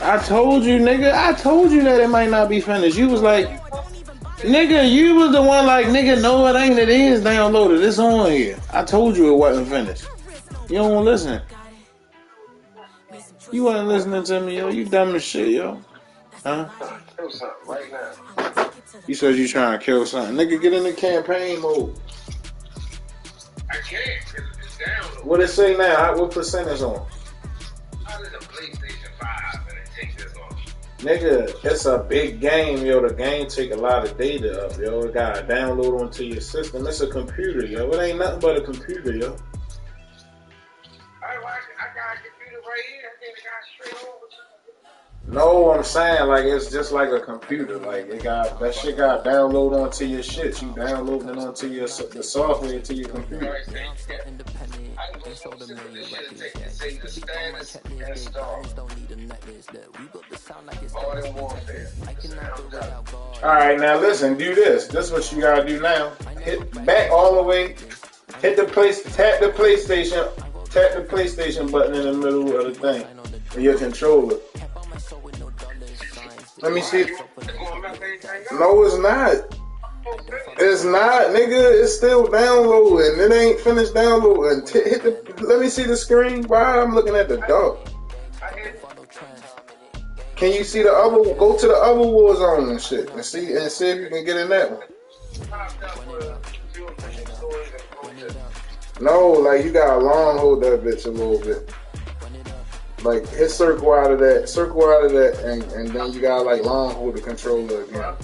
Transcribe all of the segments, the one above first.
I told you, nigga. I told you that it might not be finished. You was like, nigga, you was the one like, nigga, no, it ain't. It is downloaded. It's on here. I told you it wasn't finished. You don't listen. You wasn't listening to me, yo. You dumb as shit, yo. Huh? Kill something right now. You said you trying to kill something. Nigga, get in the campaign mode. I can't, because it's downloaded. What it say now? What percentage on? How is a PlayStation 5 and it takes this long? Nigga, it's a big game, yo. The game take a lot of data up, yo. It gotta download onto your system. It's a computer, yo. It ain't nothing but a computer, yo. I got a computer right here. I think I got straight over to No, I'm saying like it's just like a computer. Like it got that shit got download onto your shit. You downloading it onto your the software to your computer. I can go show the shit and say the status and start. Modern Warfare. All right, now listen. Do this. This is what you gotta do now. Hit back all the way. Hit the place. Tap the PlayStation. Tap the PlayStation button in the middle of the thing. Your controller. Let me see. No, it's not. It's not, nigga. It's still downloading. It ain't finished downloading. Hit the. Let me see the screen. Why I'm looking at the dark. Can you see the other? Go to the other Warzone and shit, and see if you can get in that one. No, like you gotta long hold that bitch a little bit. Like hit circle out of that, and then you gotta like long hold the controller again.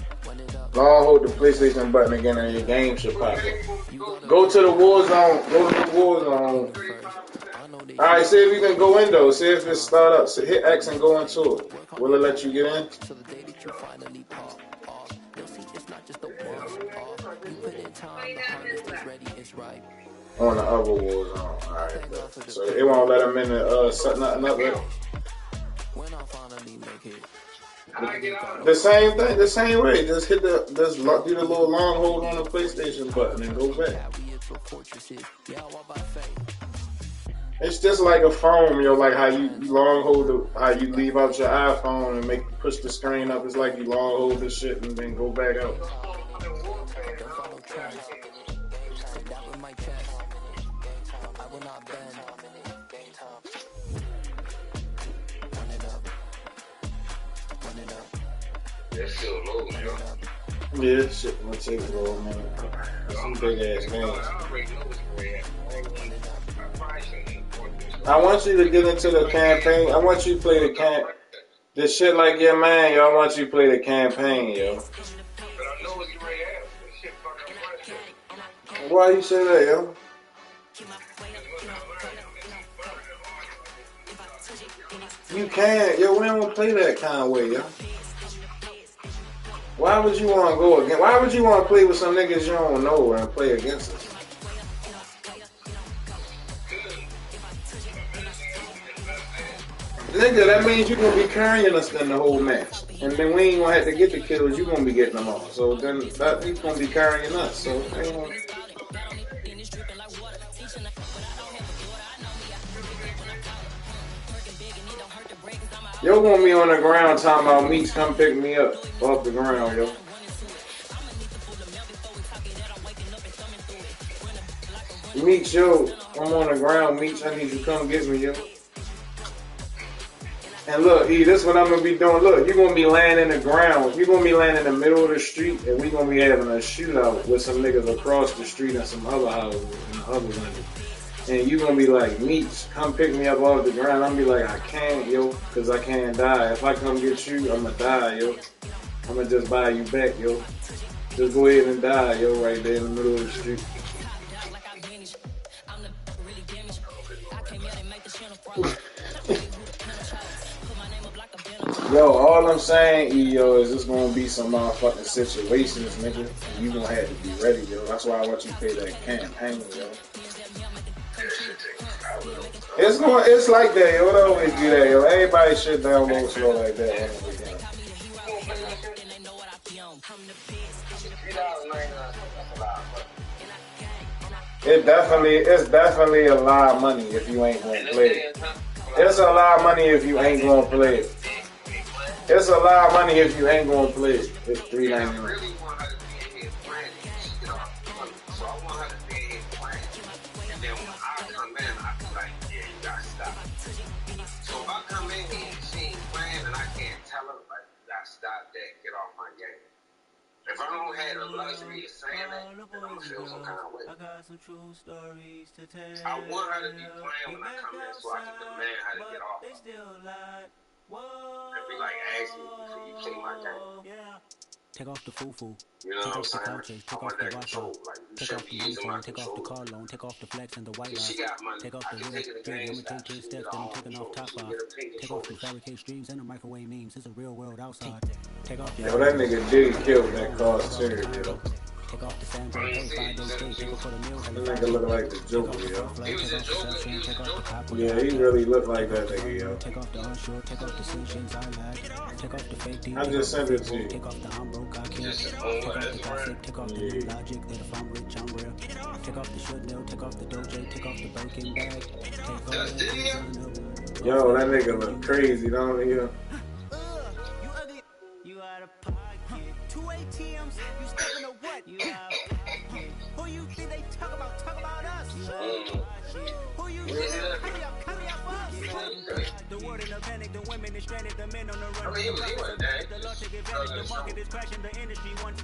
Long hold the PlayStation button again, and your game should pop up. Go to the Warzone. Go to the Warzone. All right, see if you can go in though. See if it start up. So hit X and go into it. Will it let you get in? On the other Warzone. Alright. So it won't let him in the set nothing up there. The same thing, the same way. Just hit do the little long hold on the PlayStation button and go back. It's just like a phone, yo, like how you long hold how you leave out your iPhone and push the screen up. It's like you long hold the shit and then go back out. That's still low, yo. Yeah, shit gonna take a little minute. Some big ass games. I want you to get into the campaign. I want you to play the this shit like your man, yo. I want you to play the campaign, yo. But I know what you already have. This shit fucking worth it. Why you say that, yo? You can't, yo. We don't play that kind of way, yo. Why would you want to go again? Why would you want to play with some niggas you don't know and play against us? Nigga, that means you're going to be carrying us in the whole match. And then we ain't going to have to get the kills. You're going to be getting them all. So then he's going to be carrying us. So, yo gonna be on the ground talking about Meeks come pick me up off the ground, yo. Meeks, yo, I'm on the ground, Meeks, I need you to come get me, yo. And look, E, this is what I'm gonna be doing. Look, you're gonna be laying in the ground. You're gonna be laying in the middle of the street, and we're gonna be having a shootout with some niggas across the street and some other houses in the other window. And you gonna be like, Meeks, come pick me up off the ground. I'm gonna be like, I can't, yo, cause I can't die. If I come get you, I'ma die, yo. I'ma just buy you back, yo. Just go ahead and die, yo, right there in the middle of the street. Yo, all I'm saying, yo, is this gonna be some motherfucking situations, nigga. And you gonna have to be ready, yo. That's why I want you to play that campaign, yo. It's like that, yo. It always do that, yo. Everybody shit download slow like that. It's definitely a lot of money if you ain't gonna play it. It's a lot of money if you ain't gonna play it. It's a lot of money if you ain't gonna play it. It's $3.99. I really want her to be in here playing and she get off the money. So I want her to be in here playing. And then when I come in, I be like, yeah, you gotta stop. So if I come in here and she ain't playing and I can't tell her, like, you gotta stop that, get off my game. If I don't have the luxury of saying that, then I'm gonna feel some kind of way. I want her to be playing when I come in so I can demand her to get off. And be like, ask me before you play my game. Take off the foo-foo. You know take what off the I'm couches, saying? take off the control. Like, take off the uniform, take off the car loan, take off the flex and the white line. Take off the real drink, I'ma take 10 steps, then I'm taking off top off. Take off the fabricated streams and the microwave memes. It's a real world outside. Take off the yo, that nigga did kill that cartoon, yo. take off the sand, hey, 5 days straight, take off for the meal. That nigga look like the Joker, yo. He was a Joker. Yeah, he really looked like that nigga, yo. Take off the unsure, take off the sunshines I like. Take off the fake deep. I just sent it to you. Take off the I'm broke, I can't. Take off the gossip, take off the new logic that if I'm rich, I'm real. Take off the Chanel, take off the Doja, take off the Birkin bag. That's Diddy. Yo, that nigga look crazy, don't he? Yo? You out of pocket. 2 ATMs, you stepping to what? You out of pocket. Who you think they talk about us? Who you think hurry up us? The word in the panic, the women is stranded, the men on the run. I mean, he was dead. The law take advantage, the market is crashing, the industry wants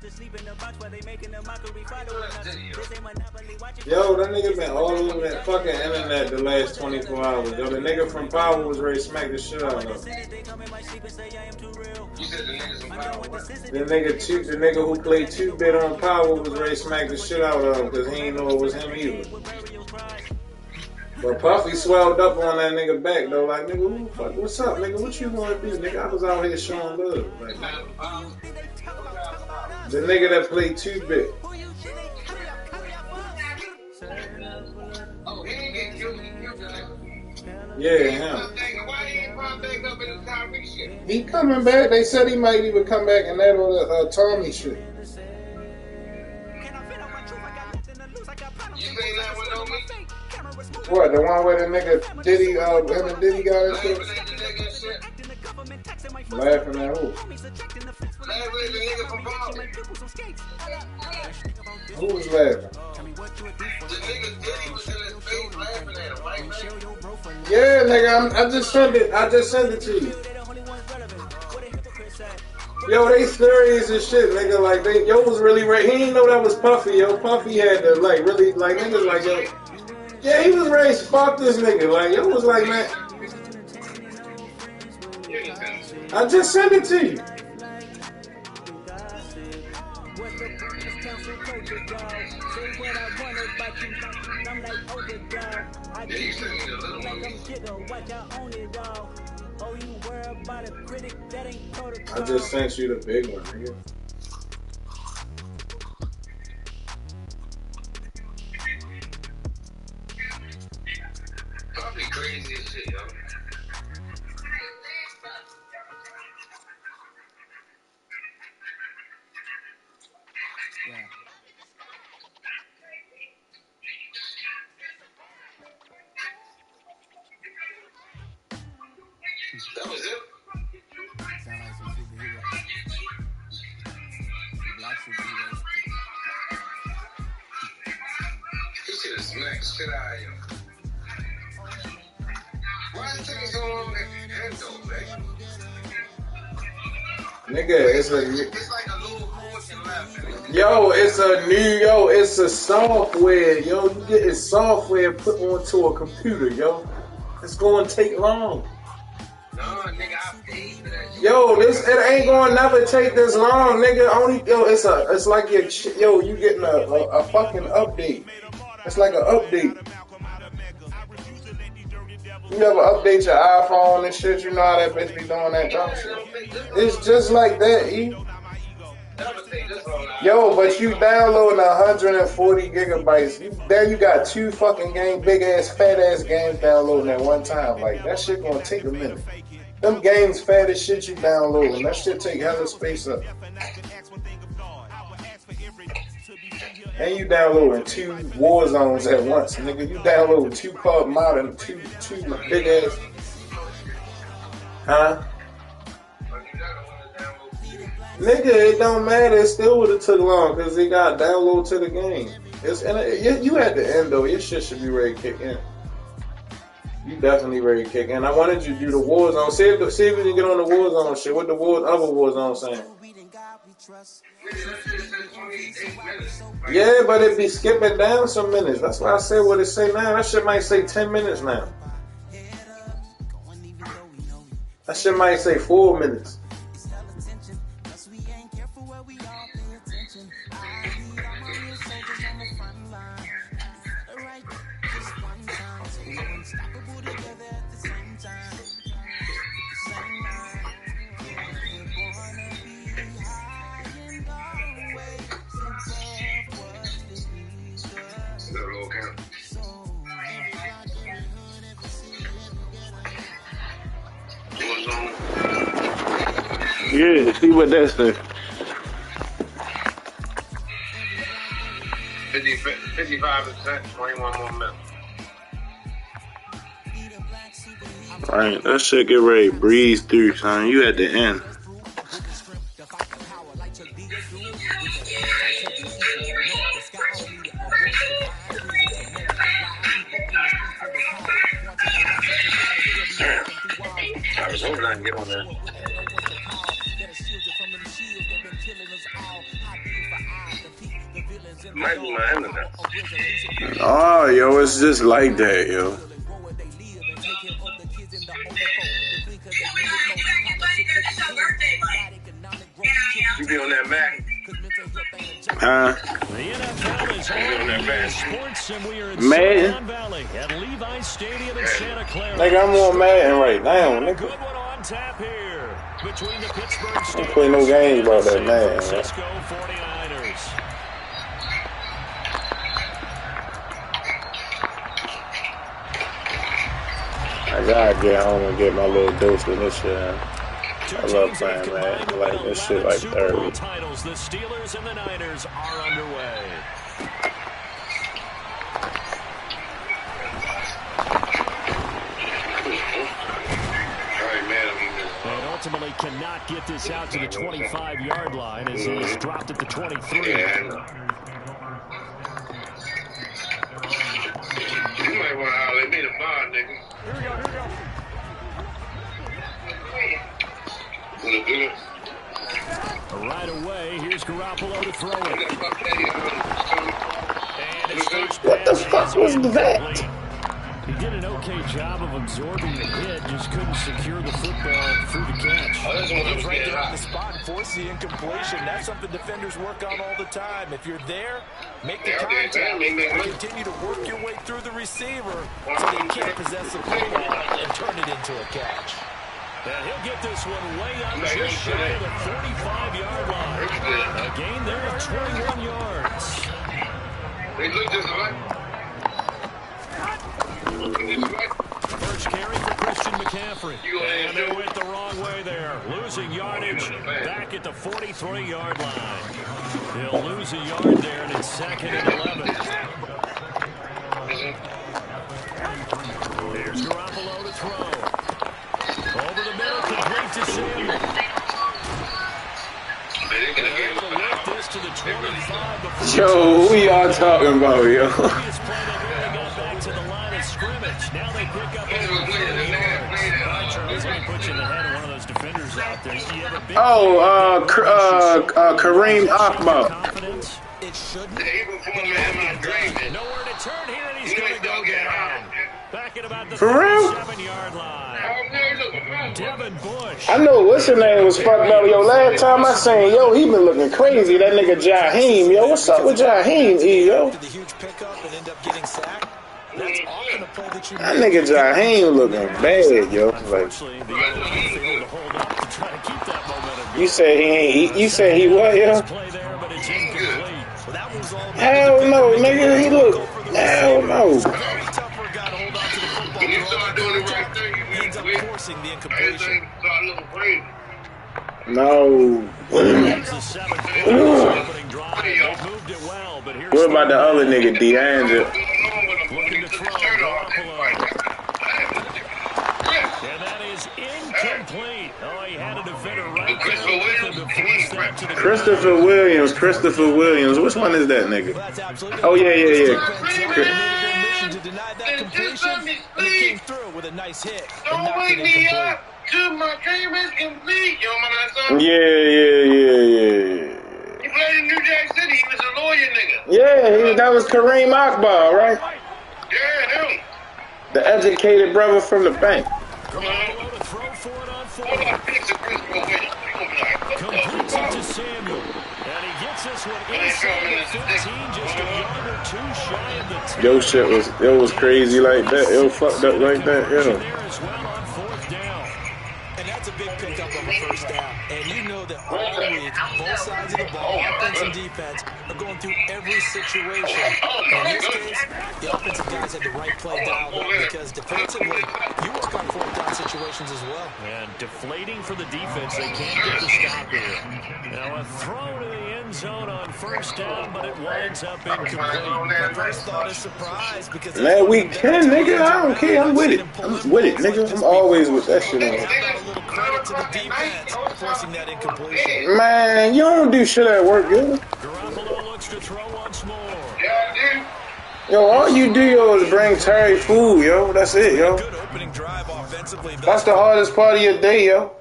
to sleep in the box while they making a mockery following us. This ain't Monopoly watching. Yo, that nigga been all over that fucking internet the last 24 hours. Yo, the nigga from Power was ready to smack the shit out of him. You said the niggas from Power. The nigga who played 2-bit on Power was ready to smack the shit out of him because he didn't know it was him either. But Puffy swelled up on that nigga back though, like nigga, who the fuck? What's up, nigga? What you gonna do, nigga? I was out here showing love. Like, the nigga that played 2-bit. Oh, he didn't get killed. He killed the nigga. Yeah, him. Why he ain't popped back up in the Kyrie shit? He coming back. They said he might even come back in that other Tommy shit. You say that one on me? What, the one where the nigga Diddy, him and Diddy got his shit? Laughing at the nigga and shit. Laughing at who? Laughing at the nigga from Power. Who was laughing? The nigga Diddy was in his face laughing at him, right, man? Yeah, nigga, I just sent it to you. Yo, they serious as shit, nigga. Like, yo was really ready. He didn't know that was Puffy, yo. Puffy had to, like, really, like, niggas like, yo. Yeah, he was ready to fuck this nigga. Like, yo was like, man. I just sent it to you. Yeah, you sent me the little one. I just sent you the big one, nigga. Probably crazy as shit, yo. That was it? Sound like some superheroes. Black superheroes. This shit is smack shit out of you. Why is it taking so long to end though, man? Nigga, it's like a little portion left. it's a software, yo. You getting software put onto a computer, yo. It's gonna take long. No, nigga, I paid for that shit. Yo, it ain't gonna never take this long, nigga. It's like you getting a fucking update. It's like an update. You ever update your iPhone and shit? You know how that bitch be doing that dumb shit. It's just like that, E. Yo, but you downloading 140 gigabytes. You got 2 fucking big ass, fat ass games downloading at one time. Like, that shit gonna take a minute. Them games fat as shit you downloading. That shit take hella space up. And you downloading 2 war zones at once, nigga. You downloading 2 called modern, 2 big ass. Huh? Nigga, it don't matter. It still would have took long because it got download to the game. You at the end though. Your shit should be ready to kick in. You definitely ready to kick in. I wanted you to do the Warzone. See if we can get on the Warzone shit. What the other Warzone saying? Yeah, but it be skipping down some minutes. That's why I said what it say now. That shit might say 10 minutes now. That shit might say 4 minutes. Yeah, see what that says. 55%, 21 more minutes. Alright, that shit get ready to breeze through, son. You at the end. I was hoping I can get on there. Might be my internet. Oh, yo, it's just like that, yo. You be on that Madden? Huh? The NFL is on sports, and we are in Madden? Silicon Valley at Levi's Stadium in Santa Clara. Nigga, I'm on Madden right now, Good nigga. one on tap here between the Pittsburgh I Steelers play no games about that and Madden, San man. Francisco 49ers. I gotta get home and get my little dose of this shit. I love playing, man. I like this shit like Super Bowl 30. titles. The Steelers and the Niners are underway. And ultimately cannot get this out to the 25-yard line as he's dropped at the 23. Yeah, I know. You might want to holler at me tomorrow, nigga. Here we go. Wanna do it? Right away, here's Garoppolo to throw it. And his first What the pass fuck is was that? incomplete. He did an okay job of absorbing the hit, just couldn't secure the football through the catch. He's right there on the spot and force the incompletion. That's something defenders work on all the time. If you're there, make the contact and continue to work your way through the receiver so that you can't possess the football and turn it into a catch. And he'll get this one way up just shy of the 45-yard line. A gain there of 21 yards. They look just alike. First carry for Christian McCaffrey. And they went the wrong way there. Losing yardage back at the 43-yard line. He'll lose a yard there, and it's 2nd and 11. Here's Garoppolo to throw. Over the middle, complete to Samuel. They're able to lift this to the 25 before. Yo, who y'all talking about, yo? Previous play, they barely got back to the line of scrimmage. Now they pick up over 30 yards. All right, Charles, let me put you in the head of one of those defenders out there. You have a big Kareem Akbar. confidence. It shouldn't. Nowhere to turn here, and he's going to go down. Back at about the For real? 37-yard line. Devin Bush. I know what's his name was fucked up. Yo, last time I seen, yo, he been looking crazy. That nigga Jaheim, yo. What's up with Jaheim, yo? The huge pickup and end up getting sacked. That's often a play that you That nigga Jaheim looking bad, yo. Like, Unfortunately, the O-line failed to hold up to try to keep that momentum. you said he ain't. You said he what, yo? Play there, but it's incomplete. Well, that was all Hell no, nigga. He look. Hell no. very tough for a guy to hold on to the football. When you start doing the right thing, you He ends up forcing the incompletion. everything start looking crazy. No. It's the 7th opening drive. They moved it well, but here's What about the other nigga, DeAndre? looking to throw Garoppolo. And that is incomplete. Oh, he had a defender right there with him to force that to the Christopher Williams. Which one is that nigga? Well, that's absolutely oh, yeah. made it their mission to deny that completion, and they came through with a nice hit and knocked it incomplete. My dream is complete. You remember that song? Yeah. He played in New Jack City. He was a lawyer nigga. Yeah, that was Kareem Akbar, right? Yeah, him. The educated brother from the bank. Garoppolo to throw for it on fourth. What about Pixar Principal Williams? You gonna be like, what Completes the it fuck? to Samuel. And he gets this one inside the 15, just a yard or two shy of the 10. Yo, shit was crazy like that. It was fucked up like that, There yo. as well on fourth down. And that's a big pickup on the first down. And you know that all week, both sides of the ball, offense and defense, are going through every situation. In this case, the offensive guys had the right play dialed up because defensively, you work on fourth down situations as well. And deflating for the defense. They can't get the stop here. Now a throw to the end zone on first down, but it winds up incomplete. My first thought is surprise because Man, week 10, nigga. I don't care. I'm with it, nigga. I'm always with that shit on. a little credit to the defense forcing that incompletion. Man, you don't do shit at work, yo. Garoppolo looks to throw once more. Yeah, dude. Yo, all you do, yo, is bring Terry food, yo. That's it, yo. Good opening drive offensively. That's the hardest part of your day, yo.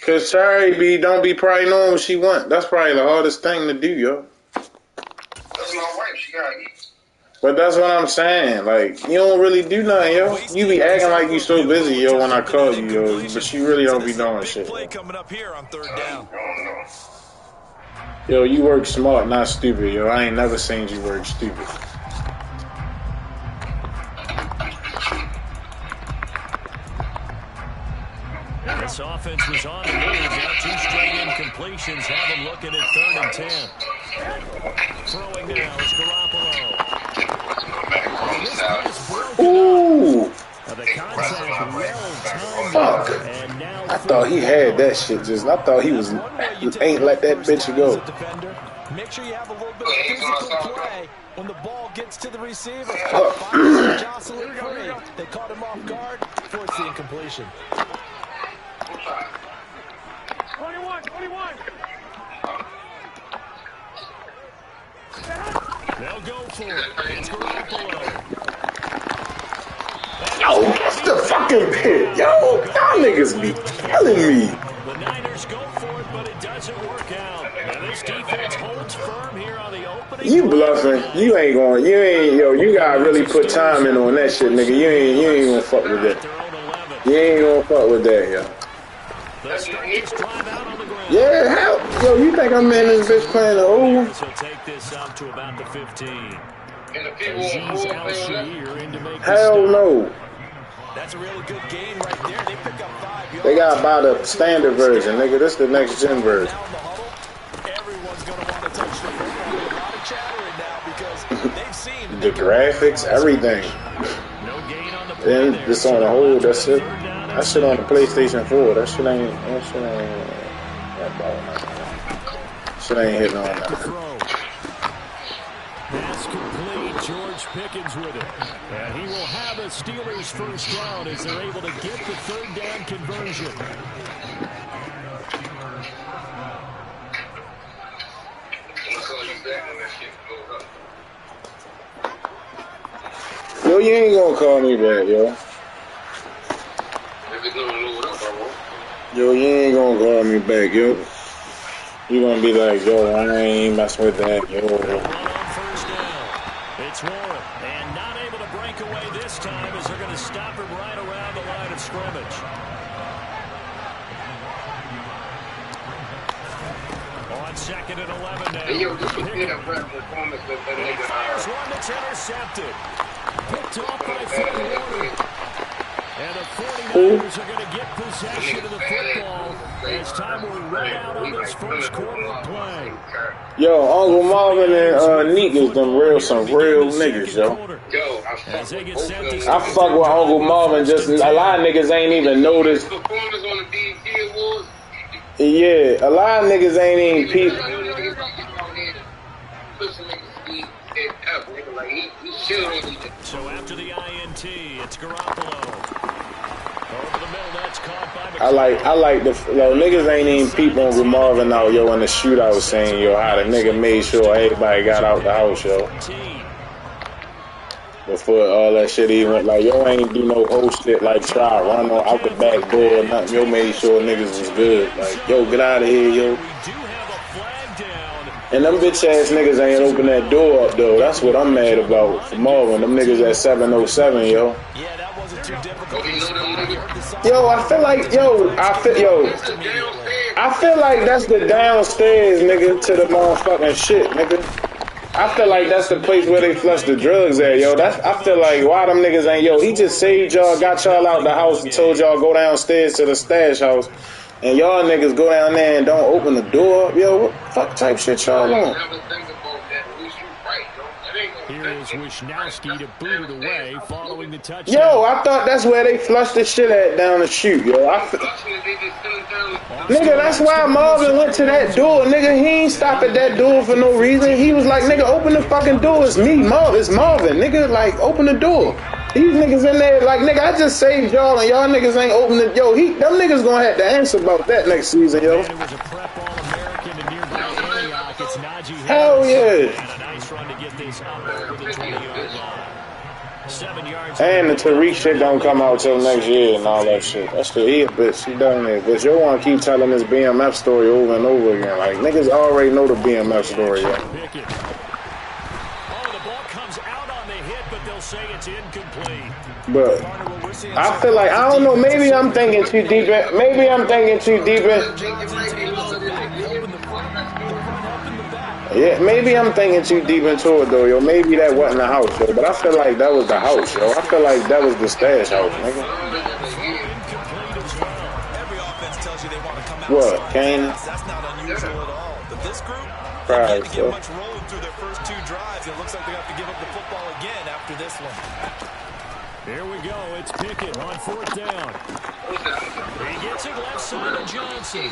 Cause Terry don't be probably knowing what she want. That's probably the hardest thing to do, yo. That's my wife. She gotta eat. But that's what I'm saying. Like, you don't really do nothing, yo. You be acting like you so busy, yo, when I call you, yo. But you really don't be doing shit. Play coming up here on third down. Yo, you work smart, not stupid, yo. I ain't never seen you work stupid. This offense was on the move. Now two straight incompletions have them looking at 3rd and 10. Throwing now is Garoppolo. Ooh! The contact well timed. Fuck. And now I thought he had that shit just. I thought he was. Ain't let that bitch go. Make sure you have a little bit of physical play when the ball gets to the receiver. Jostle it free. They caught him off guard, forced the incompletion. 21. They'll go for it. It's Garoppolo. Yo, what's the fucking pit? Yo, y'all niggas be killing me. The Niners go for it, but it doesn't work out. Now this defense holds firm here on the opening. You bluffing. You ain't going. You gotta really put time in on that shit, nigga. You ain't gonna fuck with that. You ain't gonna fuck with that, yo. The Strikers drive out on the ground. Yeah, hell, yo, you think I'm in this bitch playing the old? He'll take this up to about the 15. Hell no. That's a really good game right there. They pick up 5 yards. They got about a standard version, nigga. This the next gen version. Everyone's going to want to touch the football. There's a lot of chattering now because they've seen The graphics, everything. No gain on the Then this on the whole, that shit on the PlayStation 4. That shit ain't hitting on that. Pass complete. George Pickens with it. And he will have a Steelers first down as they're able to get the 3rd down conversion. Yo, you ain't gonna call me back, yo. Yo, you ain't gonna call me back, yo. You gonna be like, yo, I ain't messing with that, yo. Run on first down. It's Warren. And not able to break away this time as they're going to stop him right around the line of scrimmage. On 2nd and 11 now. Fires one that's intercepted. Picked off by Fred Warner. And the 49ers are going to get possession of the football as time will run out on this first quarter of play. Yo, Uncle Marvin and Neek is some real niggas, yo. I fuck with Uncle Marvin. Just a lot of niggas ain't even noticed. Yeah, a lot of niggas ain't even peep. So after the INT, it's Garoppolo. I like the niggas ain't even peeping with Marvin out, yo, in the shootout saying, yo, how the nigga made sure everybody got out the house, yo. Before all that shit even went, like, yo ain't do no whole shit, like, try run on out the back door or nothing. Yo made sure niggas was good. Like, yo, get out of here, yo. And them bitch ass niggas ain't open that door up, though. That's what I'm mad about for Marvin. Them niggas at 707, yo. Yeah, that wasn't too difficult. Yo, I feel like that's the downstairs, nigga, to the motherfucking shit, nigga. I feel like that's the place where they flush the drugs at, yo. I feel like why them niggas ain't, yo, he just saved y'all, got y'all out the house and told y'all go downstairs to the stash house. And y'all niggas go down there and don't open the door. Yo, what fuck type shit y'all on? Here is Wisnowski to boot it away following the touchdown. Yo, I thought that's where they flushed the shit at down the chute, yo. Nigga, that's why Marvin went to that door. Nigga, he ain't stop at that door for no reason. He was like, nigga, open the fucking door. It's me, Marvin. It's Marvin. Nigga, like, open the door. These niggas in there, like, nigga, I just saved y'all and y'all niggas ain't open it. Yo, them niggas gonna have to answer about that next season, yo. Hell yeah. And the Tariq shit don't come out till next year and all that shit. That's the he a bitch. He done there. But you want to keep telling this BMF story over and over again. Like, niggas already know the BMF story, yo. Oh, the ball comes out on the hit, but they'll say it's incomplete. But I feel like, I don't know, maybe I'm thinking too deep. Maybe I'm thinking too deep. Yeah, maybe I'm thinking too deep into it, though, yo. Maybe that wasn't the house, yo. But I feel like that was the house, yo. I feel like that was the stash house, nigga. What, Kane? That's not unusual at all. But this group Probably, can't get much rolling through their first two drives. It looks like they have to give up the football again after this one. Here we go. It's Pickett on 4th down. He gets it left side of Johnson.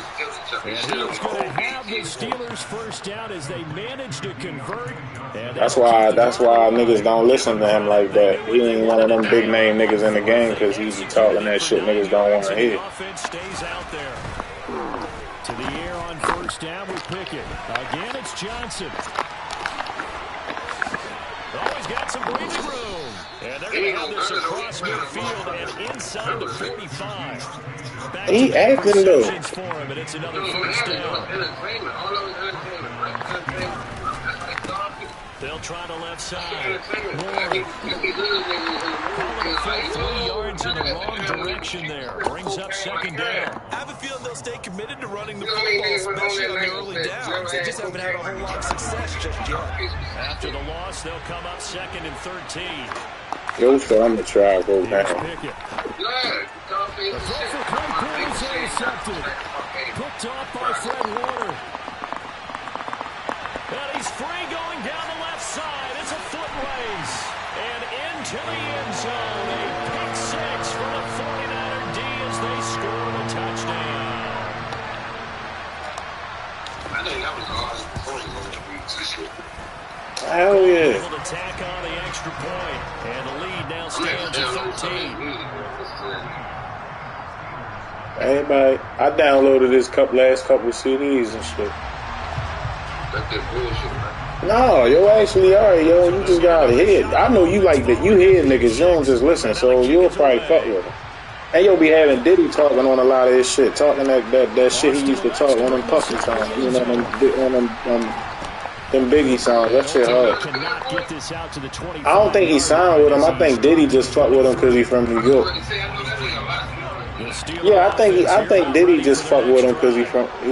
And he's going to have the Steelers first down as they manage to convert. That's why niggas don't listen to him like that. He ain't one of them big name niggas in the game because he be talking that shit niggas don't want to hear. Offense stays out there. To the air on 1st down with Pickett. Again, it's Johnson. Always got some breathing room. And they're going to have this across midfield and inside the 45. Back he acting though. For him, and it's another 1st down. They'll try the left side. Calling for 3 yards in the wrong direction there. Brings up 2nd down. I have a feeling they'll stay committed to running the football, especially on the early downs. They just haven't had a whole lot of success just yet. After the loss, they'll come up 2nd and 13. Yo, so I'm going to try to go down. The throw for Claypool is intercepted. Picked off by Fred Warner. And he's free going down the left side. It's a foot race. And into the end zone. A pick 6 for the 49er D as they score the touchdown. I think that was awesome. Hell yeah. Able to tack on the extra point. And the lead now stands at 13. Everybody, I downloaded this last couple CDs and shit. That's that bullshit, man. No, yo, actually, alright, yo, you just gotta hear it. I know you like that. You hear niggas, you don't just listen, so you'll probably fuck with them. And you'll be having Diddy talking on a lot of his shit, talking that shit he used to talk on them puppy songs, you know, them Biggie songs. That shit hard. I don't think he signed with him. I think Diddy just fucked with him because he's from New York. Yeah, I think Diddy just fucked with him because he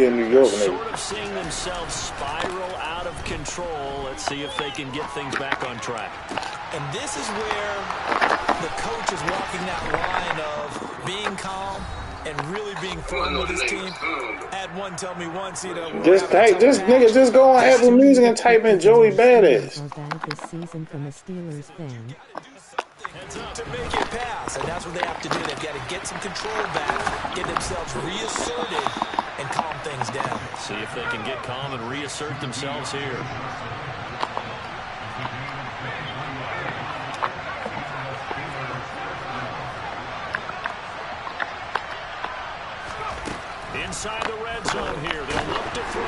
in New York, nigga. Sort of seeing themselves spiral out of control. Let's see if they can get things back on track. And this is where the coach is walking that line of being calm and really being firm with his team. Had one tell me once, you know, just go on Apple Music and type in Joey Badass. This season from a Steelers fan. To make it pass, and that's what they have to do. They've got to get some control back, get themselves reasserted, and calm things down. See if they can get calm and reassert themselves here. inside the red zone here. They'll look to throw.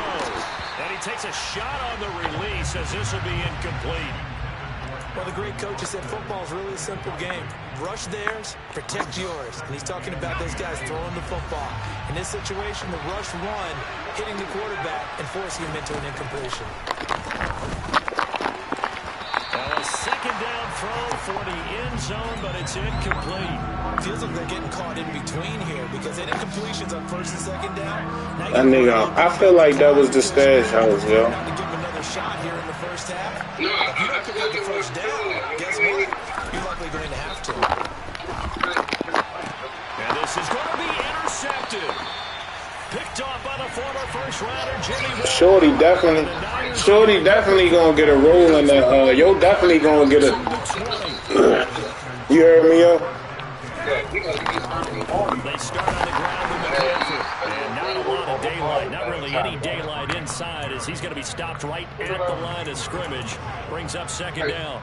And he takes a shot on the release as this will be incomplete. Well, the great coach has said football is really a simple game. Rush theirs, protect yours. And he's talking about those guys throwing the football. In this situation, the rush one, hitting the quarterback and forcing him into an incompletion. A second down throw for the end zone, but it's incomplete. Feels like they're getting caught in between here because they had incompletions on first and second down. That nigga, I feel like that was the stash house, yo. Not to give him another shot here in the first half. If you don't pick up the first down, guess what? You're likely going to have to. And this is going to be intercepted. Picked off by the former first rounder, Jimmy Ward. Shorty definitely gonna get a roll in that. Yo, definitely gonna get a. You heard me, yo? They start on the ground with McCaffrey. And not a lot of daylight, not really any daylight inside as he's going to be stopped right at the line of scrimmage. Brings up second down.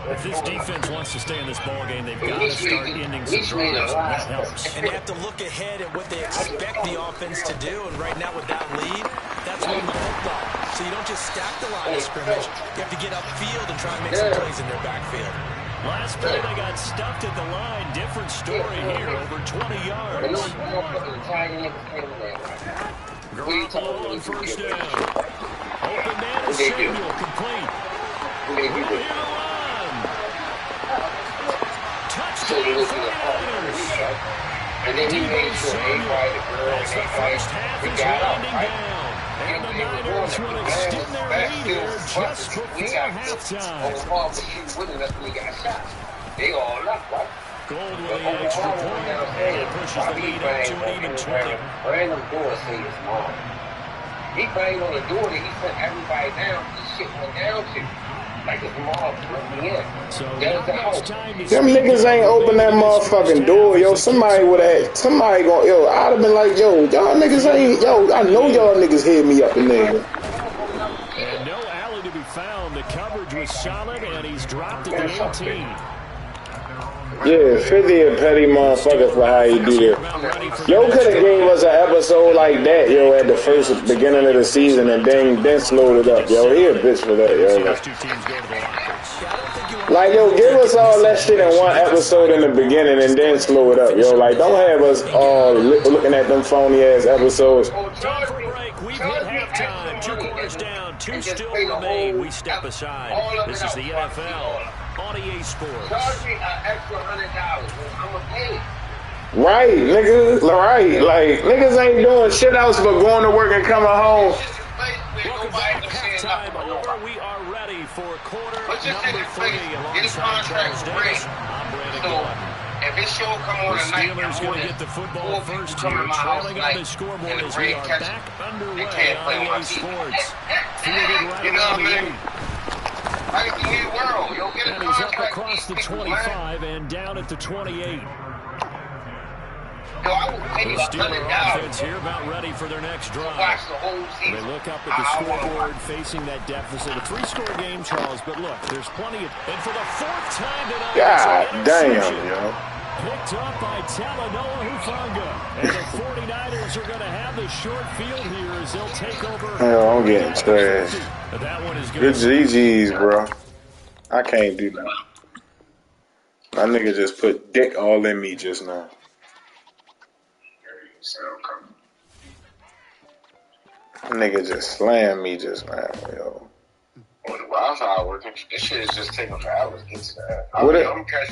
If this defense wants to stay in this ballgame, they've got to start ending some drives. That helps. And they have to look ahead at what they expect the offense to do. And right now with that lead, that's running the football. So you don't just stack the line of scrimmage. You have to get upfield and try and make some plays in their backfield. Last play, they got stuffed at the line. Different story here, over 20 yards. Garoppolo on first down. Open man is Samuel, complete. Ready to run. Touchdown for the Niners. And then he made sure everybody, the girl, As the first half is winding down. And the Niners will extend their lead here just before halftime. They all up, right? Gold with the extra point, and it pushes the lead up to an even 20. Random door say it's mom. He banged on the door that he sent everybody down. This shit went down to. Like his mom let me in. So There's the house. Them niggas ain't open that motherfucking door, yo. Somebody gonna, yo, I'd have been like, yo, y'all niggas ain't, yo, I know y'all niggas hit me up in there. And no alley to be found. The coverage was solid, and he's dropped at the 18. Yeah, 50 a petty motherfucker for how he do that. Yo could have gave us an episode like that, yo, at the first beginning of the season and then slowed it up, yo. He a bitch for that, yo. Like, yo, give us all that shit in one episode in the beginning and then slow it up, yo. Like, don't have us all looking at them phony ass episodes. Time for break. We've hit halftime. 2 quarters down. 2 still remain. We step aside. This is the NFL on EA Sports. Charge me an extra $100. I'm gonna pay it. Right, nigga. Right. Like, niggas ain't doing shit else but going to work and coming home. Welcome back to halftime, or we are ready for quarter number 3 alongside Charles Davis. I'm Brandon Gillett. If this show come on The tonight, Steelers going to get the football first here, trailing on the scoreboard as we are back underway on EA Sports. Fielded right around the 8. And he's up across the 25 and down at the 28. The Steelers offense here about ready for their next drive. They look up at the scoreboard facing that deficit. A 3-score game, Charles, but look, there's plenty of... And for the 4th time tonight, God damn, yo. Picked up by Talanoa Hufanga. And the 49ers are going to have the short field here as they'll take over. Hell, I'm getting trashed. That one is good GG's, bro. I can't do that. My nigga just put dick all in me just now. Nigga just slammed me just now, yo. Well, how I work. This shit is just taking forever to get to that.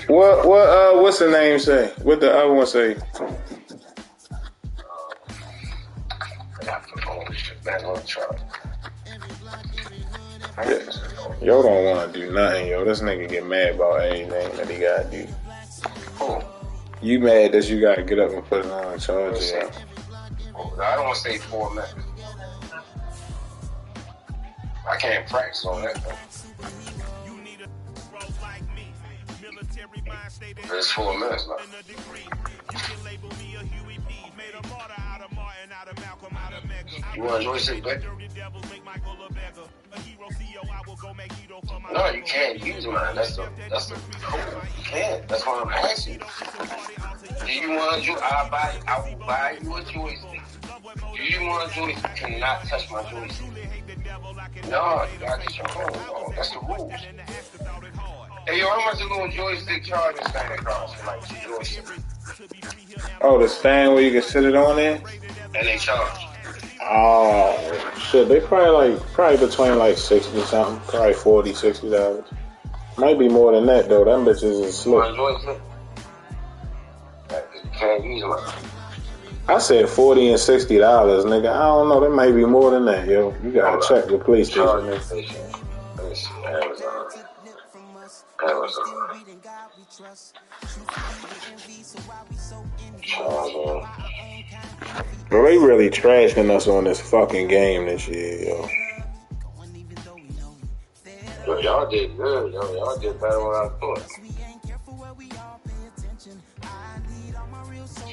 What's the name say? What the other one say? Yo don't want to do nothing, yo. This nigga get mad about anything that he gotta do. You mad that you gotta get up and put it on charge? Yeah. I don't want to say 4 minutes. I can't practice on that though. It's 4 minutes now. You want to noise it, back? No, you can't use mine. That's the code. You can't. That's why I'm asking you. Do you want you? I will buy you a joystick. Do you want a joystick to not touch my joystick? No, you gotta get your phone. Oh, that's the rules. Hey, yo, how much a little joystick charge is standing across for like 2 joysticks? Oh, the stand where you can sit it on there? And they charge. Oh, shit. They probably between like 60 something. Probably $40, $60. Might be more than that, though. Them bitches is slick. One joystick? You can't use one. I said $40 and $60, nigga. I don't know. That might be more than that, yo. You gotta check the police station, nigga. Let me see. Amazon. Charger. Bro, they really trashing us on this fucking game this year, yo. Yo, y'all did good, yo. Y'all did better than I thought.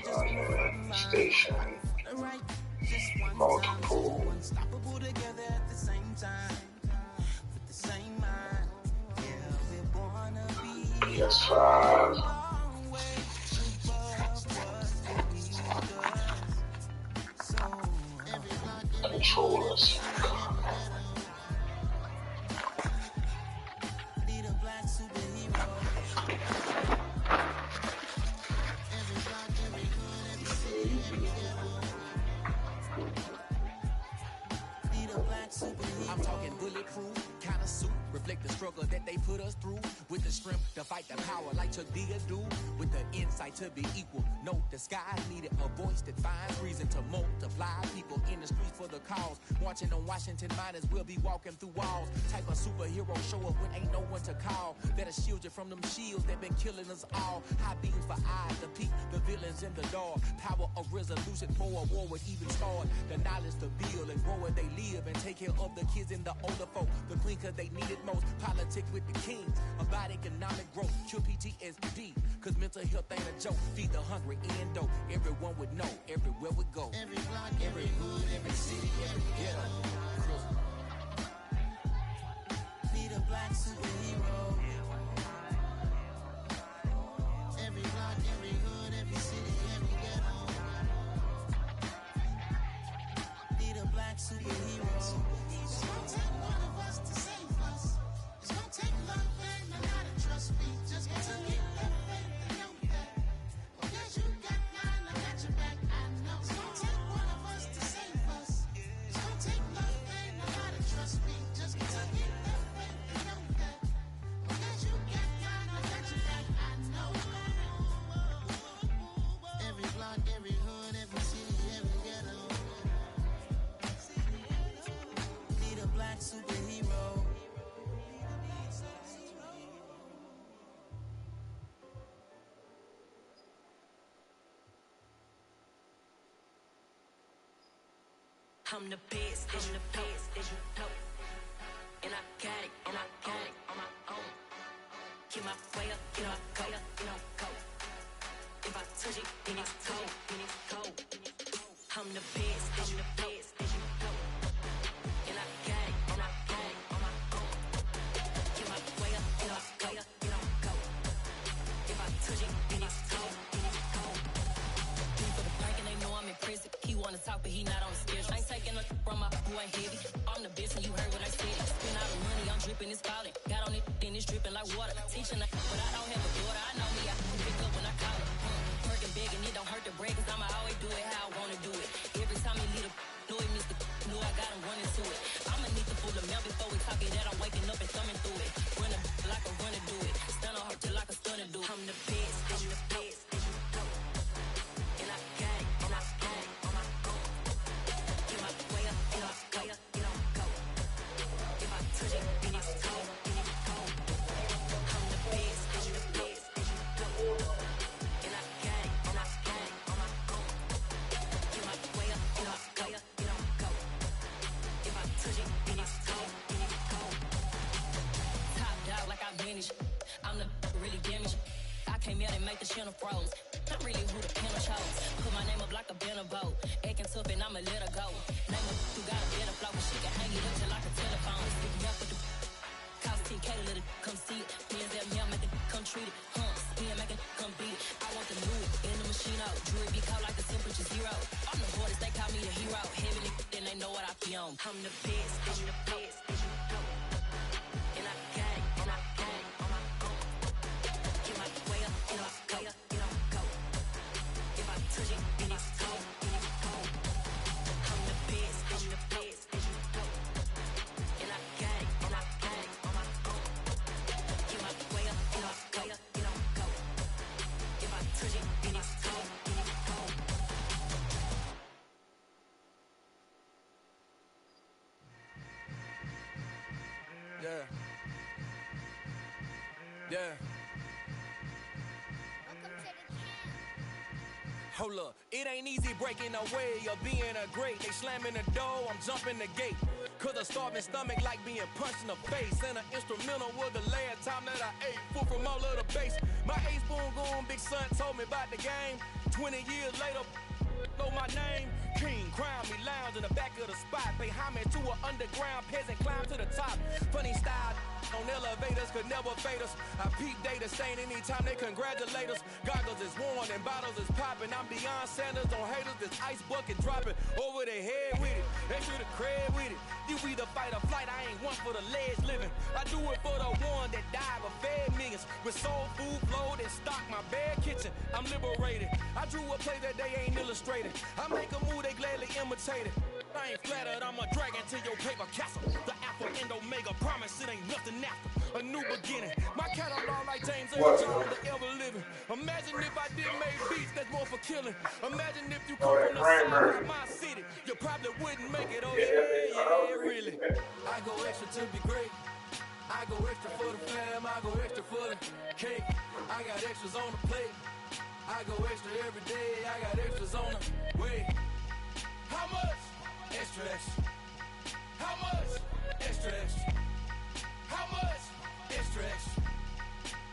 Charger. Station. Multiple. PS5. Controllers. I'm talking bulletproof, kind of suit, reflect the struggle that they put us through. With the strength to fight the power like Chuck Digger do. With the insight to be equal. Note the sky needed a voice that finds reason to multiply. People in the streets for the cause. Marching on Washington miners will be walking through walls. Type of superhero show up when ain't no one to call. That'll shield you from them shields that been killing us all. High beams for eyes to peek the villains in the dark. Power of resolution for a war would even start. The knowledge to build and grow where they live and take care of the kids and the older folk. The queen cause they need it most. Politics with the kings. About economic growth. Cure PTSD. Cause mental health ain't a joke. Feed the hungry and dope. Everyone would know. Everywhere we go. Every block, every hood, every city, every ghetto. Need a black superhero. Every block, every hood, every city, every ghetto. Need a black superhero. It's gonna take one of us to save us. It's gonna take love and a lot of trust me. Just to get that faith and know that. Because you got mine, I got your back, I know. It's gonna take one of us to save us. It's gonna take love and a lot of trust me. Just to get that faith and know that. Because you got mine, I got your back, I know. Every block, every hood, every city, every ghetto. Need a black superhero. I'm the best, I'm the best, as you know. And I got it, and I got it on my own. Get my way up, get my go, go. If I touch it, then it's cold, then it's cold. I'm the best, as you know, as you know. And I got it, and I got it on my own. Get my way up, get my go. If I touch it, then it's cold, then it's cold. For the bank and they know I'm in prison. He wanna talk, but he not on the schedule. I ain't taking nothing from my who ain't heavy. I'm the best and you heard what I said. Spend all the money, I'm dripping, it's falling. Got on it, then it's dripping like water. Teaching but I don't have a daughter. I know me, I can pick up when I call it. Working big and it don't hurt the break, cause I'ma always do it how I wanna do it. Every time he lead a know it, Mr. Know I got him running to it. I'ma need to pull the mail before we talk it that I'm waking up and thumbing through it. Run like a runner do it. Stun on her till like a stunner do it. I'm the best, I'm the best, as you know. And I got it, and I got it on my own. Get my way up, get my go. If I touch it, then it's cold, then it's cold. I'm the best, as you know. And I got it, and I got it on my own. Get my way up, get my go. If I touch it, then it's cold, then it's cold. Top dog like I manage. I'm the really damaged. I came out and make the channel froze. I'm really who the panel chose. Put my name up like a banner boat. Acting tough and I'ma let her go. Name her who got a better flow, but she can hang it up till like a telephone. Stick me up with the cost 10K to let it come see it. Hands at me, I make it come treat it. Spin, make it come beat it. I want the new in the machine out. Jewelry be caught like a temperature to zero. I'm the hardest, they call me a hero. Heavenly, then they know what I be on. I'm the best, I'm the best, and you know. And I got it, and I got it on my own. Get my way up, get on go, get on go. If I touch it, then it's cold, then it's cold. I'm the best, I'm the best, and you know. And I got it, and I got it on my own. Get my way up, get on go, get on go. If I touch it, then it's cold, then it's cold. Yeah. Yeah. Hold up, it ain't easy breaking away or being a great. They slamming the door, I'm jumping the gate. Cause a starving stomach like being punched in the face. And an instrumental was the last time that I ate. Food from all of the bass. My ace boom goon, big son told me about the game. 20 years later, know my name. King, crown me, lounge in the back of the spot. Pay homage to an underground peasant, climb to the top. Funny style on elevators could never fade us. I peep data stain anytime they congratulate us. Goggles is worn and bottles is popping. I'm Deion Sanders on haters, this ice bucket dropping over their head with it. They should have cred with it. You either fight or flight, I ain't one for the ledge living. I do it for the one that died but fed millions. With soul food flowed and stocked my bare kitchen. I'm liberated. I drew a play that they ain't illustrated. I make a move, they gladly imitate it. I ain't flattered, I'm a dragon to your paper castle. The Alpha and Omega, promise it ain't nothing after. A new beginning. My catalog like James Earl Jones, the ever living. Imagine if I did make beats that's more for killing. Imagine if you come from the side of my city, you probably wouldn't make it. Oh yeah, really. I go extra to be great. I go extra for the fam, I go extra for the cake. I got extras on the plate. I go extra every day, I got extras on the way. How much? Extra, extra. How much? Extra, extra. How much? Extra, extra.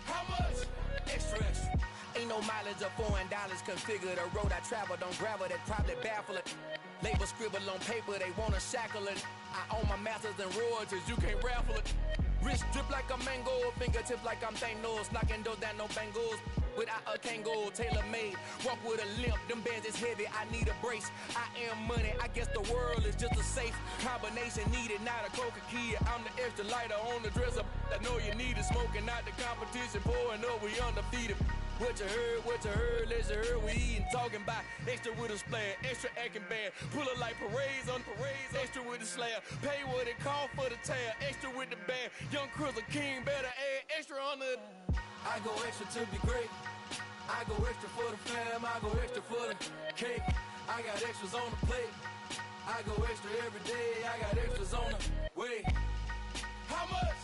How much? Extra, extra. Ain't no mileage of $4 configure the road I travel. Don't gravel, that probably baffle it. Label scribble on paper, they wanna shackle it. I own my masters and royalties, you can't raffle it. Wrist drip like a mango, fingertips like I'm Thanos. Knocking doors down, no bangles. Without a Kango, tailor-made. Walk with a limp, them bands is heavy, I need a brace. I am money, I guess the world is just a safe combination needed, not a coca key. I'm the extra lighter on the dresser. I know you need it, smoking out the competition, pouring up, we undefeated. What you heard, let's heard, we eatin', talking about extra with a splash, extra acting bad, pull it like parades on parades, extra with the slab, pay what it cost for the tab, extra with the band, young Cruz a king, better add extra on the. I go extra to be great, I go extra for the fam, I go extra for the cake, I got extras on the plate, I go extra every day, I got extras on the way. How much?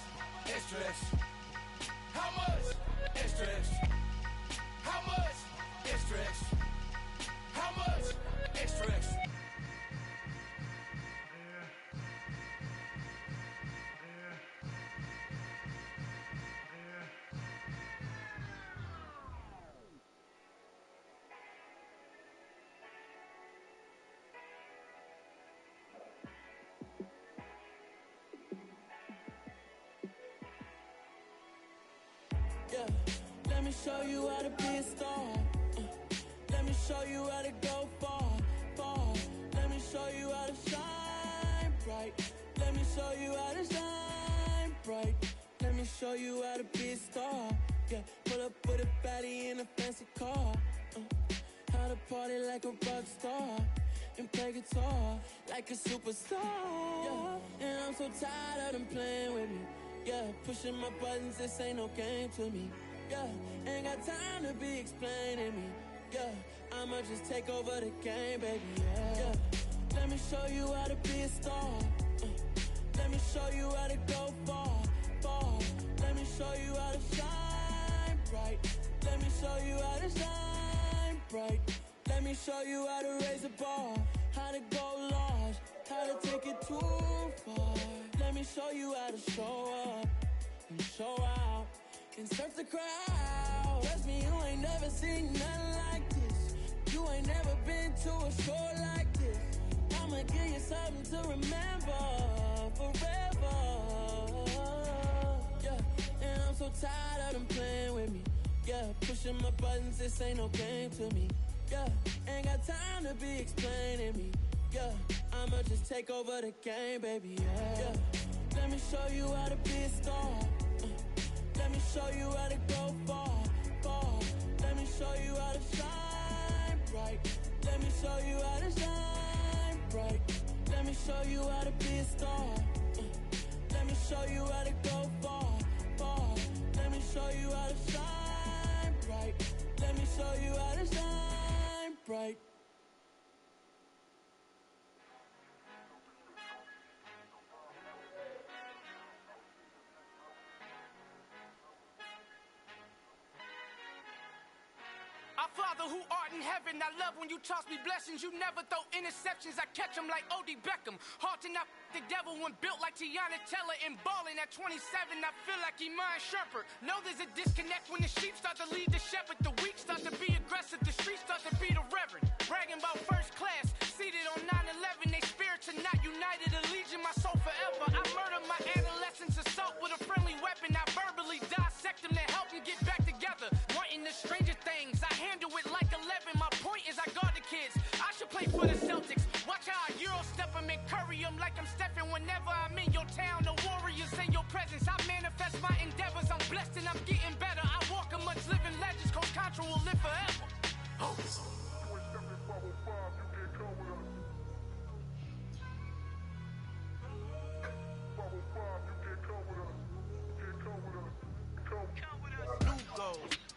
Extra, extra. How much? Extra, extra. How much? Extra, extra. How much? Extra, extra. Yeah, let me show you how to be a star. Let me show you how to go far, far. Let me show you how to shine bright. Let me show you how to shine bright. Let me show you how to be a star. Yeah, pull up with a baddie in a fancy car. How to party like a rock star and play guitar like a superstar. Yeah, and I'm so tired of them playing with me. Yeah, pushing my buttons, this ain't no game to me. Yeah, ain't got time to be explaining me. Yeah, I'ma just take over the game, baby. Yeah, let me show you how to be a star. Let me show you how to go far, far. Let me show you how to shine bright. Let me show you how to shine bright. Let me show you how to raise a bar, how to go large, how to take it too far. Let me show you how to show up and show out and surf the crowd. Trust me, you ain't never seen nothing like this. You ain't never been to a show like this. I'ma give you something to remember forever. Yeah, and I'm so tired of them playing with me. Yeah, pushing my buttons, this ain't no game to me. Yeah, ain't got time to wanna be explaining me. Yeah, I'ma just take over the game, baby. Yeah. Let me show you how to be a star. Let me show you how to go far, far. Let me show you how to shine bright. Let me show you how to shine bright. Let me show you how to be a star. Let me show you how to go far, far. Let me show you how to shine bright. Let me show you how to shine bright. Our Father who art in heaven, I love when you toss me blessings. You never throw interceptions, I catch them like O.D. Beckham. Hard to not the devil when built like Tiana Teller and balling at 27. I feel like Iman Shumpert. Know there's a disconnect when the sheep start to lead the shepherd. The weak start to be aggressive, the streets start to be the reverend. Bragging about first class, seated on 9/11. They spirits are not united, a legion, my soul forever. I murdered my adolescence, assault with a friendly weapon. I verbally dissect them to help them get back together. Wanting the stranger things, I handle it like 11. My point is I guard the kids. I should play for the Celtics. Watch how I Euro step them and curry them like I'm stepping. Whenever I'm in your town, the warriors in your presence. I manifest my endeavors. I'm blessed and I'm getting better. I walk amongst living legends. Coach Contra will live forever. Oh.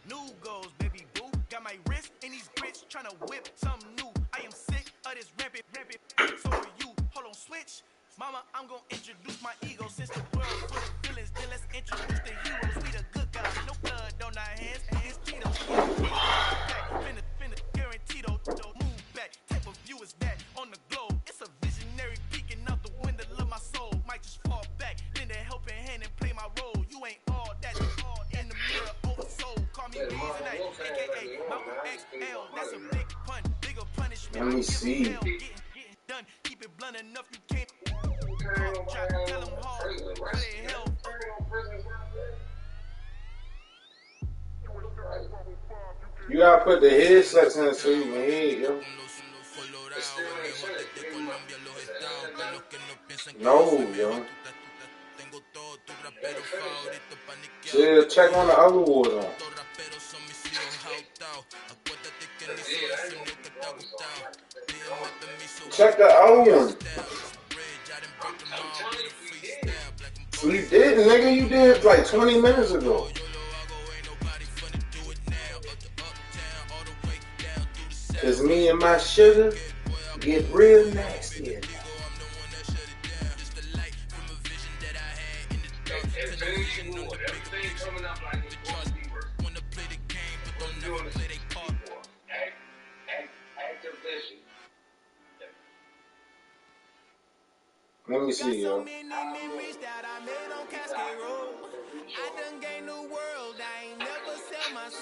New goals, baby boo. Got my wrist in these grits, tryna whip something new. I am sick of this rampant. So are you. Hold on, switch. Mama, I'm gonna introduce my ego. Since the world full of villains, then let's introduce the heroes. We the good guys, no blood on our hands. Hands Tito. Finna guaranteed. Move back. Type of view is that on the globe? It's a visionary peeking out the window of my soul. Might just fall back, lend a helping hand and play my role. You ain't all that. In the mirror, oversold. Call me Tonight, aka Malcolm XL. That's a big pun, bigger punishment. Let me see. Getting done. Keep it blunt enough, you can't. Tell them hard, for their health. You gotta put the headsets in so you can hear, yo. No, yo. Chill, check on the other water. Check the other one. You did, nigga. You did like 20 minutes ago. Cause me and my sugar get real nasty. Let me see, yo.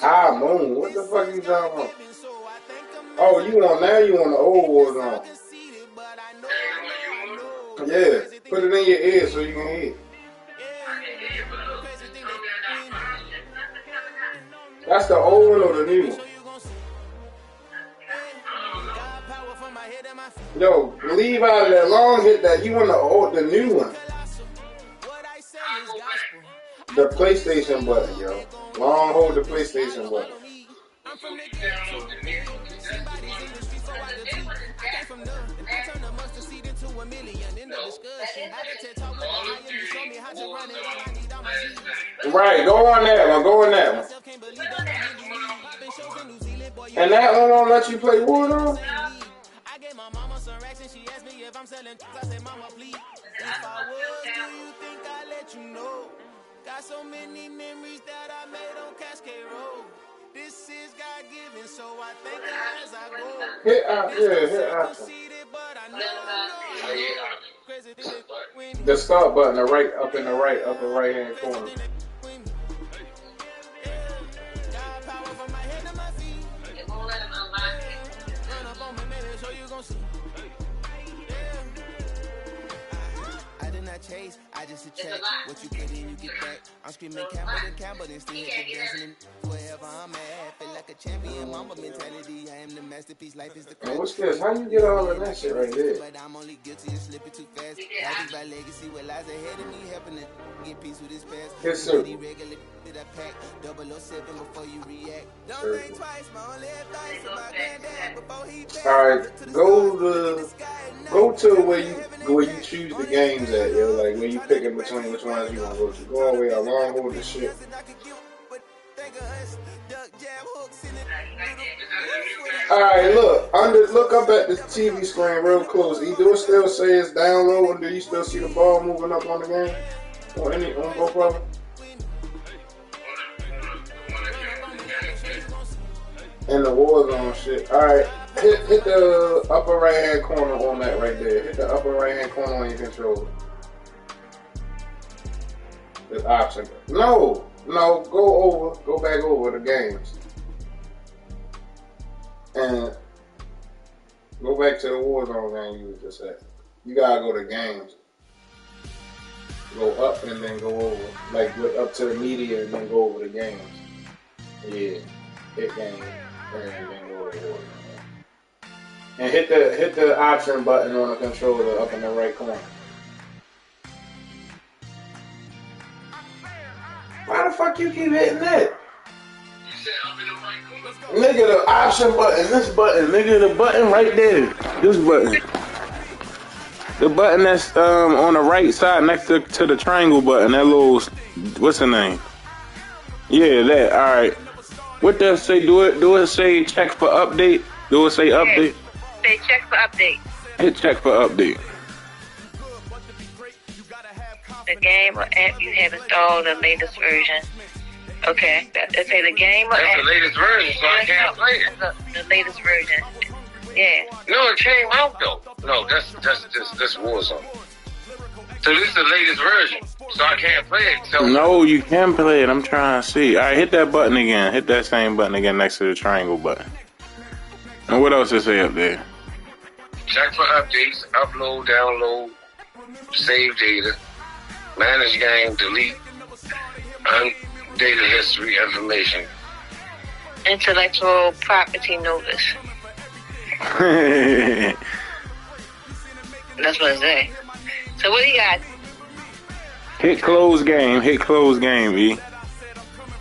Ah, Moon, what the fuck you talking about? Oh, you on now? You on the old Warzone? Yeah, put it in your ear so you can hear. That's the old one or the new one? Yo, leave out of that long hit that you want the new one. The PlayStation button, yo. Long hold the PlayStation button. Right, go on that one, go on that one. And that one won't let you play Warzone? I gave my mama some racks and she asked me if I'm selling. I said, Mama, please. If I was, do you think I'd let you know? Got so many memories that I made on Cascade Road. This is God-given, so I thank God as I go. Hit out, yeah, hit out. The start button, the right, up in the right, upper right hand corner. Chase, I just attract what you put in, you get back. I'm screaming Campbell, then still hit the dancing. Wherever I'm at, feel like And what's this? How you get all of that shit right there? Yes, sir. Alright, go to where you choose the games at, yo. Like where you picking between which ones you want to go to. Go all the way along hold the shit. Alright, look up at the TV screen real close. Do it still say it's downloading? Do you still see the ball moving up on the game? On both of them? And the Warzone shit. Alright, hit the upper right hand corner on that right there. Hit the upper right hand corner on your controller. The option. No, go back over the games. And go back to the Warzone game you was just at. You gotta go to games. Go up and then go over. Like up to the media and then go over the games. Yeah. Hit games. And then go over Warzone. And hit the option button on the controller up in the right corner. Why the fuck you keep hitting that? Nigga, the option button, this button, nigga, the button right there. This button. The button that's on the right side next to the triangle button, that little, what's the name? Yeah, that, alright. What does it say? Do it say check for update? Do it say update? Say check for update. Hit check for update. The game or app you have installed the latest version. Okay. It say the game or That's app. the latest version, so I can't play it. The latest version. Yeah. No, it came out though. No, that's Warzone. So this is the latest version, so I can't play it. So No, you can play it. I'm trying to see. Alright, hit that button again. Hit that same button again next to the triangle button. And what else does it say up there? check for updates, upload, download, save data, manage game, delete, data history information. Intellectual property notice. That's what it say. So what do you got? Hit close game, E.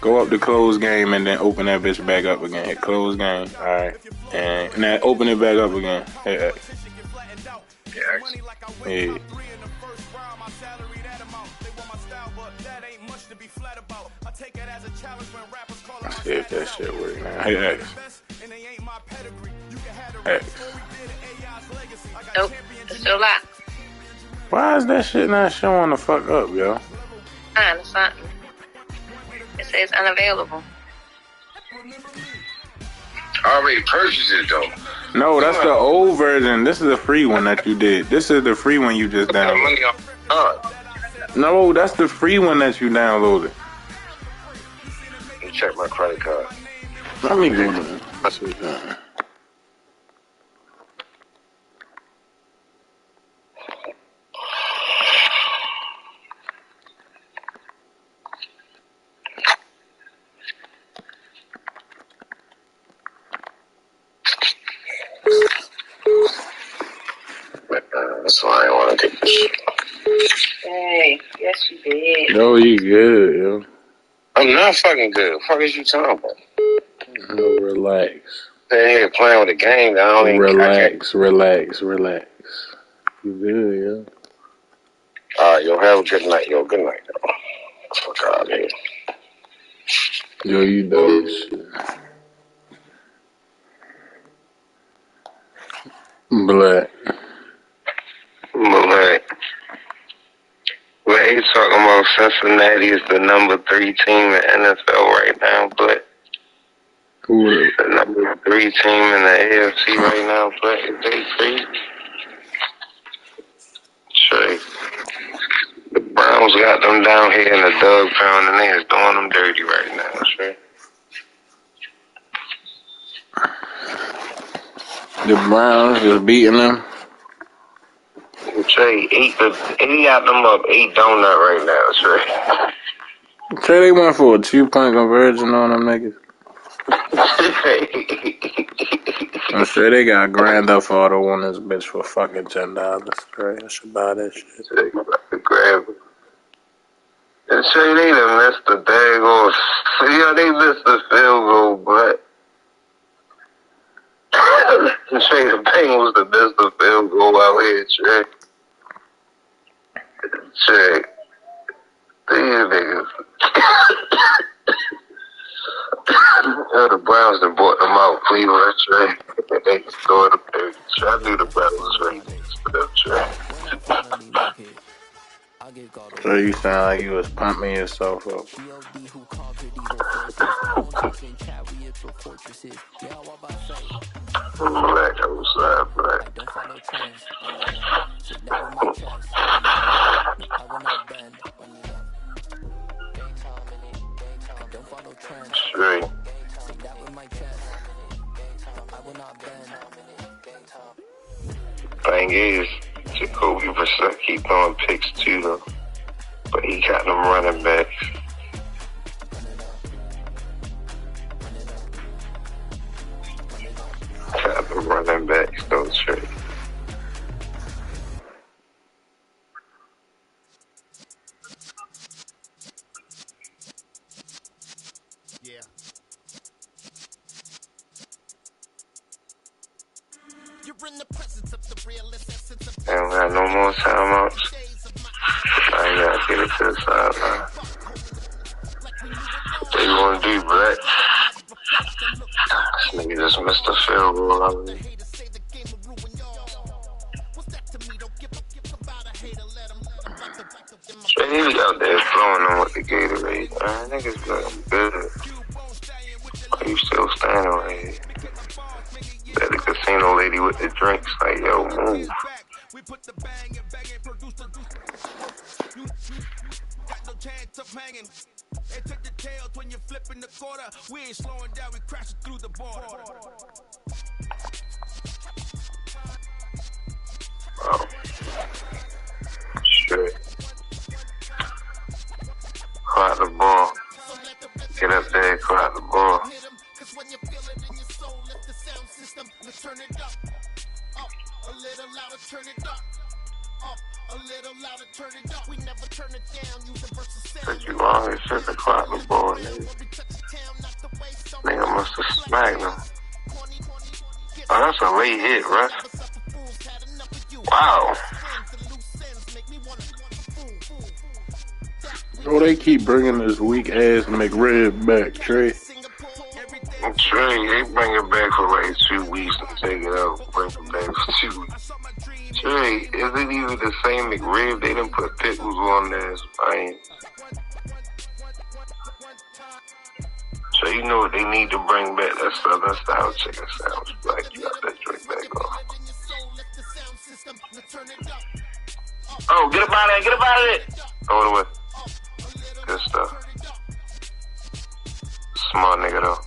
Go up to close game and then open that bitch back up again. Hit close game. Alright. And then open it back up again. Hit X. Yeah. Let's see if that shit works now. Hit X. X. Nope. It's still locked. Why is that shit not showing the fuck up, yo? It's something. It says unavailable. I already purchased it though. No, that's the old version. This is the free one that you did. This is the free one you just downloaded. No, that's the free one that you downloaded. Let me check my credit card. Let me go there. That's what that. That's why I didn't want to take this shit. Hey, yes you did. Yo, you good, yo. I'm not fucking good. What the fuck is you talking about? No, relax. They're here playing with the game. I don't even Relax. You good, yo. Alright, yo, have a good night, yo. Good night, yo. Fuck out of here. Yo, you know this shit. Black. But he's talking about Cincinnati is the number 3 team in NFL right now, but Who? the number 3 team in the AFC right now, but they free. Trey. The Browns got them down here in the dog pound and they is doing them dirty right now, Trey. The Browns just beating them. Trey, 8 got them up 8 donut right now, Trey. Trey, they went for a 2-point conversion on them niggas. I'm sure they got Grand Theft Auto on this bitch for fucking $10. Right? I should buy that shit. So you about to grab it. And say they done missed the daggone. Yeah, they missed the field goal, but. And say the Bengals that missed the field goal out here, Trey. Trey. These niggas. The Browns that bought them out, Cleveland, Trey. They scored the pick. I knew the Browns was ready for them, Trey. So you sound like you was pumping yourself up. Black outside, black. Straight. Thing is, Jacoby Brissett keep throwing picks too, though. But he got them running backs. Got them running backs, though, straight. I don't got no more timeouts. I ain't gotta get it to the sideline. What you wanna do, Black? This nigga just missed a field goal out of me. He be out there throwing them with the Gatorade. Man, niggas looking good. Are you still standing right here? That the casino lady with the drinks, like, yo, move. Oh. Shit. Caught the ball. Get up there, caught the ball. Said you always said to clock the ball, nigga. Nigga must have smacked him. Oh, that's a late hit, right? Wow. Oh, they keep bringing this weak ass McRib back, Trey. Trey, they bring it back for like 2 weeks and take it out. Bring it back for 2 weeks. Trey, is it even the same McRib? They didn't put pickles on there. So you know what they need to bring back? That Southern style chicken sandwich. Like, you got that drink back off. Oh, get up out of there, get up out of there. Throw it away. Good stuff. Smart nigga though.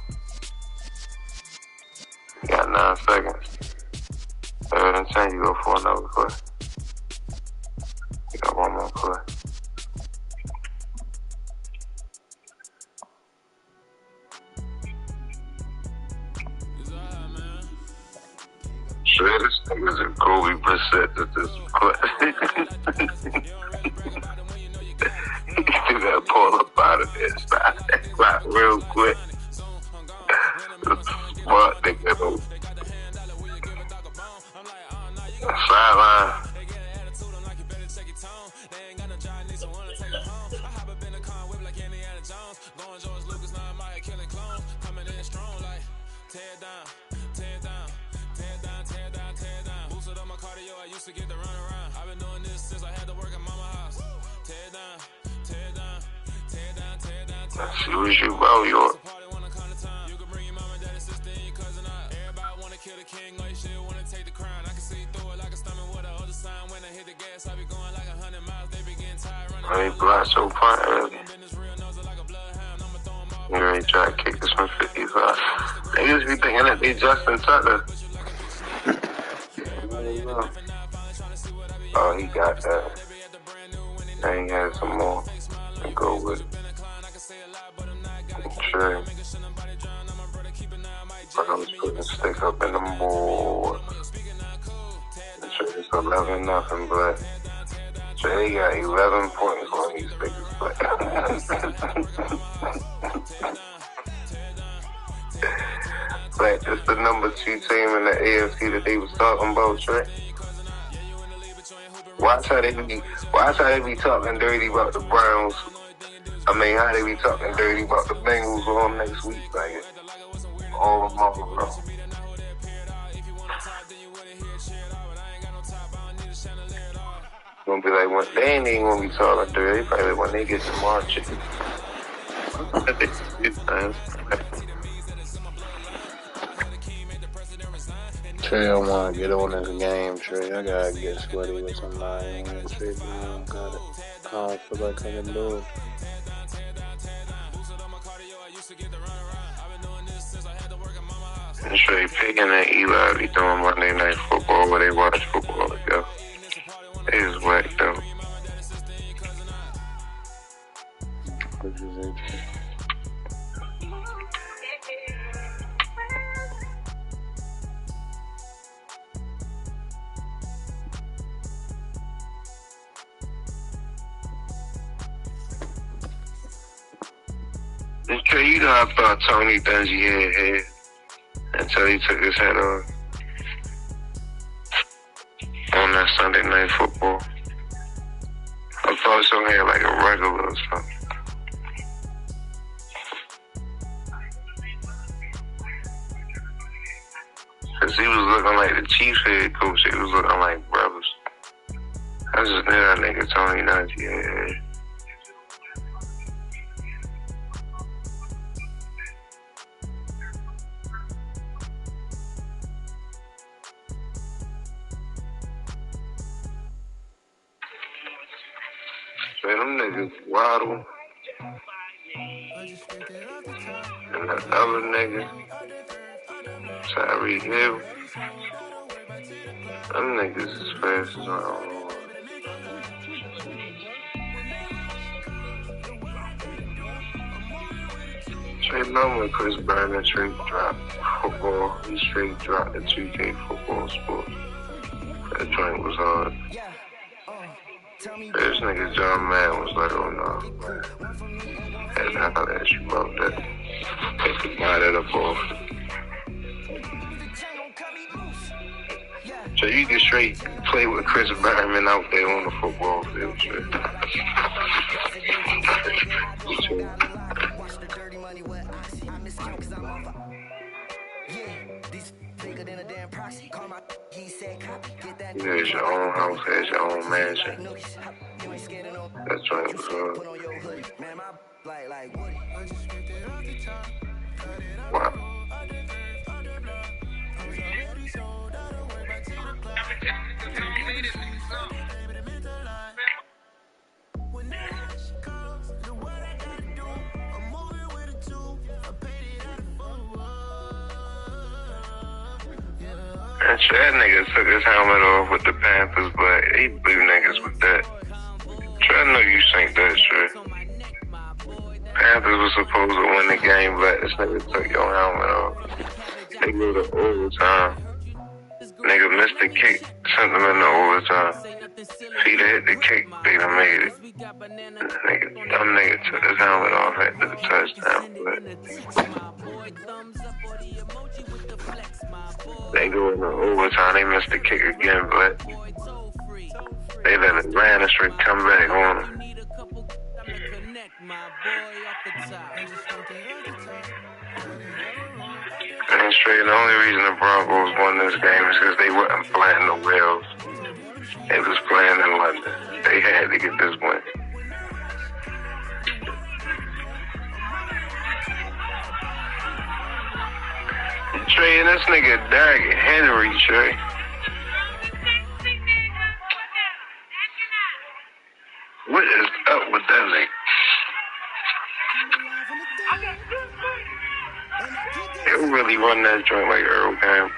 You got 9 seconds. Better than 10, you go for another play. You got one more play. Sure, this nigga's a Kobe Brissett at this play. You gotta pull up out of there. Stop that clock real quick. Smart nigga though. Sideline. She was you about York. I ain't blocked your punt early. You ain't try to kick this from 55. Niggas be thinking that they Justin Tucker. Oh, he got that. Now he had some more to go with. Sure. Browns putting stick up in them boards. It's 11-0, but Jay got 11 points on these niggas. But it's the number 2 team in the AFC that they was talking about, Trey. Watch how they be talking dirty about the Browns. I mean, how they be talking dirty about the Bengals on next week, like all tomorrow, bro. Gonna be like, when they ain't even gonna be talking dirty. They probably when they get to marching. Trey, I want to get on this game, Trey. I gotta get sweaty with somebody. Trey, I don't feel like I can do it. And Trey Picking and Eli be doing Monday Night Football where they watch football together. They just whacked out. What you say, Trey? And Trey, you know I thought Tony Dungy had hair until he took his head off on that Sunday Night Football. I thought so had like a regular or something. Cause he was looking like the Chiefs head coach, he was looking like brothers. I just knew that nigga Tony Dungy had hair. Them niggas Waddle and that other nigga Tyreek Hill. Them niggas is fast as I don't know. Trey love when Chris Bryant straight dropped football. He straight dropped the 2K football sport. That joint was hard. This nigga John Madden was like, oh no. Had to holler at you about that. Had to buy that up off. So you can straight play with Chris Berman out there on the football field, shit. You had your own house, had your own mansion. That joint was hard. Wow. And that nigga took his helmet off with the Panthers, but he blew niggas with that. I know you think that shit. Panthers was supposed to win the game, but this nigga took your helmet off. They go to overtime. Nigga missed the kick, sent them into overtime. If he'd hit the kick, they'd have made it. Dumb nigga took his helmet off after the touchdown, but they go into overtime, they missed the kick again, but they let Atlanta straight come back on them. And straight, the only reason the Broncos won this game is because they wasn't playing the Wales. They was playing in London. They had to get this win. Trey, and this nigga Derrick Henry, Trey. What is up with that nigga? He'll really run that joint like Earl Campbell.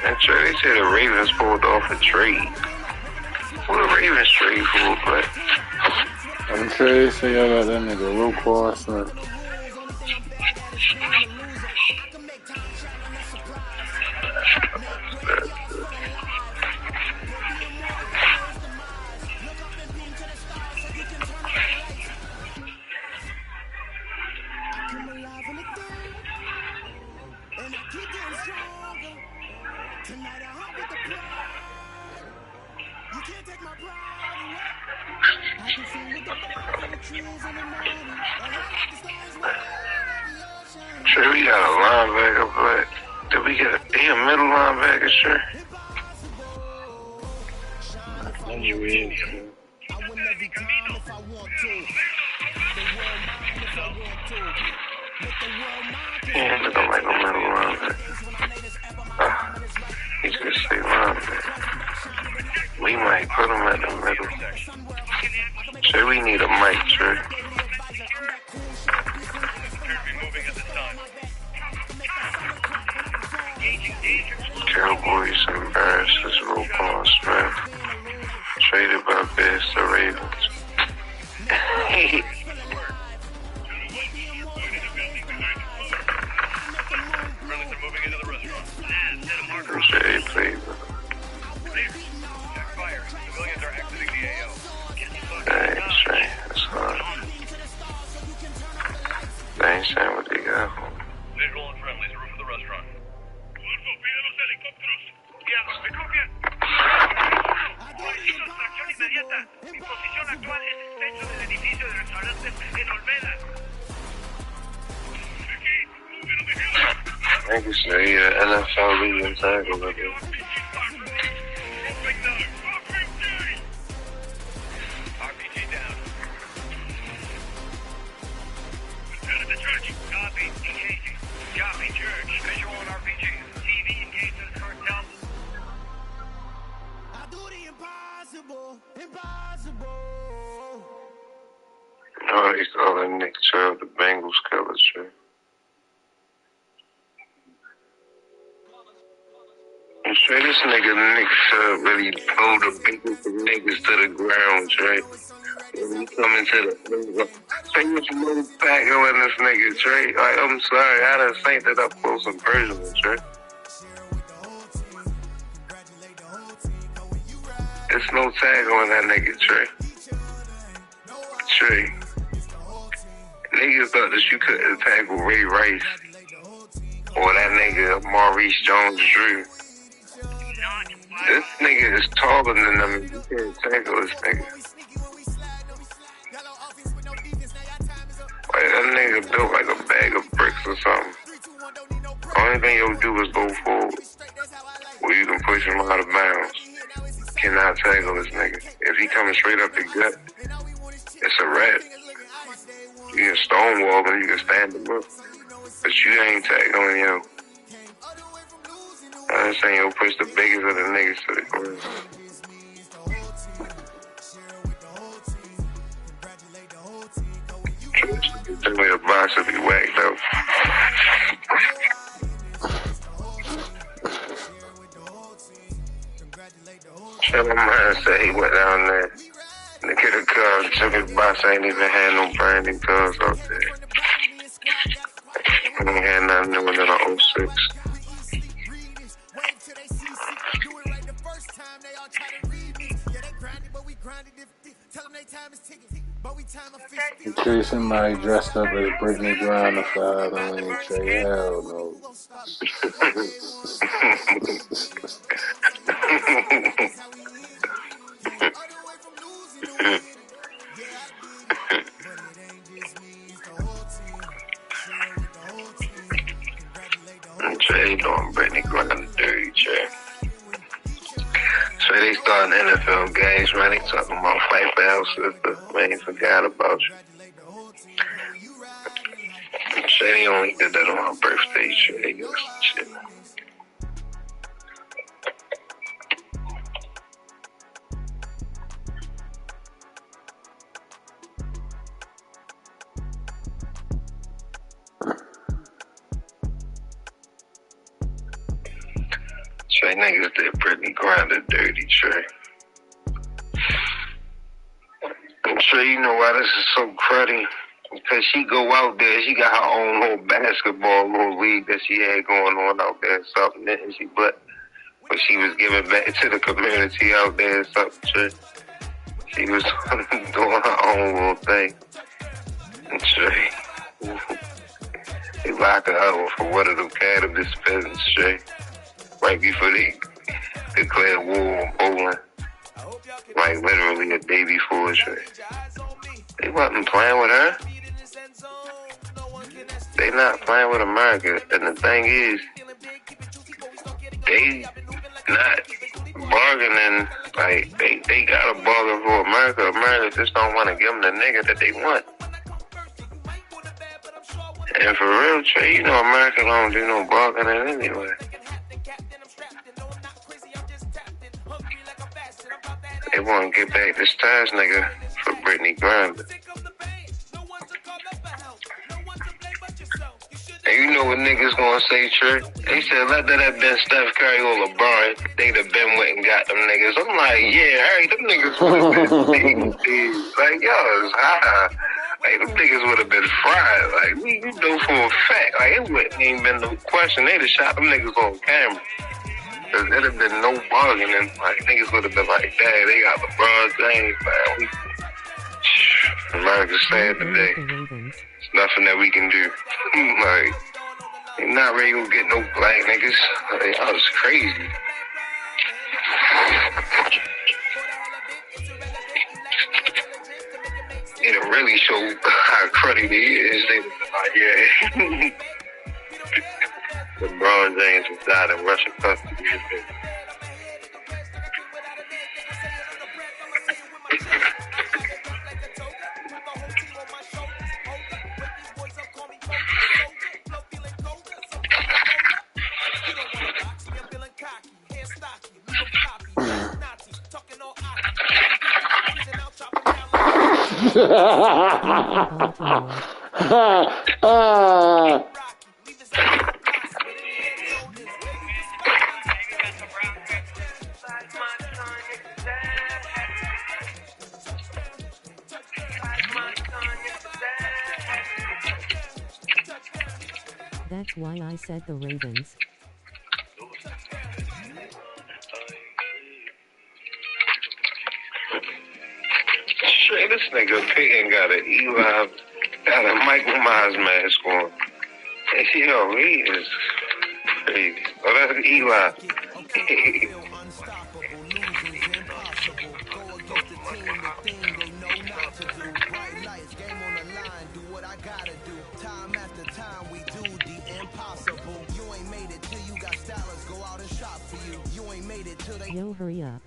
And Trey, they say the Ravens pulled off a trade. What the Ravens trade for, but I'm sure they say I got that nigga Roquan Smith. Trey, we got a linebacker, but did we get a middle linebacker, sure? Yeah, looking like a middle linebacker. He just say linebacker. We might put him at the middle. Trey, we need a mic, Trey. Cowboys embarrassed this Roquan Smith. Traded by Bears to Ravens. Jay played with him. Dang, Trey, that's hard. They ain't saying what they got. Visual and friendly, the roof of the restaurant. I can say NFL leading tackle with it. RPG down. Lieutenant to church. Copy. Engaging. Copy, church. Visual on RPG. TV engaged in the cartel. I do the impossible. Impossible. Oh, he's calling Nick Chubb the Bengals killer, Trey. And Trey, this nigga Nick Chubb really pulled the biggest niggas to the ground, Trey. When he coming to the Trey, what you know Paco and this nigga, Trey? Like, I'm sorry, I done think that up close and personal, Trey. There's no tag on that nigga, Trey. Trey. Niggas thought that you couldn't tackle Ray Rice or that nigga Maurice Jones-Drew. This nigga is taller than them. You can't tackle this nigga. Like, that nigga built like a bag of bricks or something. Only thing you'll do is go forward, where you can push him out of bounds. Cannot tackle this nigga. If he coming straight up the gut, it's a wrap. You can stonewall him, you can stand him up. But you ain't tackling him. I ain't saying you'll push the biggest of the niggas to the ground. Tell me the box will be whacked out. Tell my man said he went down there. The kid of cars took his box, ain't even had no branding cars out there. I ain't had nothing new than an 06. Trey, somebody dressed up as Brittany Griner for Halloween. Trey, hell no. Trey doing Brittany Griner dirty, Trey. So they starting NFL games, man. They talking about fight for our sister. Man, he forgot about you. Trey, they only did that on her birthday, Trey. Shit. Trey niggas did Brittany Griner dirty, Trey. And Trey, you know why this is so cruddy? Because she go out there, she got her own little basketball little league that she had going on out there or something, and but she was giving back to the community out there or something, Trey. She was doing her own little thing. And Trey, they locked her up for one of them cannabis peasants, Trey. Right before they declared war on Poland. Like literally a day before, Trey. They wasn't playing with her. They not playing with America. And the thing is, they not bargaining. Like, they got to bargain for America. America just don't want to give them the nigga that they want. And for real, Trey, you know America don't do no bargaining anyway. They want to get back this Taz nigga for Brittany Griner. And you know what niggas gonna say, Trey? They said, let that have been Steph Curry or LeBron, they'd have been went and got them niggas. I'm like, yeah, hey, them niggas would have been like, yo, it's high. Like, them niggas would have been fried. Like, we know for a fact. Like, it wouldn't even been no question. They'd have shot them niggas on camera. Cause there'd have been no bargaining. Like, niggas would have been like, dang, they got LeBron James, man. America's sad today. There's nothing that we can do. Like, you're not ready to get no black niggas. Like, that was crazy. It really showed how cruddy they is. They was like, yeah. LeBron James was died in Russian custody. That's why I said the Ravens. Straight, this nigga Pickens got an Eli, got a Michael Myers mask on. And yo, he is crazy. Oh, that's Eli. Yo, hurry up.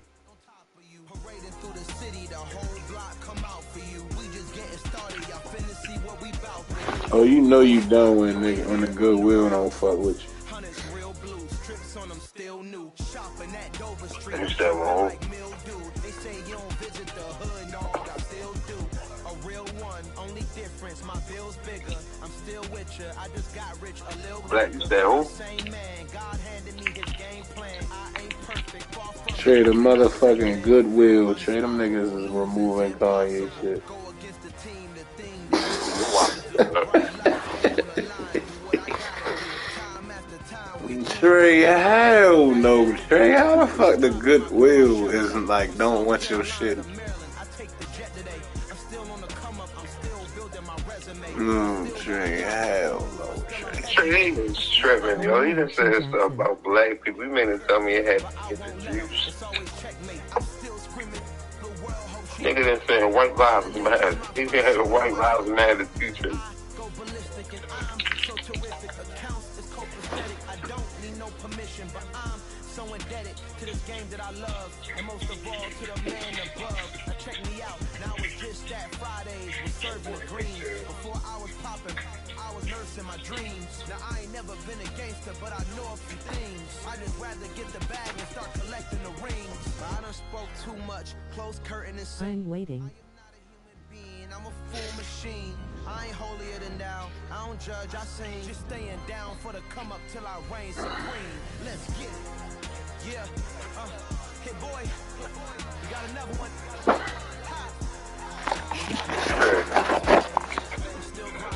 Oh, you know you done when the Goodwill don't fuck with you. Who's that one? Black, is that who? Trey, the motherfucking Goodwill. Trey, them niggas is removing Kanye shit. Trey, hell no. Trey, how the fuck the Goodwill is like, don't want your shit? Trey, hell no, Trey. Trey, he was tripping, yo. He done said stuff about black people. He made it tell me it had to get the juice. Nigga done said white lives matter. He had a white lives matter future. So indebted to this game that I love, and most of all to the man above. Check me out, now it's just that Fridays was serving the green. Before I was popping, I was nursing my dreams. Now I ain't never been a gangster, but I know a few things. I just rather get the bag and start collecting the rings. But I done spoke too much, close curtain and I'm waiting. I'm a full machine. I ain't holier than thou. I don't judge, I sing. Just staying down for the come up till I reign supreme. Let's get it. Yeah, hey boy, you got another one.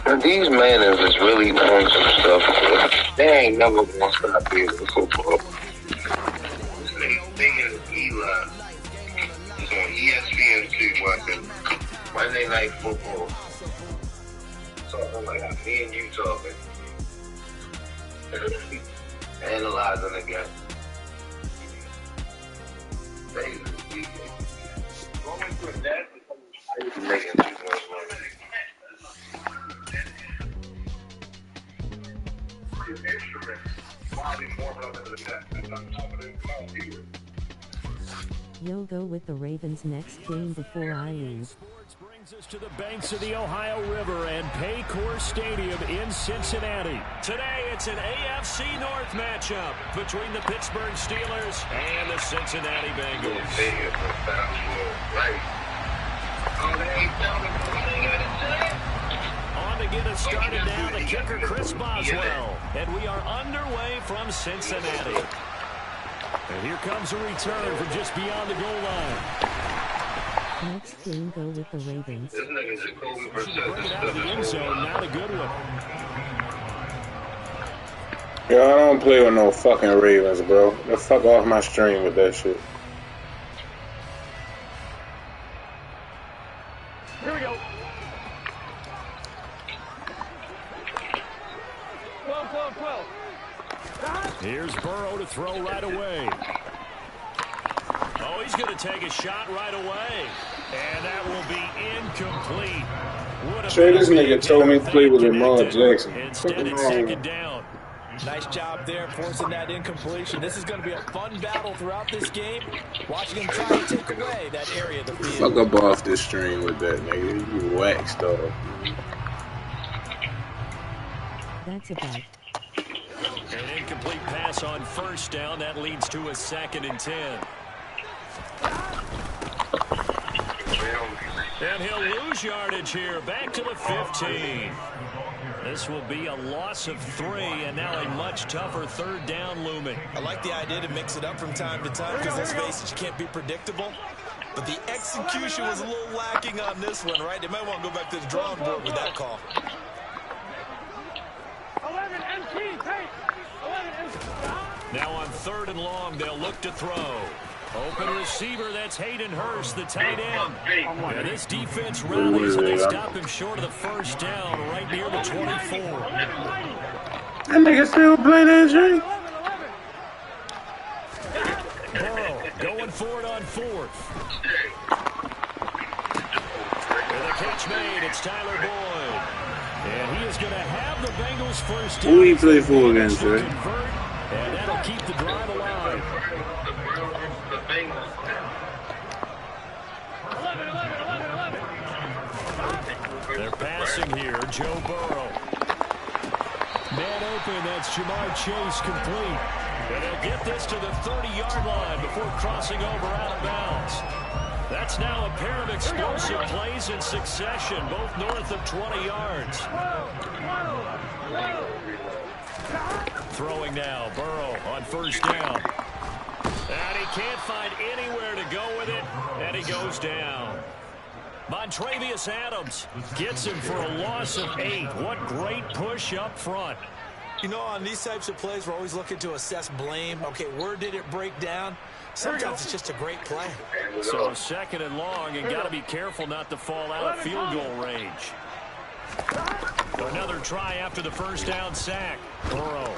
And these Manners is really on some stuff. They ain't never gonna stop being in football. This nigga thinking of Eli. It's on ESPN2 watching Monday Night Football. Talking like me and you talking. Analyzing the game. Going through that making too much money. You'll go with the Ravens next game before I leave. Sports brings us to the banks of the Ohio River and Paycor Stadium in Cincinnati. Today, it's an AFC North matchup between the Pittsburgh Steelers and the Cincinnati Bengals. On to get us started now, the kicker Chris Boswell. And we are underway from Cincinnati. And here comes a return from just beyond the goal line. Next game, go with the Ravens. This nigga's a Kobe Bring it out of the end zone, not a good one. Yo, I don't play with no fucking Ravens, bro. The fuck off my stream with that shit. Here we go. 12. Here's Burrow to throw right away. Oh, he's going to take a shot right away. And that will be incomplete. Sure, this nigga told me to play with Lamar Jackson. Instead, it's second down. Nice job there forcing that incompletion. This is going to be a fun battle throughout this game. Watching him try to take away that area of the field. Fuck up off this stream with that nigga. You waxed off. That's a bite. An incomplete pass on first down. That leads to a 2nd and 10. And he'll lose yardage here. Back to the 15. This will be a loss of 3, and now a much tougher 3rd down looming. I like the idea to mix it up from time to time because let's face it, you can't be predictable. But the execution was a little lacking on this one, right? They might want to go back to the drawing board with that call. 11 empty, take. 11 empty. Now on 3rd and long, they'll look to throw. Open receiver, that's Hayden Hurst, the tight end. And this defense rallies, and they stop him short of the 1st down, right near the 24. That nigga still playing that shit? Burrow going for it on 4th. With a catch made, it's Tyler Boyd. And he is going to have the Bengals 1st down. Who he play for again, Jay? And that'll keep the drive alive. 11. They're passing here, Joe Burrow. Man open, that's Jamar Chase complete. And they'll get this to the 30-yard line before crossing over out of bounds. That's now a pair of explosive plays in succession, both north of 20 yards. Throwing now, Burrow on 1st down. And he can't find anywhere to go with it, and he goes down. Montravius Adams gets him for a loss of 8. What great push up front. You know, on these types of plays, we're always looking to assess blame. Okay, where did it break down? Sometimes it's just a great play. So 2nd and long, and got to be careful not to fall out of field goal range. Another try after the 1st down sack. Burrow.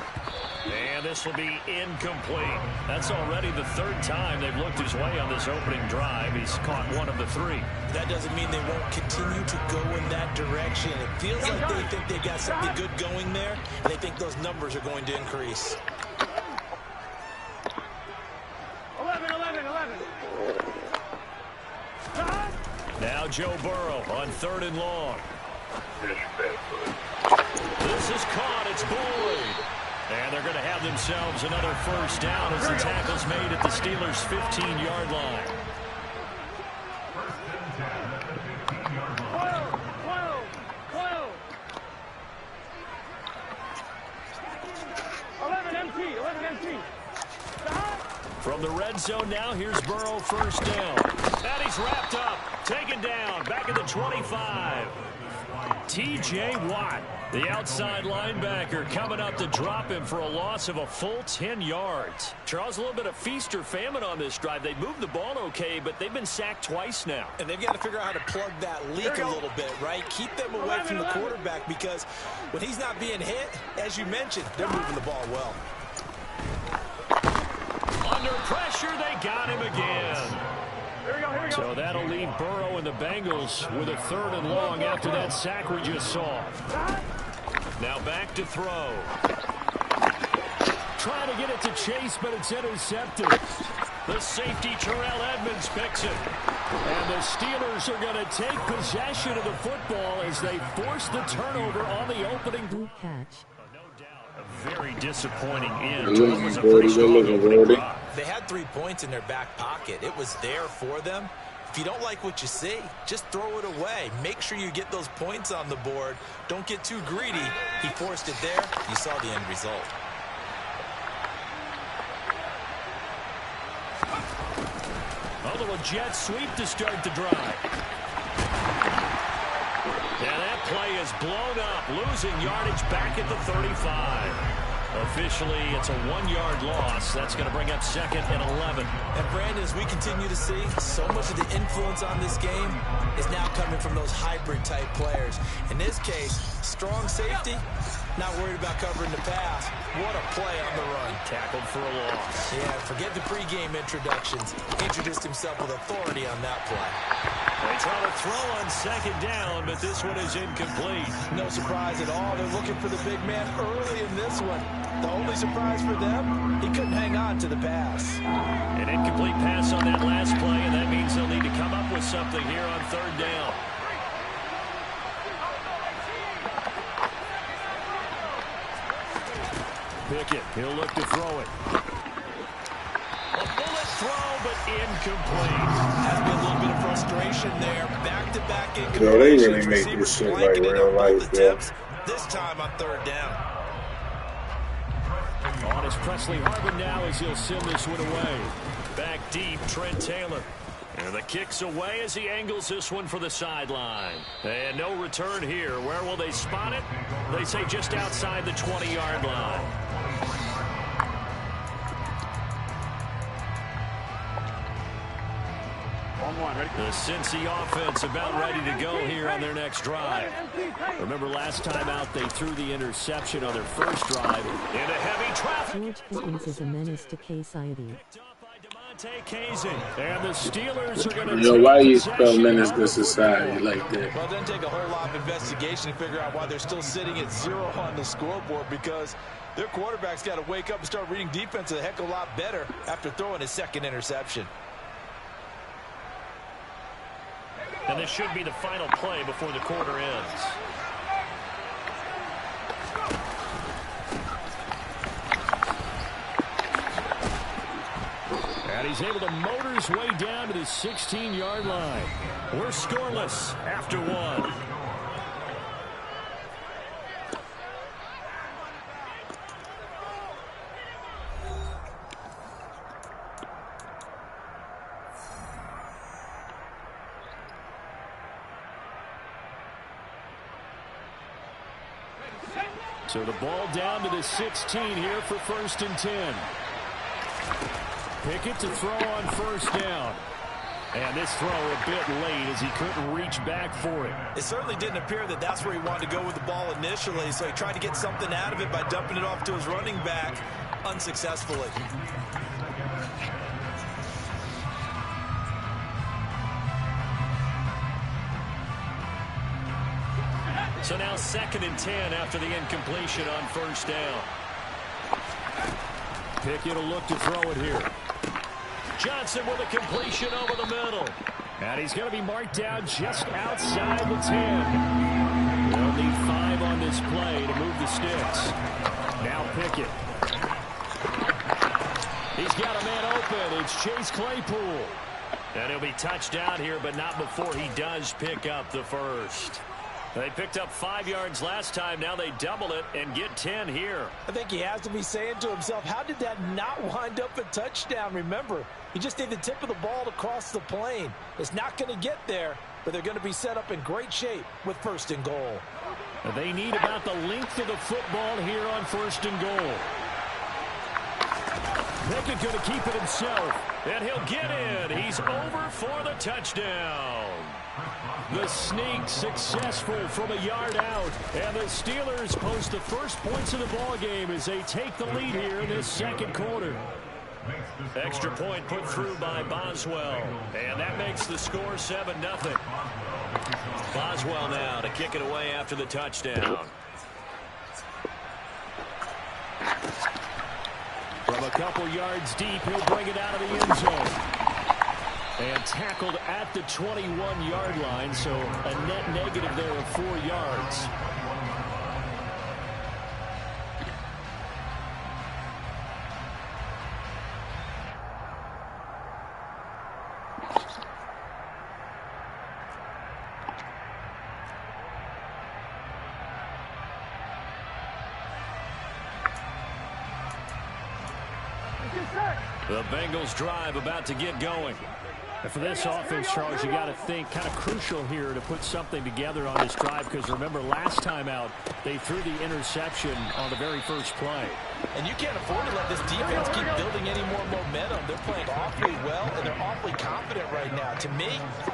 And this will be incomplete. That's already the 3rd time they've looked his way on this opening drive. He's caught 1 of the 3. That doesn't mean they won't continue to go in that direction. It feels like they think they got something good going there, and they think those numbers are going to increase. 11. Now Joe Burrow on 3rd and long. This is caught. It's Boyd. And they're going to have themselves another 1st down as the tackle's made at the Steelers' 15-yard line. 11 empty. red zone now. Here's Burrow, first down. And he's wrapped up. Taken down. Back at the 25. T.J. Watt, the outside linebacker, coming up to drop him for a loss of a full 10 yards. Charles, a little bit of feast or famine on this drive. They moved the ball okay, but they've been sacked twice now. And they've got to figure out how to plug that leak a little bit, right? Keep them away from the quarterback, because when he's not being hit, as you mentioned, they're moving the ball well. Under pressure, they got him again. So that'll leave Burrow and the Bengals with a 3rd and long after that sack we just saw. Now back to throw. Trying to get it to Chase, but it's intercepted. The safety, Terrell Edmonds, picks it. And the Steelers are going to take possession of the football as they force the turnover on the opening catch. A very disappointing end. It was a pretty strong opening drive. They had 3 points in their back pocket. It was there for them. If you don't like what you see, just throw it away. Make sure you get those points on the board. Don't get too greedy. He forced it there. You saw the end result. A little jet sweep to start the drive. And that play is blown up, losing yardage back at the 35. Officially, it's a 1-yard loss. That's going to bring up 2nd and 11. And Brandon, as we continue to see, so much of the influence on this game is now coming from those hybrid-type players. In this case, strong safety, not worried about covering the pass. What a play on the run. Tackled for a loss. Yeah, forget the pregame introductions. Introduced himself with authority on that play. They try to throw on 2nd down, but this one is incomplete. No surprise at all. They're looking for the big man early in this one. The only surprise for them, he couldn't hang on to the pass. An incomplete pass on that last play, and that means they'll need to come up with something here on 3rd down. Pickett, he'll look to throw it. A bullet throw, but incomplete. Has been a little bit of frustration there. Back-to-back incompletions. Yo, they really make this shit like real life, yeah. This time on 3rd down. On is Presley Harvin now as he'll send this one away. Back deep, Trent Taylor. And the kick's away as he angles this one for the sideline. And no return here. Where will they spot it? They say just outside the 20-yard line. The Cincy offense about ready to go here on their next drive. Remember last time out they threw the interception on their first drive into heavy traffic. George Pickens is a menace to K-Society. And the Steelers are going to Yo, why you spell menace to society like that? Well, it doesn't take a whole lot of investigation to figure out why they're still sitting at 0 on the scoreboard, because their quarterback's got to wake up and start reading defense a heck of a lot better after throwing his 2nd interception. And this should be the final play before the quarter ends. And he's able to motor his way down to the 16-yard line. We're scoreless after 1. So the ball down to the 16 here for 1st and 10. Pickett to throw on 1st down. And this throw a bit late as he couldn't reach back for it. It certainly didn't appear that that's where he wanted to go with the ball initially, so he tried to get something out of it by dumping it off to his running back unsuccessfully. So now 2nd and 10 after the incompletion on 1st down. Pickett will look to throw it here. Johnson with a completion over the middle. And he's going to be marked down just outside the 10. They'll need 5 on this play to move the sticks. Now Pickett. He's got a man open. It's Chase Claypool. And he'll be touched down here, but not before he does pick up the first. They picked up 5 yards last time. Now they double it and get 10 here. I think he has to be saying to himself, how did that not wind up a touchdown? Remember, you just need the tip of the ball to cross the plane. It's not going to get there, but they're going to be set up in great shape with 1st and goal. They need about the length of the football here on 1st and goal. Pickett going to keep it himself, and he'll get in. He's over for the touchdown. The sneak successful from a yard out, and the Steelers post the first points of the ball game as they take the lead here in this 2nd quarter. Extra point put through by Boswell, and that makes the score 7-0. Boswell now to kick it away after the touchdown. From a couple yards deep, he'll bring it out of the end zone. And tackled at the 21-yard line, so a net negative there of 4 yards. The Bengals drive about to get going. And for this offense, Charles, you got to think kind of crucial here to put something together on this drive, because remember last time out they threw the interception on the very first play. And you can't afford to let this defense keep building any more momentum. They're playing awfully well, and they're awfully confident right now. To me,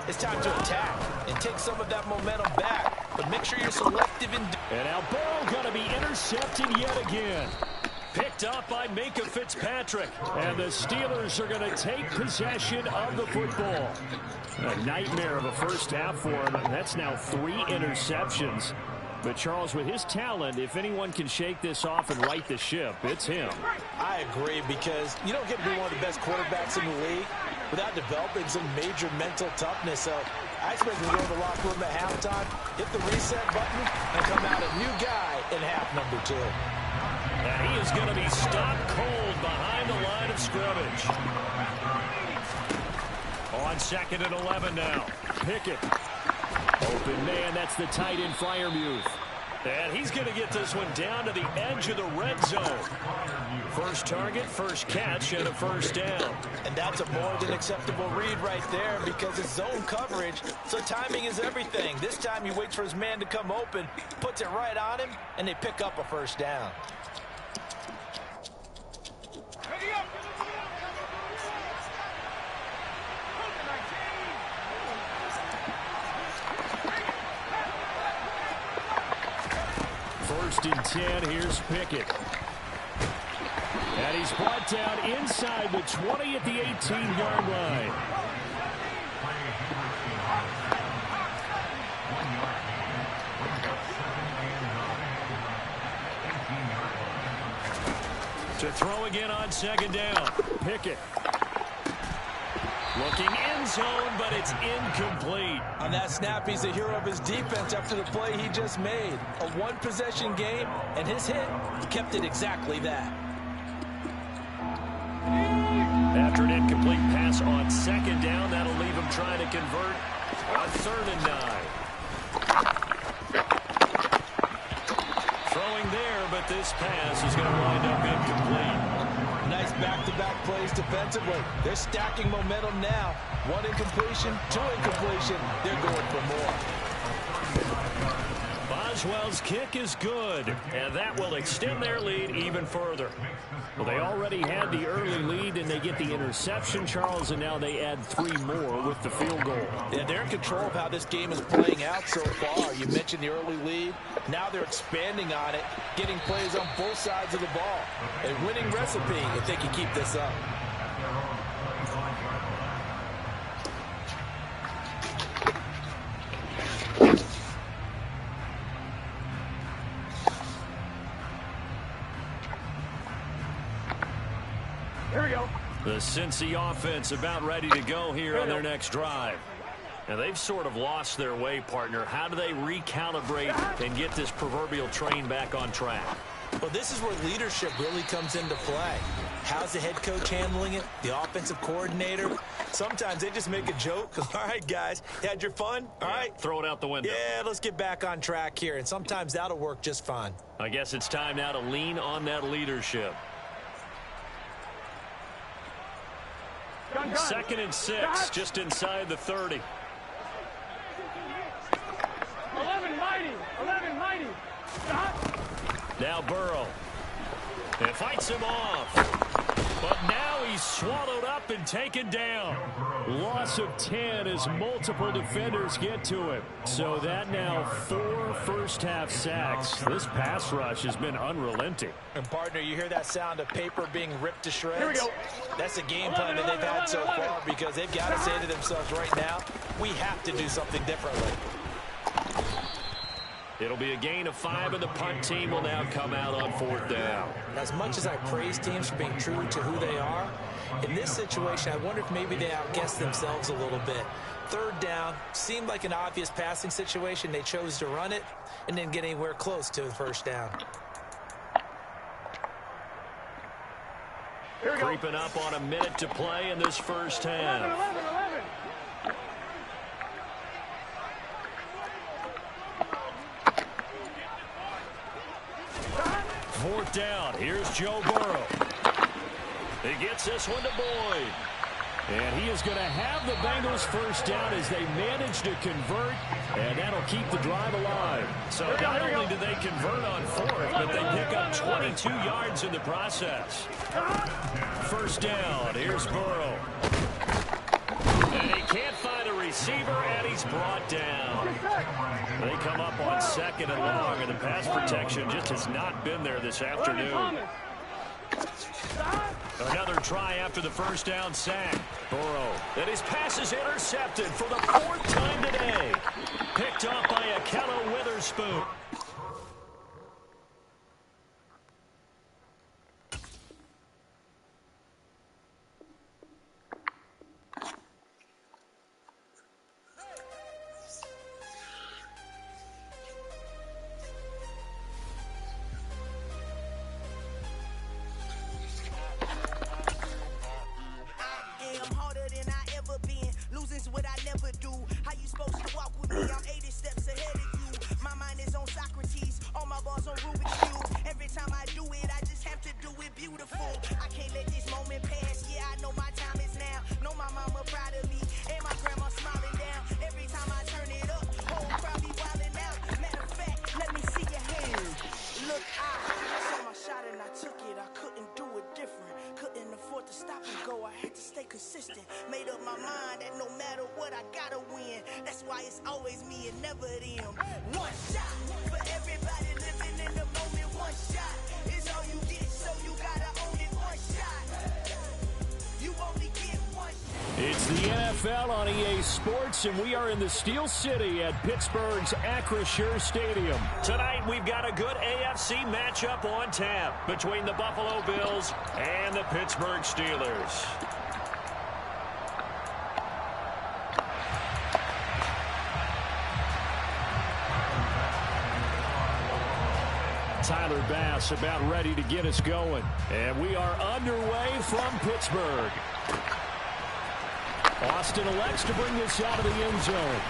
it's time to attack and take some of that momentum back. But make sure you're selective in... And now Burrow going to be intercepted yet again. Picked up by Minka Fitzpatrick. And the Steelers are going to take possession of the football. A nightmare of a first half for him. That's now 3 interceptions. But Charles, with his talent, if anyone can shake this off and right the ship, it's him. I agree, because you don't get to be one of the best quarterbacks in the league without developing some major mental toughness. So I expect him to go to the locker room at halftime, hit the reset button, and come out a new guy in half number 2. And he is going to be stopped cold behind the line of scrimmage. On 2nd and 11 now. Pickett. Open man, that's the tight end Freiermuth. And he's going to get this one down to the edge of the red zone. First target, first catch, and a first down. And that's a more than acceptable read right there, because it's zone coverage, so timing is everything. This time he waits for his man to come open, puts it right on him, and they pick up a first down. First and 10, here's Pickett. And he's brought down inside the 20 at the 18-yard line. To throw again on 2nd down. Pickett. Looking end zone, but it's incomplete. On that snap, he's the hero of his defense after the play he just made. A one-possession game, and his hit kept it exactly that. After an incomplete pass on 2nd down, that'll leave him trying to convert on 3rd and 9. Throwing there, but this pass is going to wind up incomplete. Nice back-to-back plays defensively. They're stacking momentum now. 1 incompletion, 2 incompletion. They're going for more. Boswell's kick is good, and that will extend their lead even further. Well, they already had the early lead, and they get the interception, Charles, and now they add 3 more with the field goal. Yeah, they're in control of how this game is playing out so far. You mentioned the early lead. Now they're expanding on it, getting plays on both sides of the ball. A winning recipe if they can keep this up. Here we go. The Cincy offense about ready to go here on their next drive. Now, they've sort of lost their way, partner. How do they recalibrate and get this proverbial train back on track? Well, this is where leadership really comes into play. How's the head coach handling it? The offensive coordinator? Sometimes they just make a joke. All right, guys, you had your fun? All right. Throw it out the window. Yeah, let's get back on track here, and sometimes that'll work just fine. I guess it's time now to lean on that leadership. 2nd and 6, just inside the 30. 11 mighty. Now Burrow. And fights him off. But now he's swallowed up and taken down. Loss of 10 as multiple defenders get to him. So that now 4 first-half sacks. This pass rush has been unrelenting. And, partner, you hear that sound of paper being ripped to shreds? Here we go. That's a game plan that they've had so far because they've got to say to themselves right now, we have to do something differently. It'll be a gain of 5, and the punt team will now come out on 4th down. As much as I praise teams for being true to who they are, in this situation, I wonder if maybe they outguessed themselves a little bit. 3rd down seemed like an obvious passing situation. They chose to run it and didn't get anywhere close to the 1st down. Creeping up on a minute to play in this first half. 11. 4th down. Here's Joe Burrow. He gets this one to Boyd. And he is going to have the Bengals 1st down as they manage to convert, and that'll keep the drive alive. So not only do they convert on 4th, but they pick up 22 yards in the process. 1st down. Here's Burrow. And he can't find a receiver, and he's brought down. They come up on 2nd and long, and the pass protection just has not been there this afternoon. Another try after the 1st down sack. Burrow. And his pass is intercepted for the 4th time today. Picked up by Akello Witherspoon. It's the NFL on EA Sports, and we are in the Steel City at Pittsburgh's Acrisure Stadium. Tonight, we've got a good AFC matchup on tap between the Buffalo Bills and the Pittsburgh Steelers. Tyler Bass about ready to get us going. And we are underway from Pittsburgh. Austin elects to bring this out of the end zone.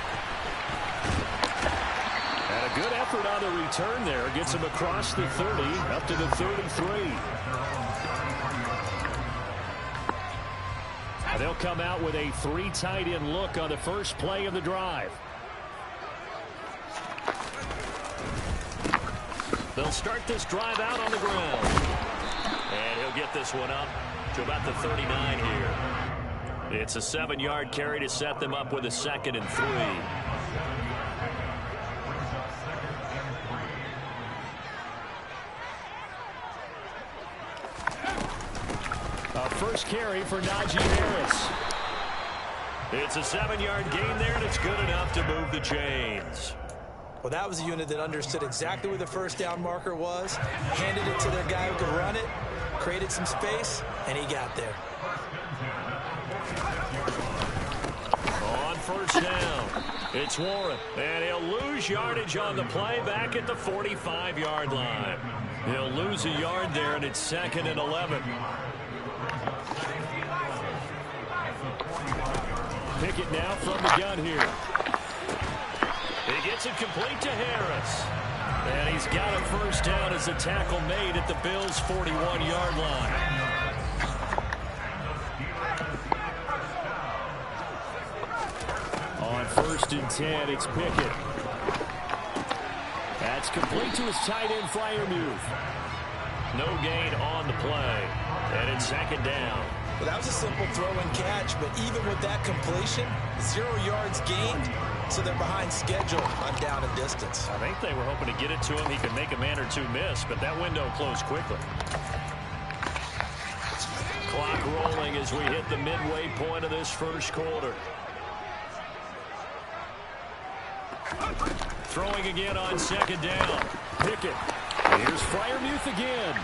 And a good effort on the return there. Gets him across the 30, up to the 33. They'll come out with a 3 tight end look on the first play of the drive. They'll start this drive out on the ground. And he'll get this one up to about the 39 here. It's a 7-yard carry to set them up with a 2nd and 3. A first carry for Najee Harris. It's a 7-yard gain there, and it's good enough to move the chains. Well, that was a unit that understood exactly where the first down marker was, handed it to their guy who could run it, created some space, and he got there. On first down, it's Warren, and he'll lose yardage on the play back at the 45-yard line. He'll lose a yard there, and it's 2nd and 11. it now from the gun here. He gets it complete to Harris. And he's got a first down as a tackle made at the Bills' 41-yard line. On 1st and 10, it's Pickett. That's complete to his tight end, Freiermuth. No gain on the play. And it's 2nd down. Well, that was a simple throw and catch, but even with that completion, 0 yards gained, so they're behind schedule on down and distance. I think they were hoping to get it to him. He could make a man or two miss, but that window closed quickly. Clock rolling as we hit the midway point of this first quarter. Throwing again on 2nd down. Pickett. Here's Freiermuth again.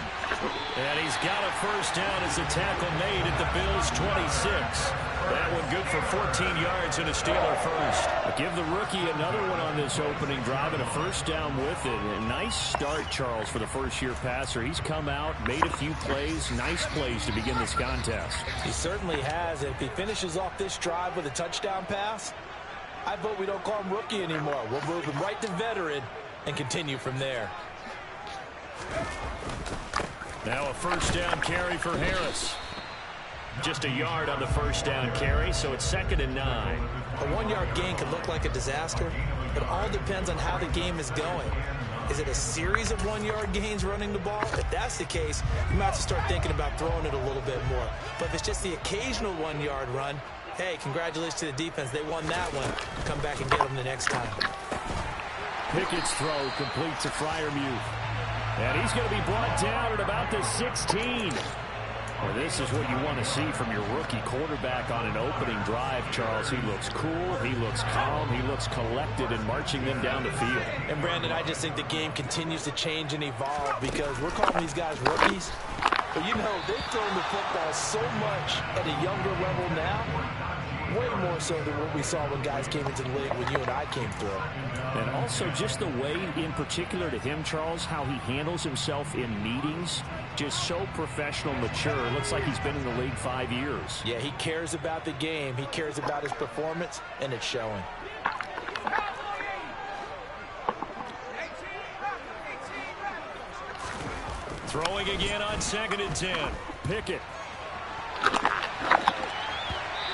And he's got a first down as a tackle made at the Bills' 26. That one good for 14 yards and a Steeler first. Give the rookie another one on this opening drive and a first down with it. A nice start, Charles, for the first-year passer. He's come out, made a few plays, nice plays to begin this contest. He certainly has. And if he finishes off this drive with a touchdown pass, I vote we don't call him rookie anymore. We'll move him right to veteran and continue from there. Now a first down carry for Harris. Just a yard on the first down carry, so it's 2nd and 9. A 1-yard gain can look like a disaster. It all depends on how the game is going. Is it a series of 1-yard gains running the ball? If that's the case, you might have to start thinking about throwing it a little bit more. But if it's just the occasional 1-yard run, hey, congratulations to the defense. They won that one. Come back and get them the next time. Pickett's throw complete to Freiermuth. And he's going to be brought down at about the 16. Well, this is what you want to see from your rookie quarterback on an opening drive, Charles. He looks cool, he looks calm, he looks collected in marching them down the field. And, Brandon, I just think the game continues to change and evolve because we're calling these guys rookies. But, you know, they've thrown the football so much at a younger level now. Way more so than what we saw when guys came into the league when you and I came through. And also just the way, in particular to him, Charles, how he handles himself in meetings. Just so professional, mature. Looks like he's been in the league 5 years. Yeah, he cares about the game. He cares about his performance, and it's showing. Throwing again on 2nd and 10. Pickett.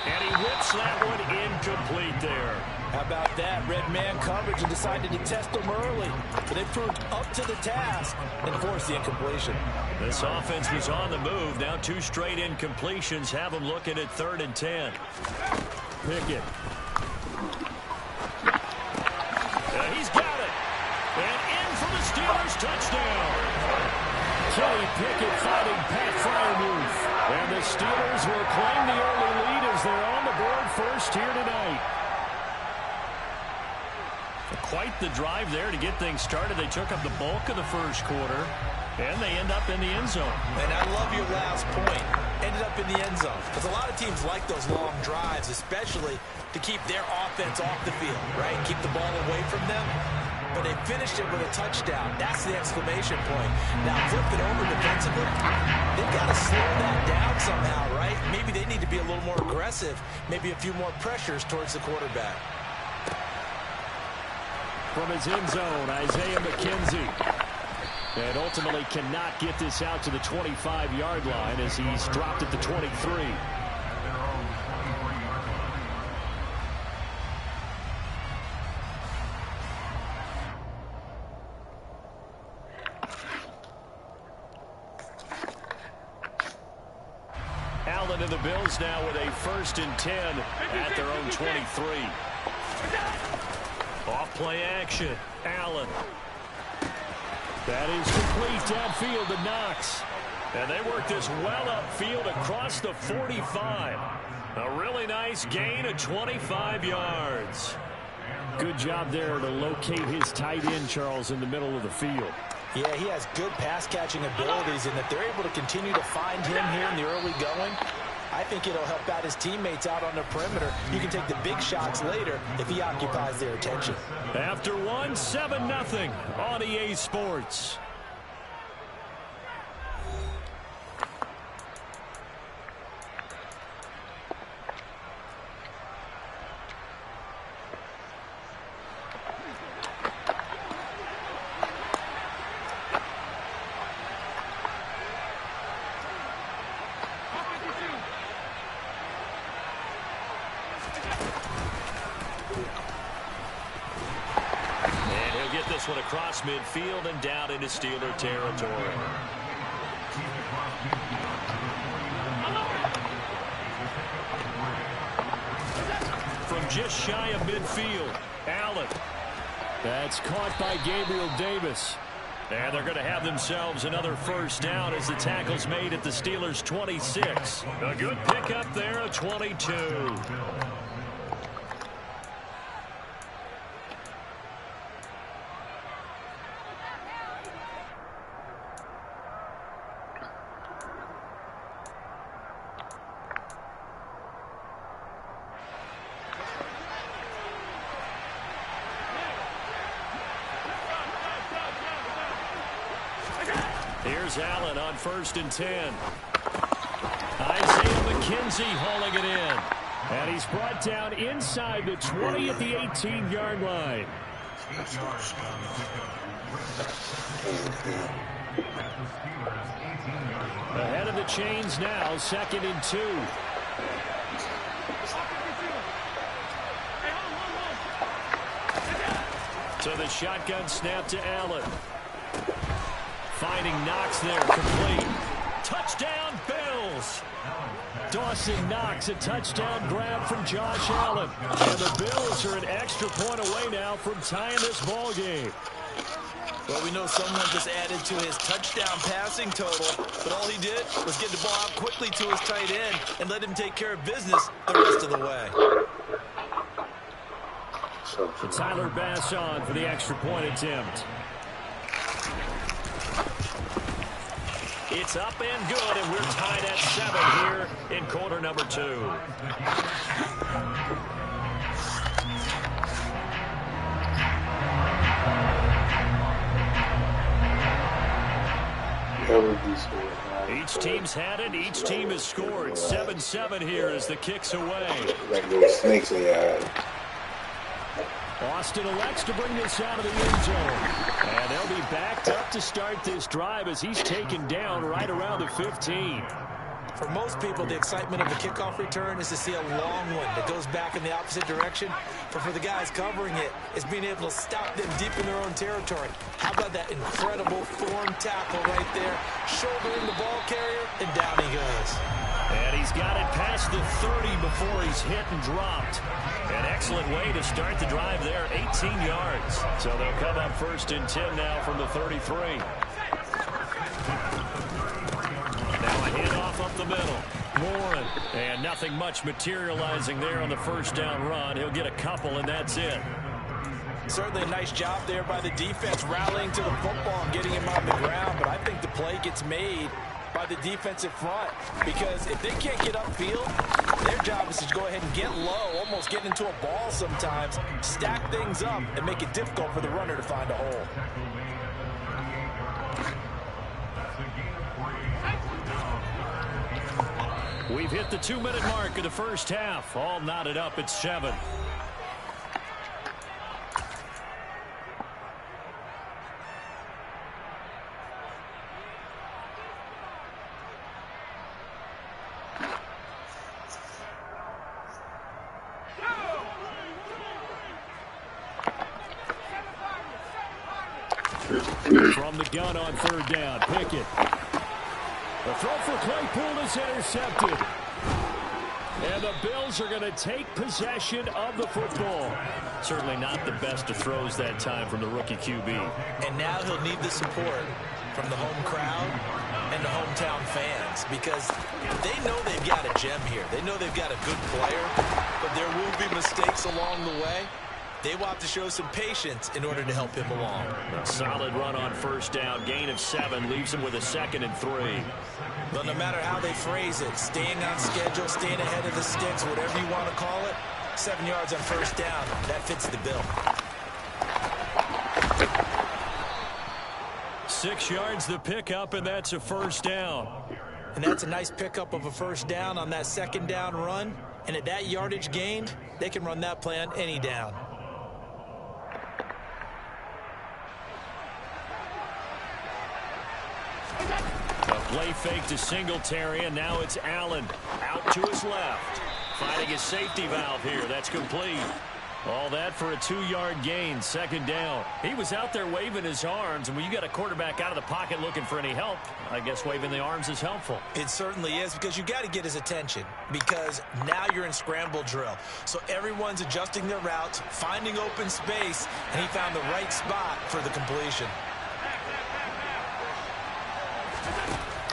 And he whips that one incomplete there. How about that? Red man coverage and decided to test them early. But they proved up to the task and forced the incompletion. This offense was on the move. Now 2 straight incompletions have them looking at 3rd and 10. Pickett. He's got it. And in for the Steelers touchdown. Kenny Pickett fighting Pat Freiermuth. And the Steelers will claim the early lead as they're on the board first here tonight. Quite the drive there to get things started. They took up the bulk of the first quarter, and they end up in the end zone. And I love your last point. Ended up in the end zone. Because a lot of teams like those long drives, especially to keep their offense off the field, right? Keep the ball away from them. But they finished it with a touchdown. That's the exclamation point. Now flip it over defensively. They've got to slow that down somehow, right? Maybe they need to be a little more aggressive. Maybe a few more pressures towards the quarterback. From his end zone, Isaiah McKenzie. And ultimately cannot get this out to the 25-yard line as he's dropped at the 23. Allen and the Bills now with a 1st and 10 at their own 23. Off play action. Allen. That is complete downfield to Knox. And they work this well upfield across the 45. A really nice gain of 25 yards. Good job there to locate his tight end, Charles, in the middle of the field. Yeah, he has good pass-catching abilities, and if they're able to continue to find him here in the early going, I think it'll help out his teammates out on the perimeter. You can take the big shots later if he occupies their attention. After one, 7-0 on EA Sports. this one across midfield and down into Steeler territory. From just shy of midfield, Allen. That's caught by Gabriel Davis. And they're going to have themselves another first down as the tackle's made at the Steelers' 26. A good pickup there of 22. Here's Allen on 1st and 10. Isaiah McKenzie hauling it in. And he's brought down inside the 20 at the 18-yard line. Ahead of the chains now, 2nd and 2. So the shotgun snap to Allen. Finding Knox there, complete. Touchdown, Bills! Dawson Knox, a touchdown grab from Josh Allen. And the Bills are an extra point away now from tying this ball game. Well, we know someone just added to his touchdown passing total, but all he did was get the ball out quickly to his tight end and let him take care of business the rest of the way. Tyler Bass on for the extra point attempt. It's up and good, and we're tied at 7 here in quarter number 2. Each team's had it. Each team has scored. 7-7 here as the kick's away. Like little snakes in your eyes. Austin elects to bring this out of the end zone. And they'll be backed up to start this drive as he's taken down right around the 15. For most people, the excitement of the kickoff return is to see a long one that goes back in the opposite direction. But for the guys covering it, it's being able to stop them deep in their own territory. How about that incredible form tackle right there? Shouldering the ball carrier, and down he goes. And he's got it past the 30 before he's hit and dropped. An excellent way to start the drive there, 18 yards. So they'll come up 1st and 10 now from the 33. Now a handoff up the middle. Warren. And nothing much materializing there on the first down run. He'll get a couple, and that's it. Certainly a nice job there by the defense rallying to the football and getting him on the ground. But I think the play gets made by the defensive front, because if they can't get upfield, their job is to go ahead and get low, almost get into a ball sometimes, stack things up, and make it difficult for the runner to find a hole. We've hit the 2-minute mark of the first half. All knotted up at 7. From the gun on 3rd down, Pickett. The throw for Claypool is intercepted. And the Bills are going to take possession of the football. Certainly not the best of throws that time from the rookie QB. And now he'll need the support from the home crowd and the hometown fans, because they know they've got a gem here. They know they've got a good player, but there will be mistakes along the way. They will have to show some patience in order to help him along. A solid run on 1st down. Gain of 7 leaves him with a 2nd and 3. But no matter how they phrase it, staying on schedule, staying ahead of the sticks, whatever you want to call it, 7 yards on 1st down, that fits the bill. 6 yards the pickup, and that's a 1st down. And that's a nice pickup of a 1st down on that 2nd down run. And at that yardage gained, they can run that play on any down. A play fake to Singletary, and now it's Allen out to his left. Finding his safety valve here. That's complete. All that for a 2-yard gain, second down. He was out there waving his arms, and when you got a quarterback out of the pocket looking for any help, I guess waving the arms is helpful. It certainly is, because you got to get his attention, because now you're in scramble drill. So everyone's adjusting their routes, finding open space, and he found the right spot for the completion.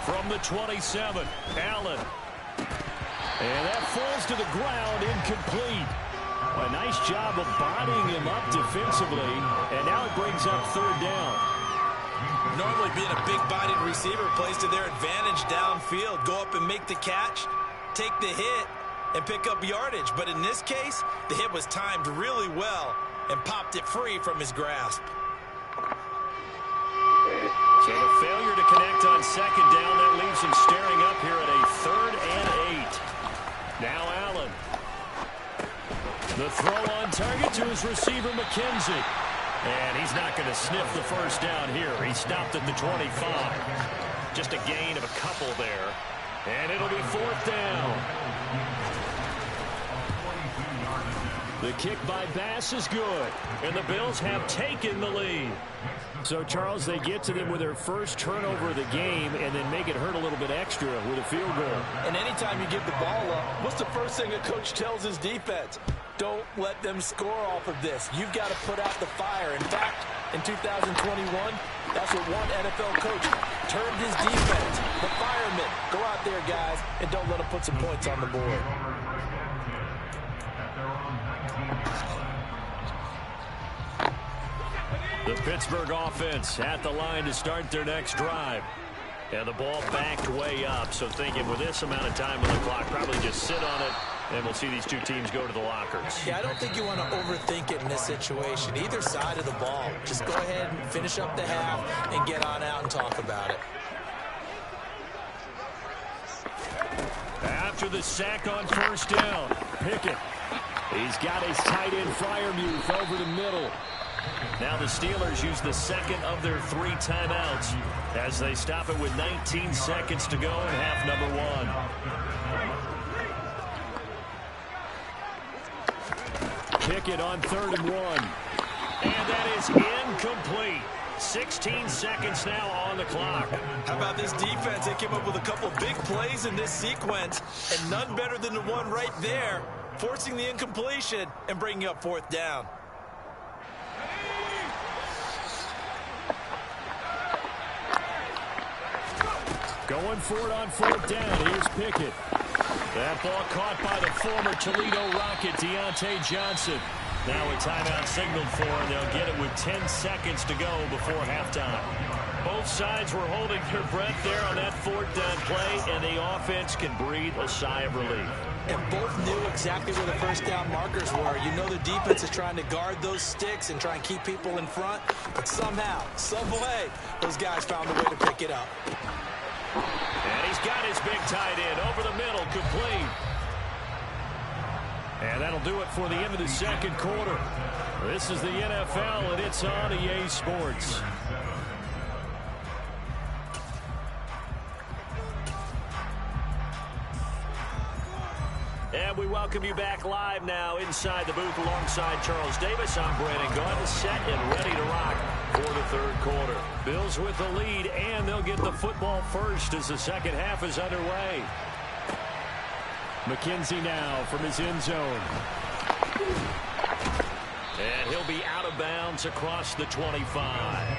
From the 27, Allen. And that falls to the ground, incomplete. A nice job of bodying him up defensively, and now it brings up third down. Normally being a big-bodied receiver plays to their advantage downfield. Go up and make the catch, take the hit, and pick up yardage. But in this case, the hit was timed really well and popped it free from his grasp. So the failure to connect on second down, that leaves him staring up here at a 3rd and 8. Now Allen. The throw on target to his receiver, McKenzie. And he's not going to sniff the first down here. He stopped at the 25. Just a gain of a couple there. And it'll be 4th down. The kick by Bass is good. And the Bills have taken the lead. So, Charles, they get to them with their first turnover of the game and then make it hurt a little bit extra with a field goal. And anytime you give the ball up, what's the first thing a coach tells his defense? Don't let them score off of this. You've got to put out the fire. In fact, in 2021, that's what one NFL coach termed his defense. The firemen. Go out there, guys, and don't let them put some points on the board. The Pittsburgh offense at the line to start their next drive. And the ball backed way up, so thinking with this amount of time on the clock, probably just sit on it, and we'll see these two teams go to the lockers. Yeah, I don't think you want to overthink it in this situation. Either side of the ball. Just go ahead and finish up the half and get on out and talk about it. After the sack on first down, Pickett. He's got his tight end Freiermuth over the middle. Now the Steelers use the second of their 3 timeouts as they stop it with 19 seconds to go in half number 1. Pickett on 3rd and 1. And that is incomplete. 16 seconds now on the clock. How about this defense? They came up with a couple big plays in this sequence, and none better than the one right there, forcing the incompletion and bringing up 4th down. Going for it on 4th down. Here's Pickett. That ball caught by the former Toledo Rocket, Deontay Johnson. Now a timeout signaled for, and they'll get it with 10 seconds to go before halftime. Both sides were holding their breath there on that 4th down play, and the offense can breathe a sigh of relief. And both knew exactly where the first down markers were. You know the defense is trying to guard those sticks and try and keep people in front, but somehow, some way, those guys found a way to pick it up. And he's got his big tight end over the middle, complete. And that'll do it for the end of the second quarter. This is the NFL, and it's on EA Sports. And we welcome you back live now inside the booth alongside Charles Davis. I'm Brandon Gunn, set and ready to rock for the third quarter. Bills with the lead, and they'll get the football first as the second half is underway. McKenzie now from his end zone. And he'll be out of bounds across the 25.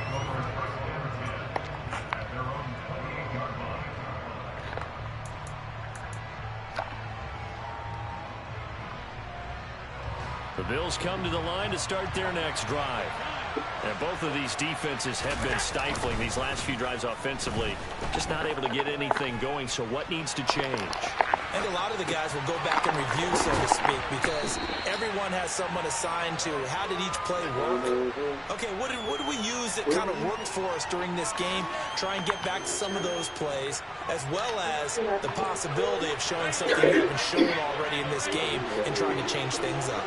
The Bills come to the line to start their next drive. And both of these defenses have been stifling these last few drives offensively. Just not able to get anything going, so what needs to change? And a lot of the guys will go back and review, so to speak, because everyone has someone assigned to how did each play work. Okay, what did we use that kind of worked for us during this game? Try and get back to some of those plays, as well as the possibility of showing something you haven't shown already in this game and trying to change things up.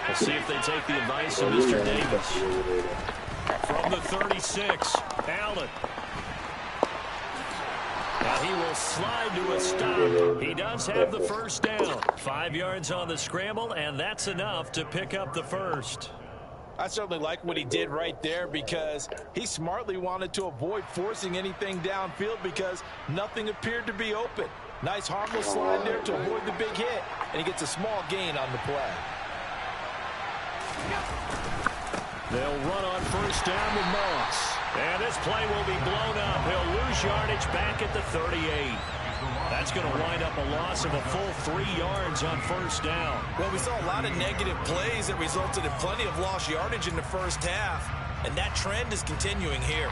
We'll see if they take the advice of Mr. Davis. From the 36, Allen. Now And he will slide to a stop. He does have the first down. 5 yards on the scramble, and that's enough to pick up the first. I certainly like what he did right there because he smartly wanted to avoid forcing anything downfield because nothing appeared to be open. Nice harmless slide there to avoid the big hit, and he gets a small gain on the play. They'll run on first down with Moss. And this play will be blown up. He'll lose yardage back at the 38. That's going to wind up a loss of a full 3 yards on first down. Well, we saw a lot of negative plays that resulted in plenty of lost yardage in the first half, and that trend is continuing here.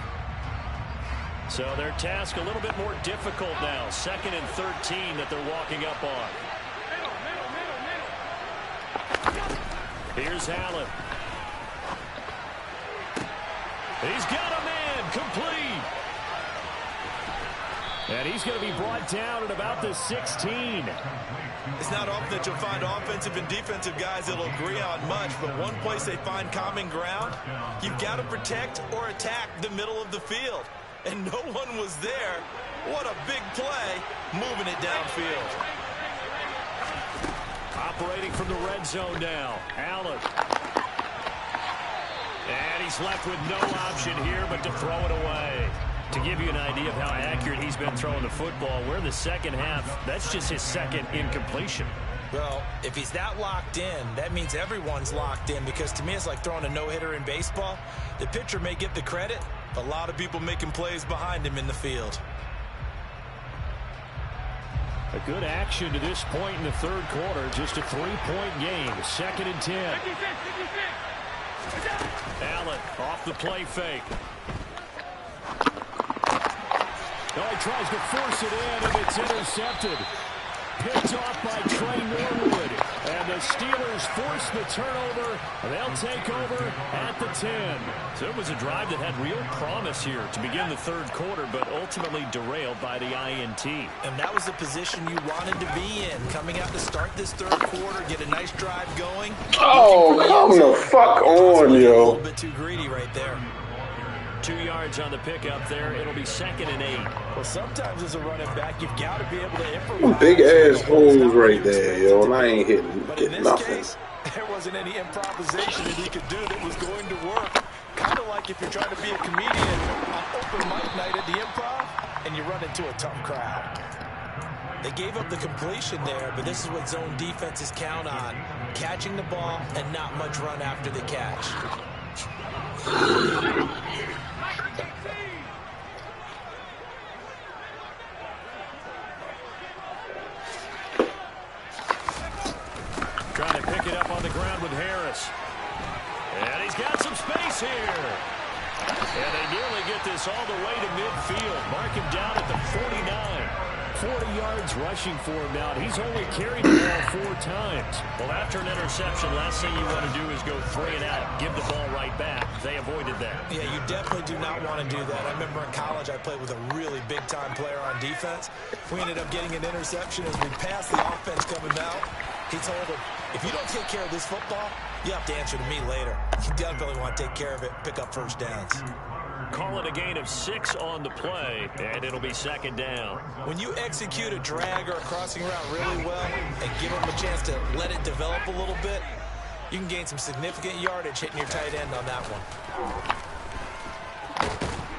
So their task a little bit more difficult now. 2nd and 13 that they're walking up on. Here's Allen. He's got a man complete. And he's going to be brought down at about the 16. It's not often that you'll find offensive and defensive guys that'll agree on much, but one place they find common ground, you've got to protect or attack the middle of the field. And no one was there. What a big play, moving it downfield. Operating from the red zone now, Allen. And he's left with no option here but to throw it away. To give you an idea of how accurate he's been throwing the football, we're in the second half. That's just his second incompletion. Well, if he's that locked in, that means everyone's locked in, because to me it's like throwing a no-hitter in baseball. The pitcher may get the credit, but a lot of people making plays behind him in the field. A good action to this point in the third quarter. Just a 3-point game. 2nd and 10. Allen off the play fake. Oh, he tries to force it in, and it's intercepted. Picked off by Trey Norwood. And the Steelers force the turnover. They'll take over at the 10. So it was a drive that had real promise here to begin the third quarter, but ultimately derailed by the INT. And that was the position you wanted to be in. Coming out to start this third quarter, get a nice drive going. Oh, come the fuck on, yo. A little bit too greedy right there. 2 yards on the pickup there. It'll be 2nd and 8. Well, sometimes as a running back, you've got to be able to improvise. Big ass holes right there, yo, and I ain't hitting But in this nothing. case, there wasn't any improvisation that he could do that was going to work. Kind of like if you're trying to be a comedian on open mic night at the Improv and you run into a tough crowd. They gave up the completion there, but this is what zone defenses count on. Catching the ball and not much run after the catch. Trying to pick it up on the ground with Harris. And he's got some space here. And they nearly get this all the way to midfield. Mark him down at the 49. 40 yards rushing for him now. He's only carried the ball 4 times. Well, after an interception, last thing you want to do is go 3 and out. Give the ball right back. They avoided that. Yeah, you definitely do not want to do that. I remember in college I played with a really big-time player on defense. We ended up getting an interception as we passed the offense coming out. He told him, if you don't take care of this football, you have to answer to me later. You definitely want to take care of it, pick up first downs. Call it a gain of 6 on the play, and it'll be 2nd down. When you execute a drag or a crossing route really well and give them a chance to let it develop a little bit, you can gain some significant yardage hitting your tight end on that one.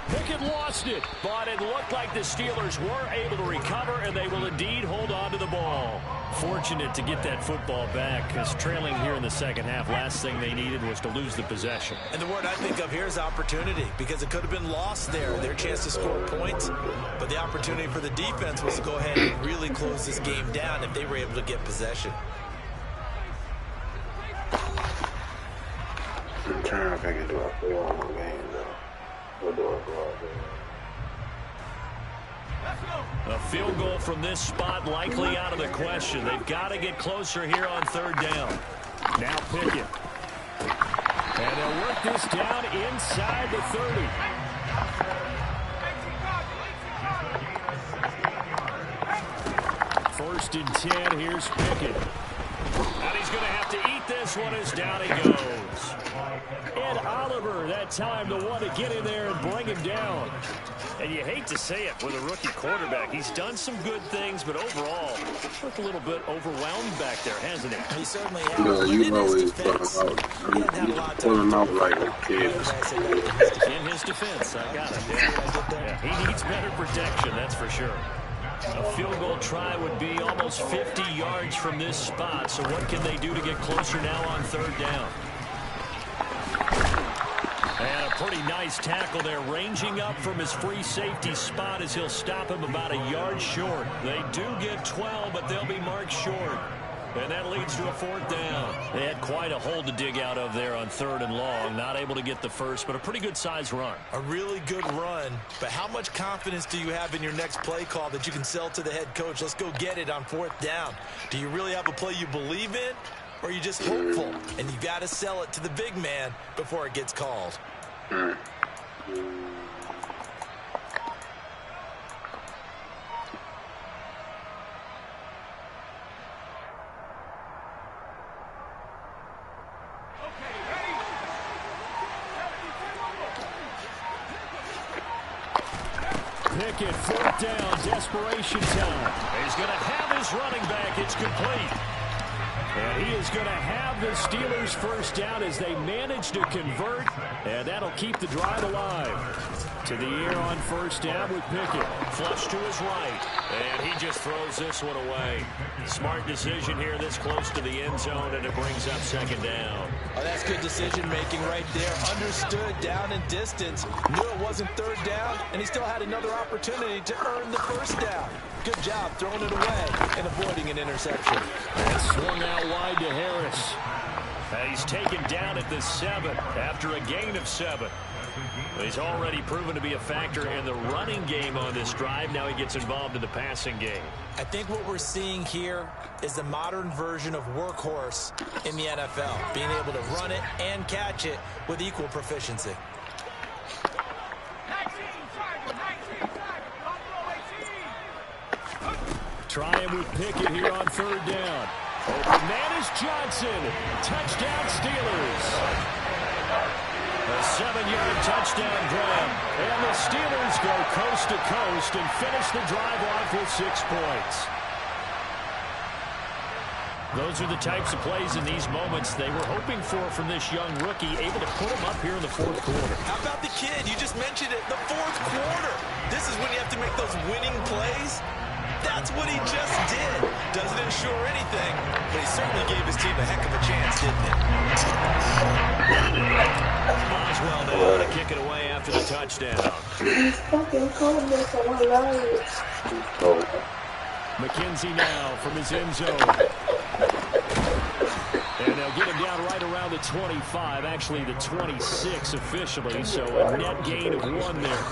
Pickett lost it, but it looked like the Steelers were able to recover, and they will indeed hold on to the ball. Fortunate to get that football back, because trailing here in the second half, last thing they needed was to lose the possession. And the word I think of here is opportunity, because it could have been lost there, their chance to score points. But the opportunity for the defense was to go ahead and really close this game down if they were able to get possession. I'm trying to figure do I play one more game, though. What do I go out there? A field goal from this spot likely out of the question. They've got to get closer here on 3rd down. Now Pickett. And they'll work this down inside the 30. First and 10, here's Pickett. And he's going to have to eat this one as down he goes. Ed Oliver, that time the one to get in there and bring him down. And you hate to say it with a rookie quarterback. He's done some good things, but overall, looked a little bit overwhelmed back there, hasn't he? He certainly has. No, you always put him out. You put him out like a kid. In his defense, I got it. Yeah. He needs better protection, that's for sure. A field goal try would be almost 50 yards from this spot. So what can they do to get closer now on third down? And a pretty nice tackle there, ranging up from his free safety spot as he'll stop him about a yard short. They do get 12, but they'll be marked short. And that leads to a fourth down. They had quite a hole to dig out of there on third and long. Not able to get the first, but a pretty good size run. A really good run, but how much confidence do you have in your next play call that you can sell to the head coach? Let's go get it on fourth down. Do you really have a play you believe in, or are you just hopeful? And you got to sell it to the big man before it gets called. Pickett, fourth down, desperation time. He's going to have his running back. It's complete. And he is going to have the Steelers first down as they manage to convert. And that'll keep the drive alive. To the air on first down with Pickett. Flush to his right. And he just throws this one away. Smart decision here this close to the end zone, and it brings up second down. Oh, that's good decision-making right there. Understood down and distance. Knew it wasn't third down, and he still had another opportunity to earn the first down. Good job throwing it away and avoiding an interception. And swung out wide to Harris. He's taken down at the 7 after a gain of 7. He's already proven to be a factor in the running game on this drive. Now he gets involved in the passing game. I think what we're seeing here is the modern version of workhorse in the NFL, being able to run it and catch it with equal proficiency. Trying with Pickett here on third down. Open man is Johnson. Touchdown Steelers. A 7-yard touchdown grab. And the Steelers go coast to coast and finish the drive off with 6 points. Those are the types of plays in these moments they were hoping for from this young rookie, able to put him up here in the fourth quarter. How about the kid? You just mentioned it, the fourth quarter. This is when you have to make those winning plays. That's what he just did. Doesn't ensure anything, but he certainly gave his team a heck of a chance, didn't he? Boswell now to kick it away after the touchdown. McKenzie now from his end zone. And they'll get him down right around the 25, actually the 26 officially, so a net gain of 1 there.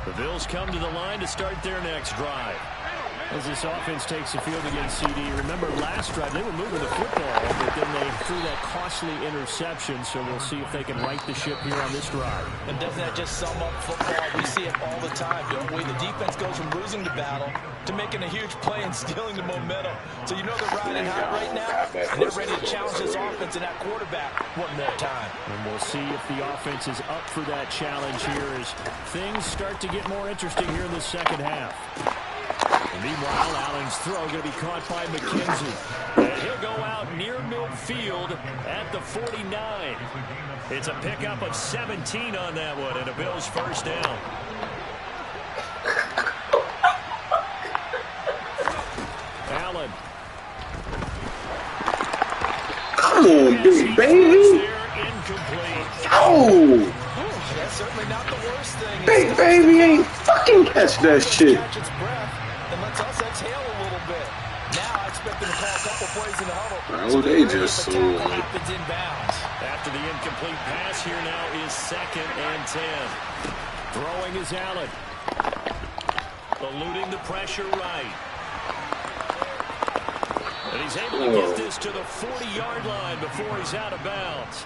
The Bills come to the line to start their next drive. As this offense takes the field against CD. Remember last drive, they were moving the football, but then they threw that costly interception, so we'll see if they can right the ship here on this drive. And doesn't that just sum up football? We see it all the time, don't we? The defense goes from losing the battle to making a huge play and stealing the momentum. So you know they're riding high right now, and they're ready to challenge this offense and that quarterback one more time. And we'll see if the offense is up for that challenge here as things start to get more interesting here in the second half. And meanwhile, Allen's throw going to be caught by McKenzie. And he'll go out near midfield at the 49. It's a pickup of 17 on that one, and a Bills first down. Allen. Come on, big baby. Oh! That's certainly not the worst thing. Big baby ain't fucking catch that shit. Catch its breath and lets us exhale a little bit. Now I expect them to call a couple plays in the huddle. Oh, they just so happens inbounds. After the incomplete pass, here now is 2nd and 10. Throwing is Allen. Eluding the pressure right. And he's able to get this to the 40-yard line before he's out of bounds.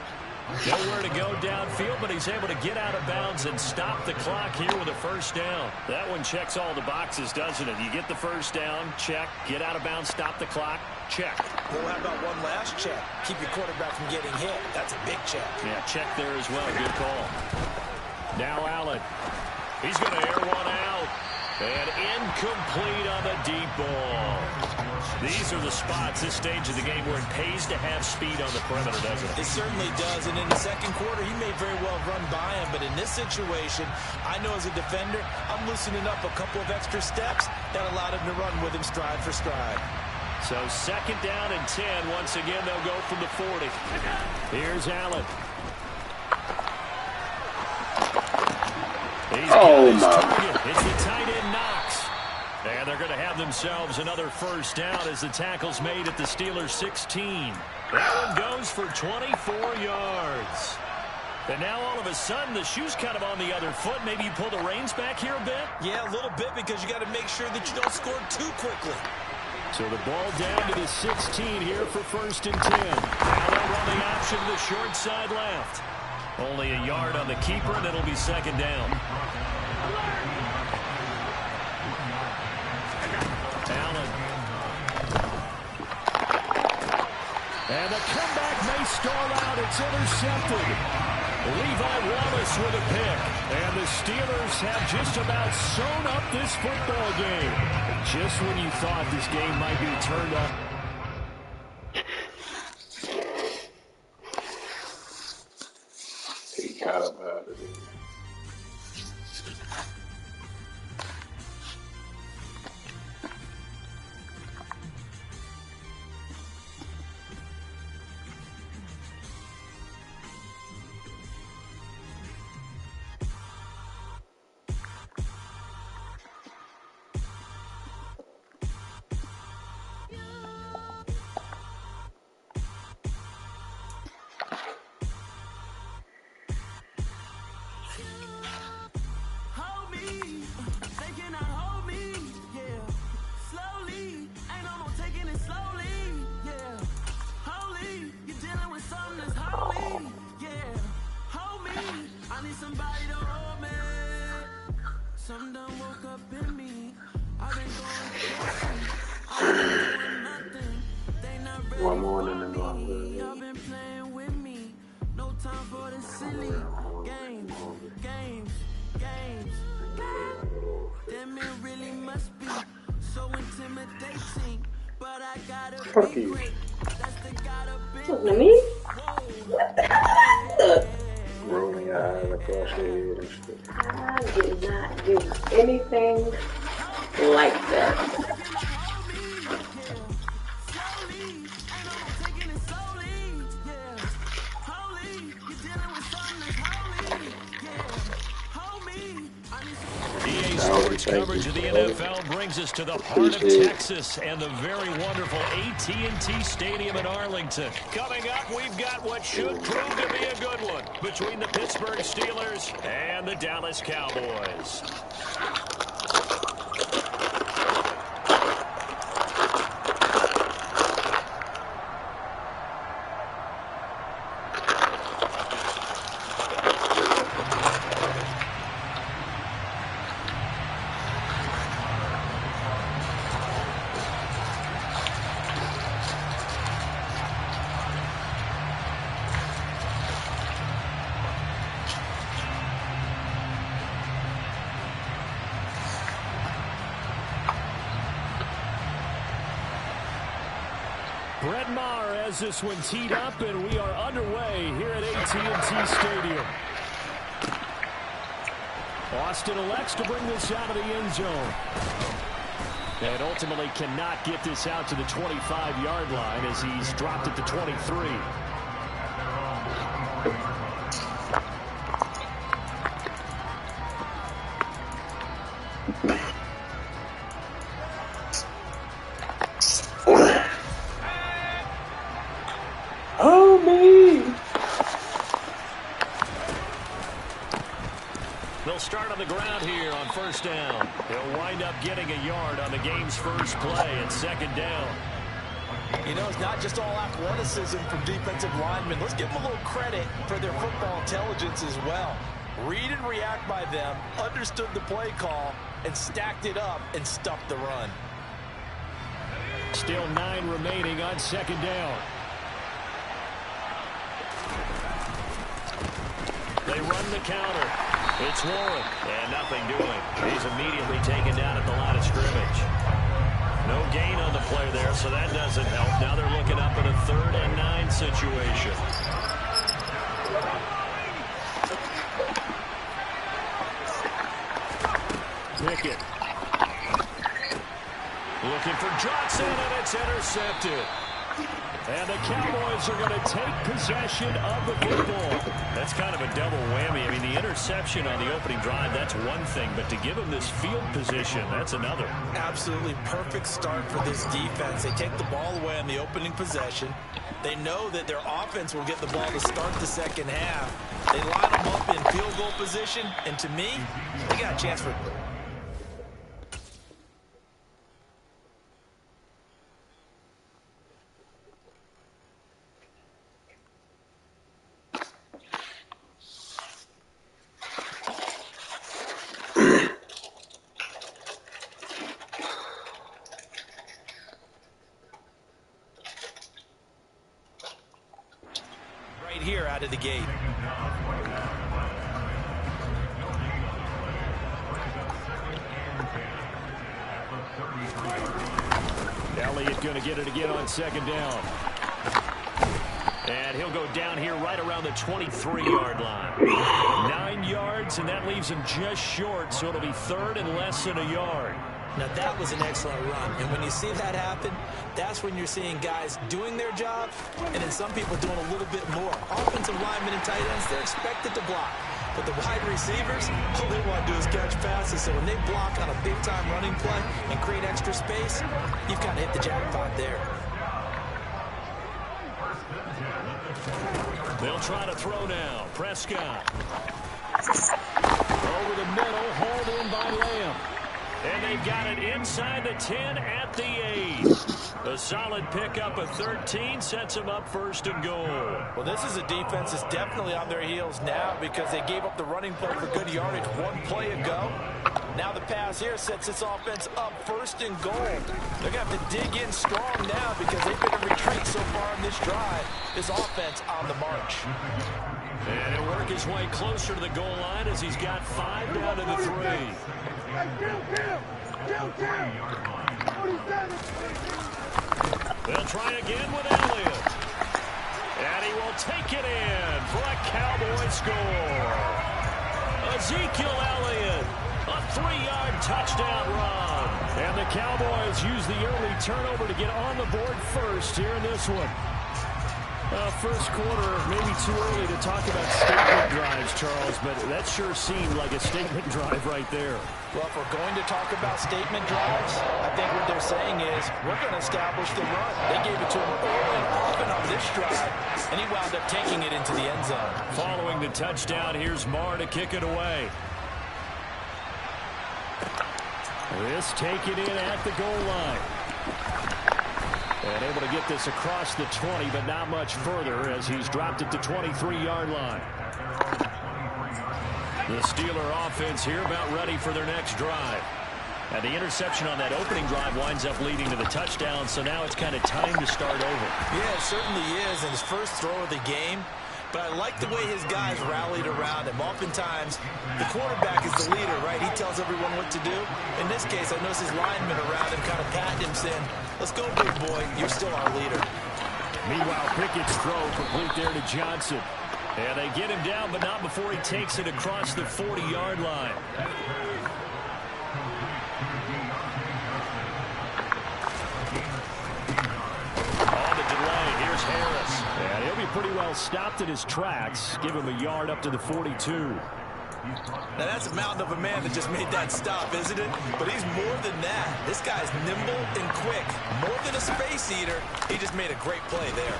Nowhere to go downfield, but he's able to get out of bounds and stop the clock here with a first down. That one checks all the boxes, doesn't it? You get the first down, check. Get out of bounds, stop the clock, check. Well, how about one last check? Keep your quarterback from getting hit. That's a big check. Yeah, check there as well. Good call. Now Allen. He's going to air one out. And incomplete on the deep ball. These are the spots, this stage of the game, where it pays to have speed on the perimeter, doesn't it? It certainly does. And in the second quarter, he may very well run by him. But in this situation, I know as a defender, I'm loosening up a couple of extra steps that allowed him to run with him stride for stride. So second down and 10. Once again, they'll go from the 40. Here's Allen. He's got his target. It's the tight end Knox. And they're going to have themselves another first down as the tackle's made at the Steelers' 16. That one goes for 24 yards. And now all of a sudden the shoe's kind of on the other foot. Maybe you pull the reins back here a bit? Yeah, a little bit, because you got to make sure that you don't score too quickly. So the ball down to the 16 here for first and 10. Now they'll run the option to the short side left. Only a yard on the keeper, and it'll be second down. Allen. And the comeback may stall out. It's intercepted. Levi Wallace with a pick. And the Steelers have just about sewn up this football game. Just when you thought this game might be turned up. He got up out of it. One more than the Y'all been playing with me. No time for the silly games. Damn, it really must be so intimidating. But I gotta be great. That's the gotta be. Talking to me? rolling your eyes across your head and stuff. I did not do anything like that. Sports coverage of the NFL brings us to the heart of Texas and the very wonderful AT&T Stadium in Arlington. Coming up, we've got what should prove to be a good one between the Pittsburgh Steelers and the Dallas Cowboys. Brett Maher has this one teed up, and we are underway here at AT&T Stadium. Austin elects to bring this out of the end zone. And ultimately cannot get this out to the 25-yard line as he's dropped at the 23. Oh, me! They'll start on the ground here on first down. They'll wind up getting a yard on the game's first play at second down. You know, it's not just all athleticism from defensive linemen. Let's give them a little credit for their football intelligence as well. Read and react by them, understood the play call, and stacked it up and stuffed the run. Still 9 remaining on second down. They run the counter. It's Warren. And nothing doing. He's immediately taken down at the line of scrimmage. No gain on the play there, so that doesn't help. Now they're looking up in a 3rd and 9 situation. Pickett. Looking for Johnson, and it's intercepted. And the Cowboys are going to take possession of the football. That's kind of a double whammy. I mean, the interception on the opening drive, that's one thing. But to give them this field position, that's another. Absolutely perfect start for this defense. They take the ball away on the opening possession. They know that their offense will get the ball to start the second half. They line them up in field goal position. And to me, they got a chance for... here out of the gate. Elliott going to get it again on second down. And he'll go down here right around the 23-yard line. 9 yards, and that leaves him just short, so it'll be 3rd and less than a yard. Now, that was an excellent run. And when you see that happen, that's when you're seeing guys doing their job and then some people doing a little bit more. Offensive linemen and tight ends, they're expected to block. But the wide receivers, all they want to do is catch passes. So when they block on a big-time running play and create extra space, you've kind of hit the jackpot there. They'll try to throw now. Prescott. Over the middle, hauled in by Lamb. And they've got it inside the 10 at the 8. A solid pickup of 13 sets them up 1st and goal. Well, this is a defense that's definitely on their heels now because they gave up the running play for good yardage 1 play ago. Now the pass here sets this offense up 1st and goal. They're going to have to dig in strong now because they've been in retreat so far in this drive. This offense on the march. And he'll work his way closer to the goal line as he's got 5 down to the 3. They'll try again with Elliott. And he will take it in for a Cowboy score. Ezekiel Elliott, a 3-yard touchdown run. And the Cowboys use the early turnover to get on the board first here in this one. First quarter, maybe too early to talk about statement drives, Charles, but that sure seemed like a statement drive right there. Well, if we're going to talk about statement drives, I think what they're saying is we're going to establish the run. They gave it to him early, often on this drive, and he wound up taking it into the end zone. Following the touchdown, here's Marr to kick it away. This taken in at the goal line. And able to get this across the 20, but not much further as he's dropped it to 23-yard line. The Steeler offense here about ready for their next drive. And the interception on that opening drive winds up leading to the touchdown, so now it's kind of time to start over. Yeah, it certainly is, and his first throw of the game. But I like the way his guys rallied around him. Oftentimes, the quarterback is the leader, right? He tells everyone what to do. In this case, I notice his linemen around him kind of patting him, saying, let's go, big boy. You're still our leader. Meanwhile, Pickett's throw complete there to Johnson. And they get him down, but not before he takes it across the 40-yard line. And he'll be pretty well stopped in his tracks. Give him a yard up to the 42. Now, that's a mountain of a man that just made that stop, isn't it? But he's more than that. This guy's nimble and quick. More than a space eater. He just made a great play there.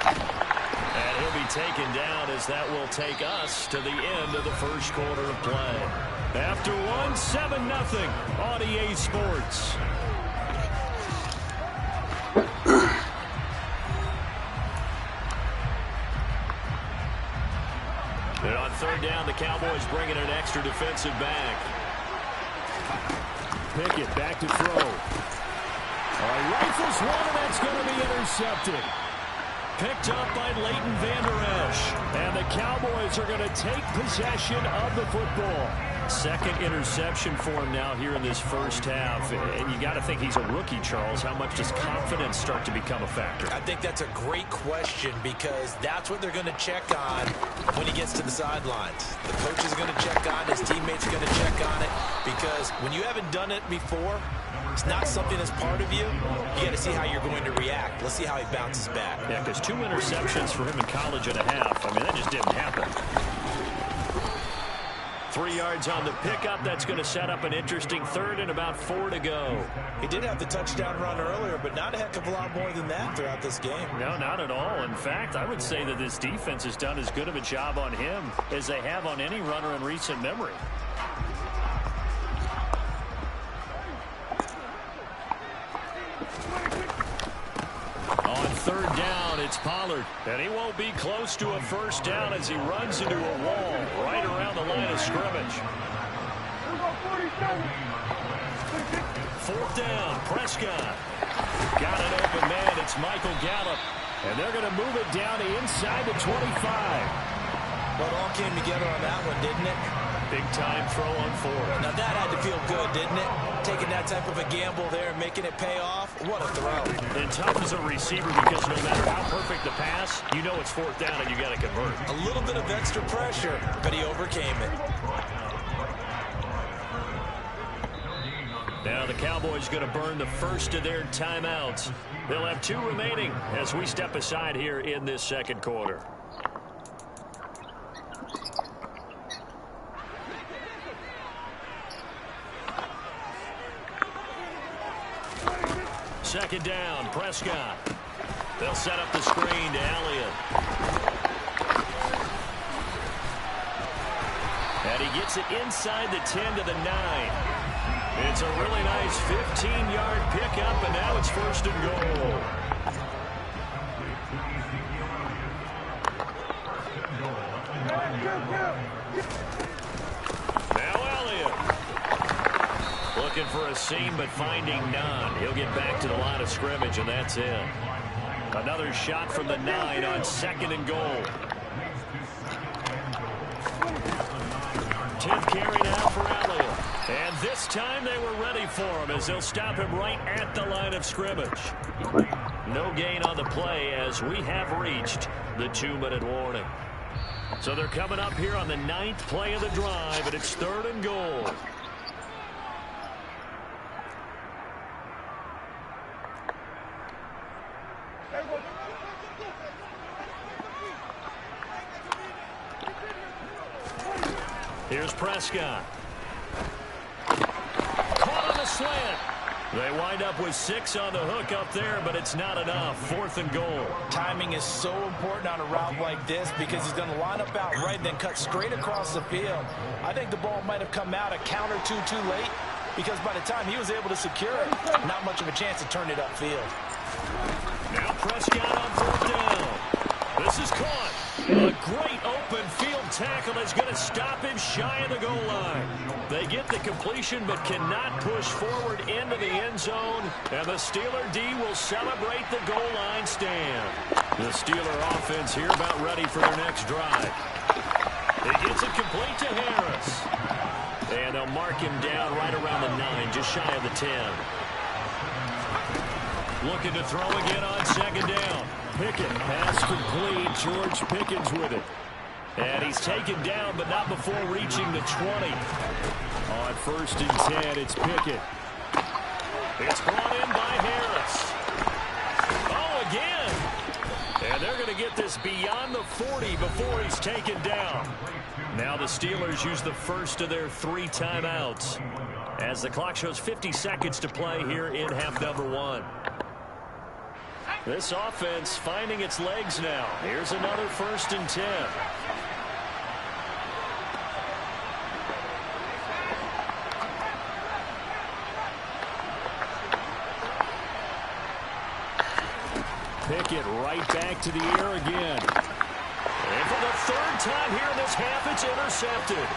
And he'll be taken down as that will take us to the end of the first quarter of play. After one, 7-0 on EA Sports. Cowboys bringing an extra defensive back. Pickett back to throw. Rifles one, and that's going to be intercepted. Picked up by Leighton Vander Esch. And the Cowboys are going to take possession of the football. Second interception for him now here in this first half. And you got to think he's a rookie, Charles. How much does confidence start to become a factor? I think that's a great question because that's what they're going to check on when he gets to the sidelines. The coach is going to check on, his teammates are going to check on it because when you haven't done it before, it's not something that's part of you. You got to see how you're going to react. Let's see how he bounces back. Yeah, because 2 interceptions for him in college and a half. I mean, that just didn't happen. 3 yards on the pickup. That's going to set up an interesting third and about 4 to go. He did have the touchdown run earlier, but not a heck of a lot more than that throughout this game. No, not at all. In fact, I would say that this defense has done as good of a job on him as they have on any runner in recent memory. On third down, it's Pollard. And he won't be close to a first down as he runs into a wall right around the line of scrimmage. 4th down, Prescott. Got an open man, it's Michael Gallup. And they're going to move it down to inside the 25. Well, it all came together on that one, didn't it? Big time throw on 4th. Now that had to feel good, didn't it? Taking that type of a gamble there and making it pay off. What a throw. And tough as a receiver because no matter how perfect the pass, you know it's 4th down and you got to convert. A little bit of extra pressure, but he overcame it. Now the Cowboys going to burn the first of their timeouts. They'll have 2 remaining as we step aside here in this second quarter. Second down, Prescott. They'll set up the screen to Elliott. And he gets it inside the 10 to the 9. It's a really nice 15-yard pickup, and now it's 1st and goal. Now Elliott. Looking for a seam, but finding none. He'll get back to the line of scrimmage, and that's it. Another shot from the 9 on 2nd and goal. 10th carry now for Elliott. And this time they were ready for him as they'll stop him right at the line of scrimmage. No gain on the play as we have reached the 2-minute warning. So they're coming up here on the 9th play of the drive, and it's 3rd and goal. Here's Prescott. Caught on a slant. They wind up with 6 on the hook up there, but it's not enough. 4th and goal. Timing is so important on a route like this because he's going to line up out right and then cut straight across the field. I think the ball might have come out a count or two too late because by the time he was able to secure it, not much of a chance to turn it upfield. Now Prescott on 4th down. This is caught. A great open field tackle is going to stop him shy of the goal line. They get the completion but cannot push forward into the end zone. And the Steeler D will celebrate the goal line stand. The Steeler offense here about ready for their next drive. He gets it complete to Harris. And they'll mark him down right around the 9, just shy of the 10. Looking to throw again on 2nd down. Pickett, pass complete. George Pickens with it. And he's taken down, but not before reaching the 20. On 1st and 10, it's Pickett. It's brought in by Harris. Oh, again. And they're going to get this beyond the 40 before he's taken down. Now the Steelers use the first of their 3 timeouts as the clock shows 50 seconds to play here in half number 1. This offense finding its legs now. Here's another 1st and 10. Pickett right back to the air again. And for the third time here in this half, it's intercepted.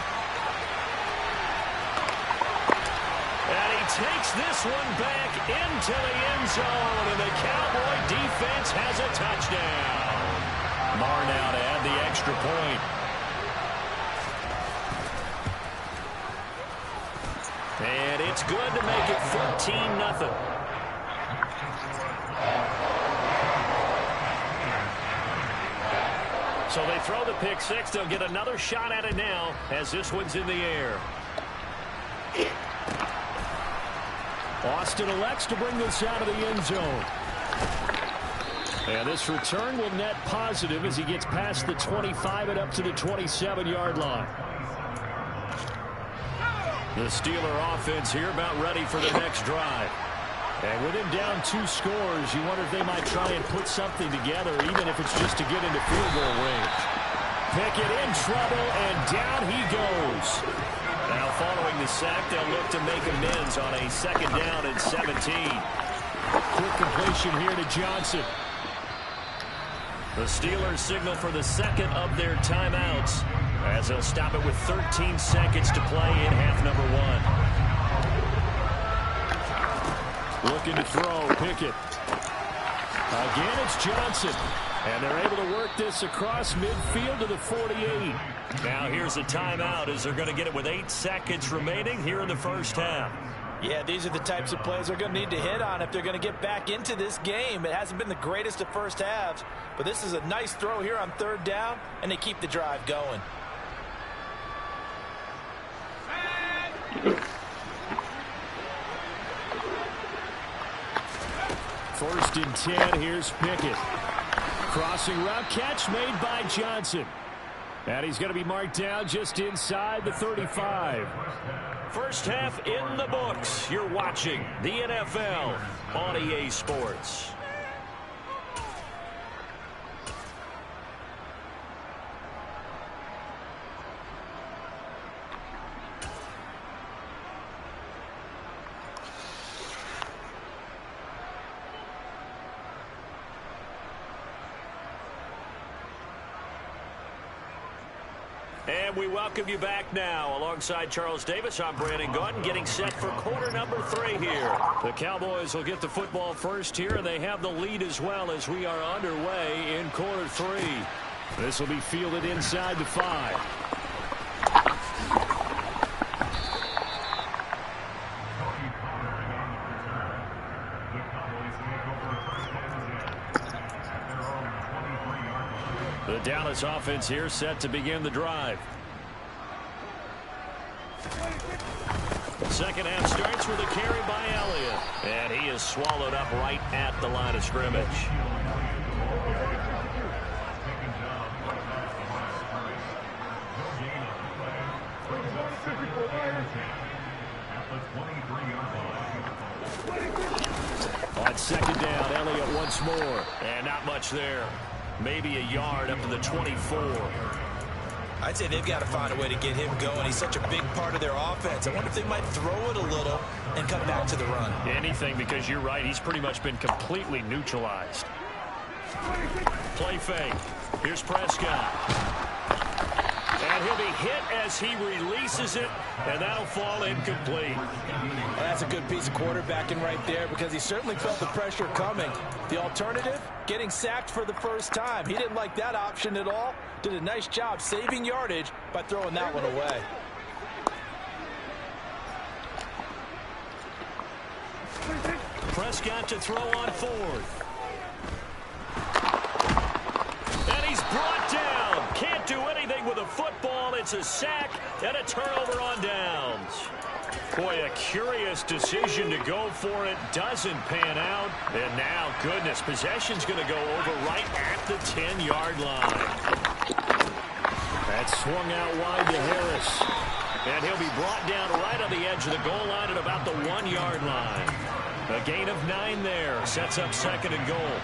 And he takes this one back into the end zone, and the Cowboy defense has a touchdown. Marr now to add the extra point. And it's good to make it 13-0. So they throw the pick six. They'll get another shot at it now as this one's in the air. Austin elects to bring this out of the end zone. And this return will net positive as he gets past the 25 and up to the 27-yard line. The Steeler offense here about ready for the next drive. And with him down 2 scores, you wonder if they might try and put something together, even if it's just to get into field goal range. Pickett in trouble, and down he goes. Now following the sack, they'll look to make amends on a 2nd down and 17. Quick completion here to Johnson. The Steelers signal for the second of their timeouts as they'll stop it with 13 seconds to play in half number 1. Looking to throw, Pickett. Again, it's Johnson. And they're able to work this across midfield to the 48. Now here's a timeout as they're going to get it with 8 seconds remaining here in the first half. Yeah, these are the types of plays they're going to need to hit on if they're going to get back into this game. It hasn't been the greatest of first halves, but this is a nice throw here on 3rd down, and they keep the drive going. First and 10, here's Pickett. Crossing route catch made by Johnson. And he's going to be marked down just inside the 35. First half in the books. You're watching the NFL on EA Sports. And we welcome you back now. Alongside Charles Davis, I'm Brandon Gautin, getting set for quarter number 3 here. The Cowboys will get the football first here, and they have the lead as well as we are underway in quarter 3. This will be fielded inside the 5. The Dallas offense here set to begin the drive. Second half starts with a carry by Elliott. And he is swallowed up right at the line of scrimmage. On 2nd down, Elliott once more. And not much there. Maybe a yard up to the 24. I'd say they've got to find a way to get him going. He's such a big part of their offense. I wonder if they might throw it a little and come back to the run. Anything, because you're right. He's pretty much been completely neutralized. Play fake. Here's Prescott. And he'll be hit as he releases it, and that'll fall incomplete. Well, that's a good piece of quarterbacking right there because he certainly felt the pressure coming. The alternative, getting sacked for the first time. He didn't like that option at all. Did a nice job saving yardage by throwing that one away. Prescott to throw on 4th. And he's brought down. Can't do anything with a football. It's a sack and a turnover on downs. Boy, a curious decision to go for it. Doesn't pan out. And now, goodness, possession's going to go over right at the 10-yard line. That's swung out wide to Harris. And he'll be brought down right on the edge of the goal line at about the 1-yard line. A gain of 9 there. Sets up 2nd and goal.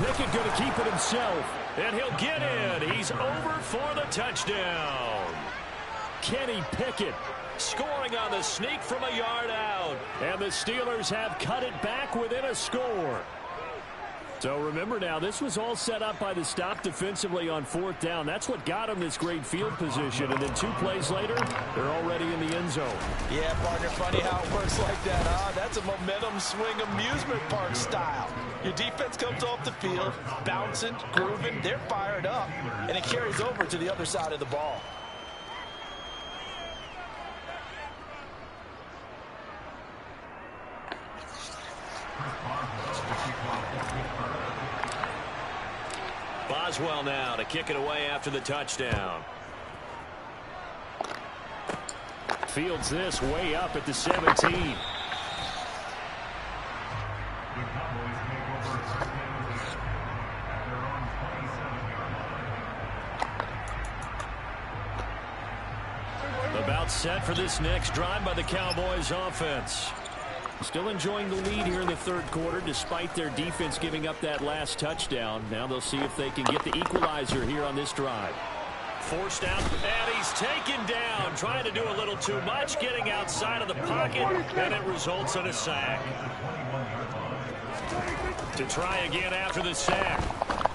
Pickett going to keep it himself. And he'll get in. He's over for the touchdown. Kenny Pickett scoring on the sneak from a yard out. And the Steelers have cut it back within a score. So remember now, this was all set up by the stop defensively on 4th down. That's what got them this great field position. And then 2 plays later, they're already in the end zone. Yeah, partner, funny how it works like that, huh? That's a momentum swing amusement park style. Your defense comes off the field, bouncing, grooving, they're fired up, and it carries over to the other side of the ball. Boswell now to kick it away after the touchdown. Fields this way up at the 17. About set for this next drive by the Cowboys offense. Still enjoying the lead here in the 3rd quarter despite their defense giving up that last touchdown. Now they'll see if they can get the equalizer here on this drive. Forced out, and he's taken down. Trying to do a little too much, getting outside of the pocket, and it results in a sack. To try again after the sack.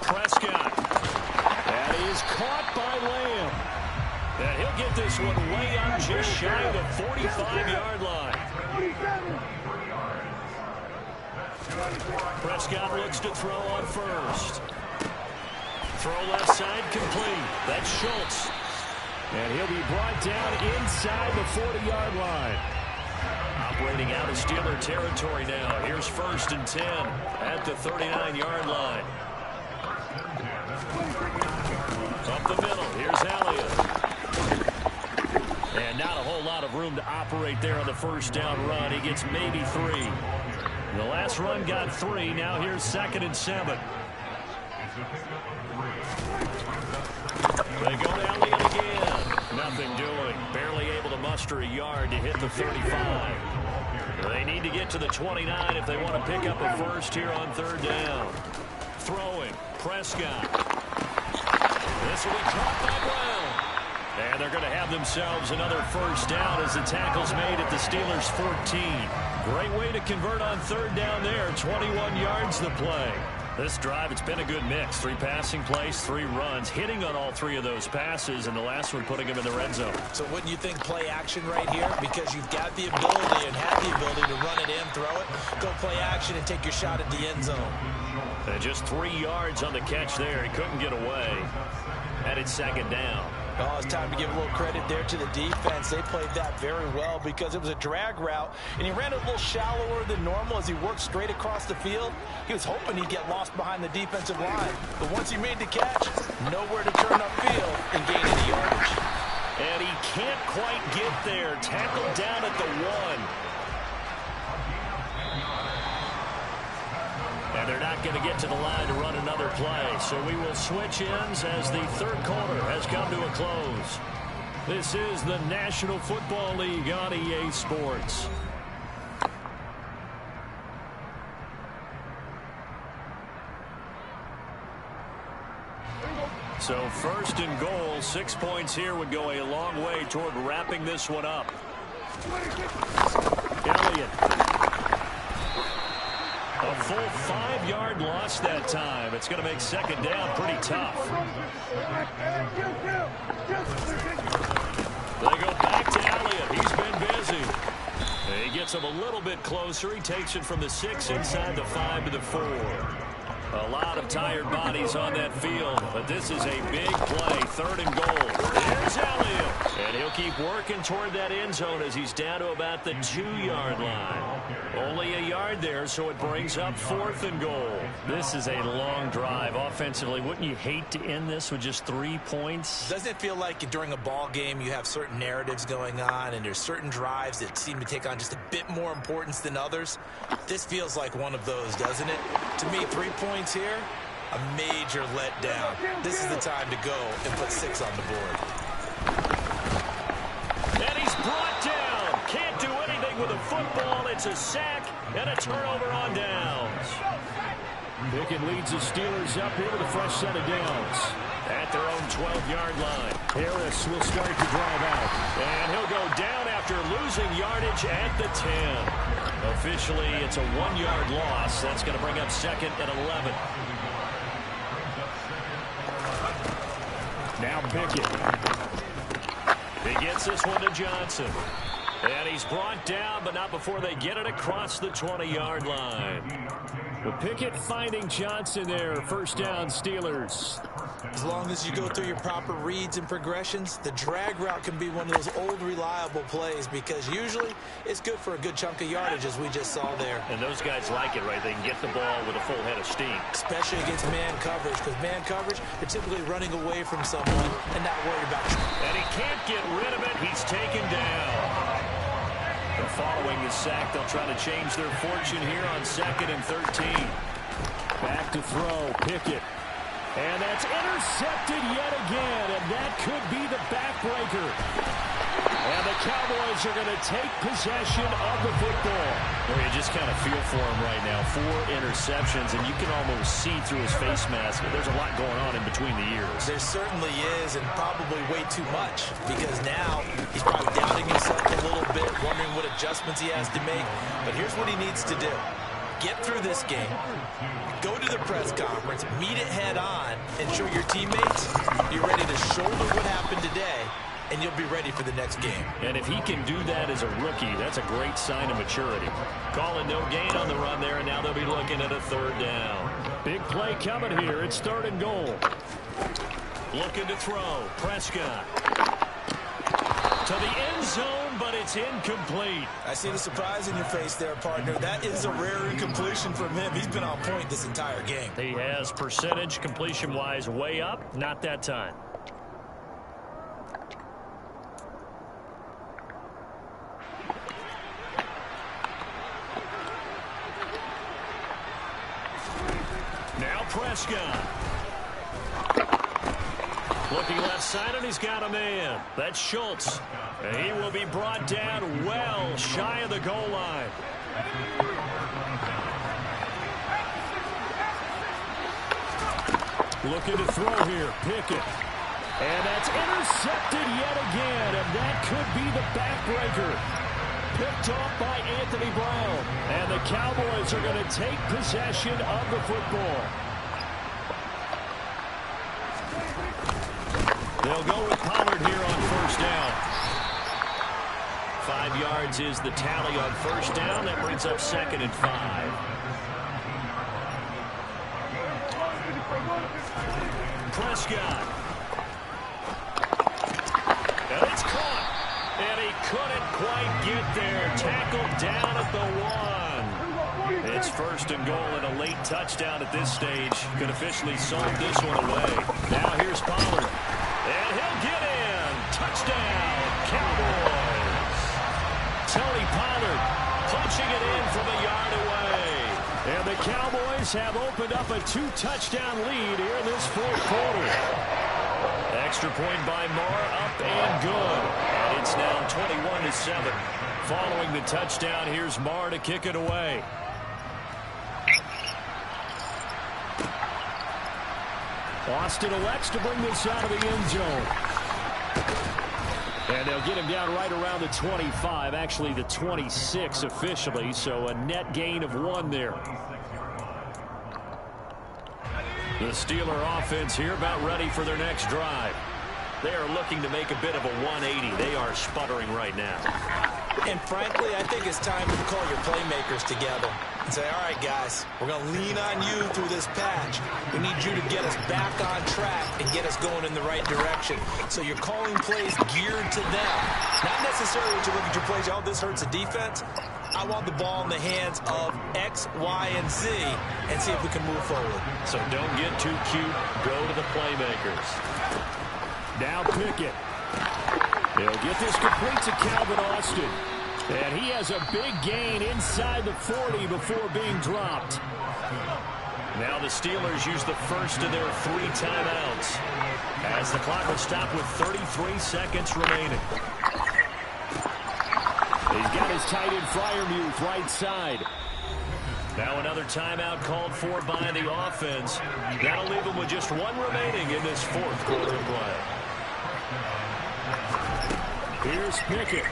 Prescott. That is caught by Lamb. And he'll get this one way up just shy of the 45-yard line. Prescott looks to throw on first. Throw left side complete. That's Schultz. And he'll be brought down inside the 40-yard line. Operating out of Steeler territory now. Here's 1st and 10 at the 39-yard line. Up the middle. Here's Elliott. And not a whole lot of room to operate there on the 1st down run. He gets maybe 3. The last run got 3. Now here's 2nd and 7. They go to Elliott again. Nothing doing. Barely able to muster a yard to hit the 35. They need to get to the 29 if they want to pick up a first here on 3rd down. Throwing. Prescott. This will be caught by Brown. And they're going to have themselves another 1st down as the tackle's made at the Steelers' 14. Great way to convert on 3rd down there. 21 yards the play. This drive, it's been a good mix. 3 passing plays, 3 runs, hitting on all 3 of those passes, and the last one putting him in the red zone. So wouldn't you think play action right here? Because you've got the ability and have the ability to run it in, throw it, go play action, and take your shot at the end zone. And just 3 yards on the catch there. He couldn't get away. And it's 2nd down. Oh, it's time to give a little credit there to the defense. They played that very well because it was a drag route, and he ran it a little shallower than normal as he worked straight across the field. He was hoping he'd get lost behind the defensive line. But once he made the catch, nowhere to turn upfield and gain any yardage. And he can't quite get there. Tackled down at the 1. And they're not going to get to the line to run another play. So we will switch ends as the 3rd quarter has come to a close. This is the National Football League on EA Sports. So 1st and goal, 6 points here would go a long way toward wrapping this one up. Elliott. A full 5-yard loss that time. It's going to make 2nd down pretty tough. They go back to Elliott. He's been busy. He gets him a little bit closer. He takes it from the 6 inside the 5 to the 4. A lot of tired bodies on that field, but this is a big play. 3rd and goal. Here's Elliott. And he'll keep working toward that end zone as he's down to about the 2-yard line. Only a yard there, so it brings up 4th and goal. This is a long drive offensively. Wouldn't you hate to end this with just 3 points? Doesn't it feel like during a ball game you have certain narratives going on and there's certain drives that seem to take on just a bit more importance than others? This feels like one of those, doesn't it? To me, 3 points here, a major letdown. This is the time to go and put 6 on the board. And he's brought down. Can't do anything with a football. It's a sack and a turnover on downs. Pickett leads the Steelers up here with a fresh set of downs. At their own 12-yard line. Harris will start to drive out. And he'll go down after losing yardage at the 10. Officially, it's a 1-yard loss. That's going to bring up 2nd and 11. Now Pickett. He gets this one to Johnson. And he's brought down, but not before they get it across the 20-yard line. Well, Pickett finding Johnson there. First down, Steelers. As long as you go through your proper reads and progressions, the drag route can be one of those old reliable plays because usually it's good for a good chunk of yardage, as we just saw there. And those guys like it, right? They can get the ball with a full head of steam. Especially against man coverage, because man coverage, they're typically running away from someone and not worried about you. And he can't get rid of it. He's taken down. And following the sack, they'll try to change their fortune here on 2nd and 13. Back to throw, Pickett. And that's intercepted yet again, and that could be the backbreaker. And the Cowboys are going to take possession of the football. Well, you just kind of feel for him right now. 4 interceptions, and you can almost see through his face mask. There's a lot going on in between the ears. There certainly is, and probably way too much, because now he's probably doubting himself a little bit, wondering what adjustments he has to make. But here's what he needs to do. Get through this game, go to the press conference, meet it head on, and show your teammates you're ready to shoulder what happened today, and you'll be ready for the next game. And if he can do that as a rookie, that's a great sign of maturity. Calling no gain on the run there, and now they'll be looking at a 3rd down. Big play coming here. It's 3rd and goal. Looking to throw. Prescott. To the end zone, but it's incomplete. I see the surprise in your face there, partner. That is a rare incompletion from him. He's been on point this entire game. He has percentage completion-wise way up. Not that time. Now Prescott. Looking left side, and he's got a man. That's Schultz. And he will be brought down well shy of the goal line. Looking to throw here, Pickett. And that's intercepted yet again, and that could be the backbreaker. Picked off by Anthony Brown. And the Cowboys are going to take possession of the football. They'll go with Pollard here on 1st down. 5 yards is the tally on 1st down. That brings up 2nd and 5. Prescott. And it's caught. And he couldn't quite get there. Tackled down at the 1. It's 1st and goal and a late touchdown at this stage. Could officially solve this one away. Now here's Pollard. And he'll get in. Touchdown, Cowboys. Tony Pollard punching it in from a yard away. And the Cowboys have opened up a 2-touchdown lead here in this 4th quarter. Extra point by Moore, up and good. And it's now 21-7. Following the touchdown, here's Moore to kick it away. Austin elects to bring this out of the end zone. And they'll get him down right around the 25, actually the 26 officially, so a net gain of 1 there. The Steeler offense here about ready for their next drive. They are looking to make a bit of a 180. They are sputtering right now. And frankly, I think it's time to call your playmakers together and say, all right, guys, we're going to lean on you through this patch. We need you to get us back on track and get us going in the right direction. So you're calling plays geared to them. Not necessarily to look at your plays, oh, this hurts the defense. I want the ball in the hands of X, Y, and Z and see if we can move forward. So don't get too cute. Go to the playmakers. Now Pickett. He'll get this complete to Calvin Austin. And he has a big gain inside the 40 before being dropped. Now the Steelers use the first of their 3 timeouts as the clock will stop with 33 seconds remaining. He's got his tight end Freiermuth right side. Now another timeout called for by the offense. That'll leave them with just 1 remaining in this 4th quarter of play. Here's Pickett.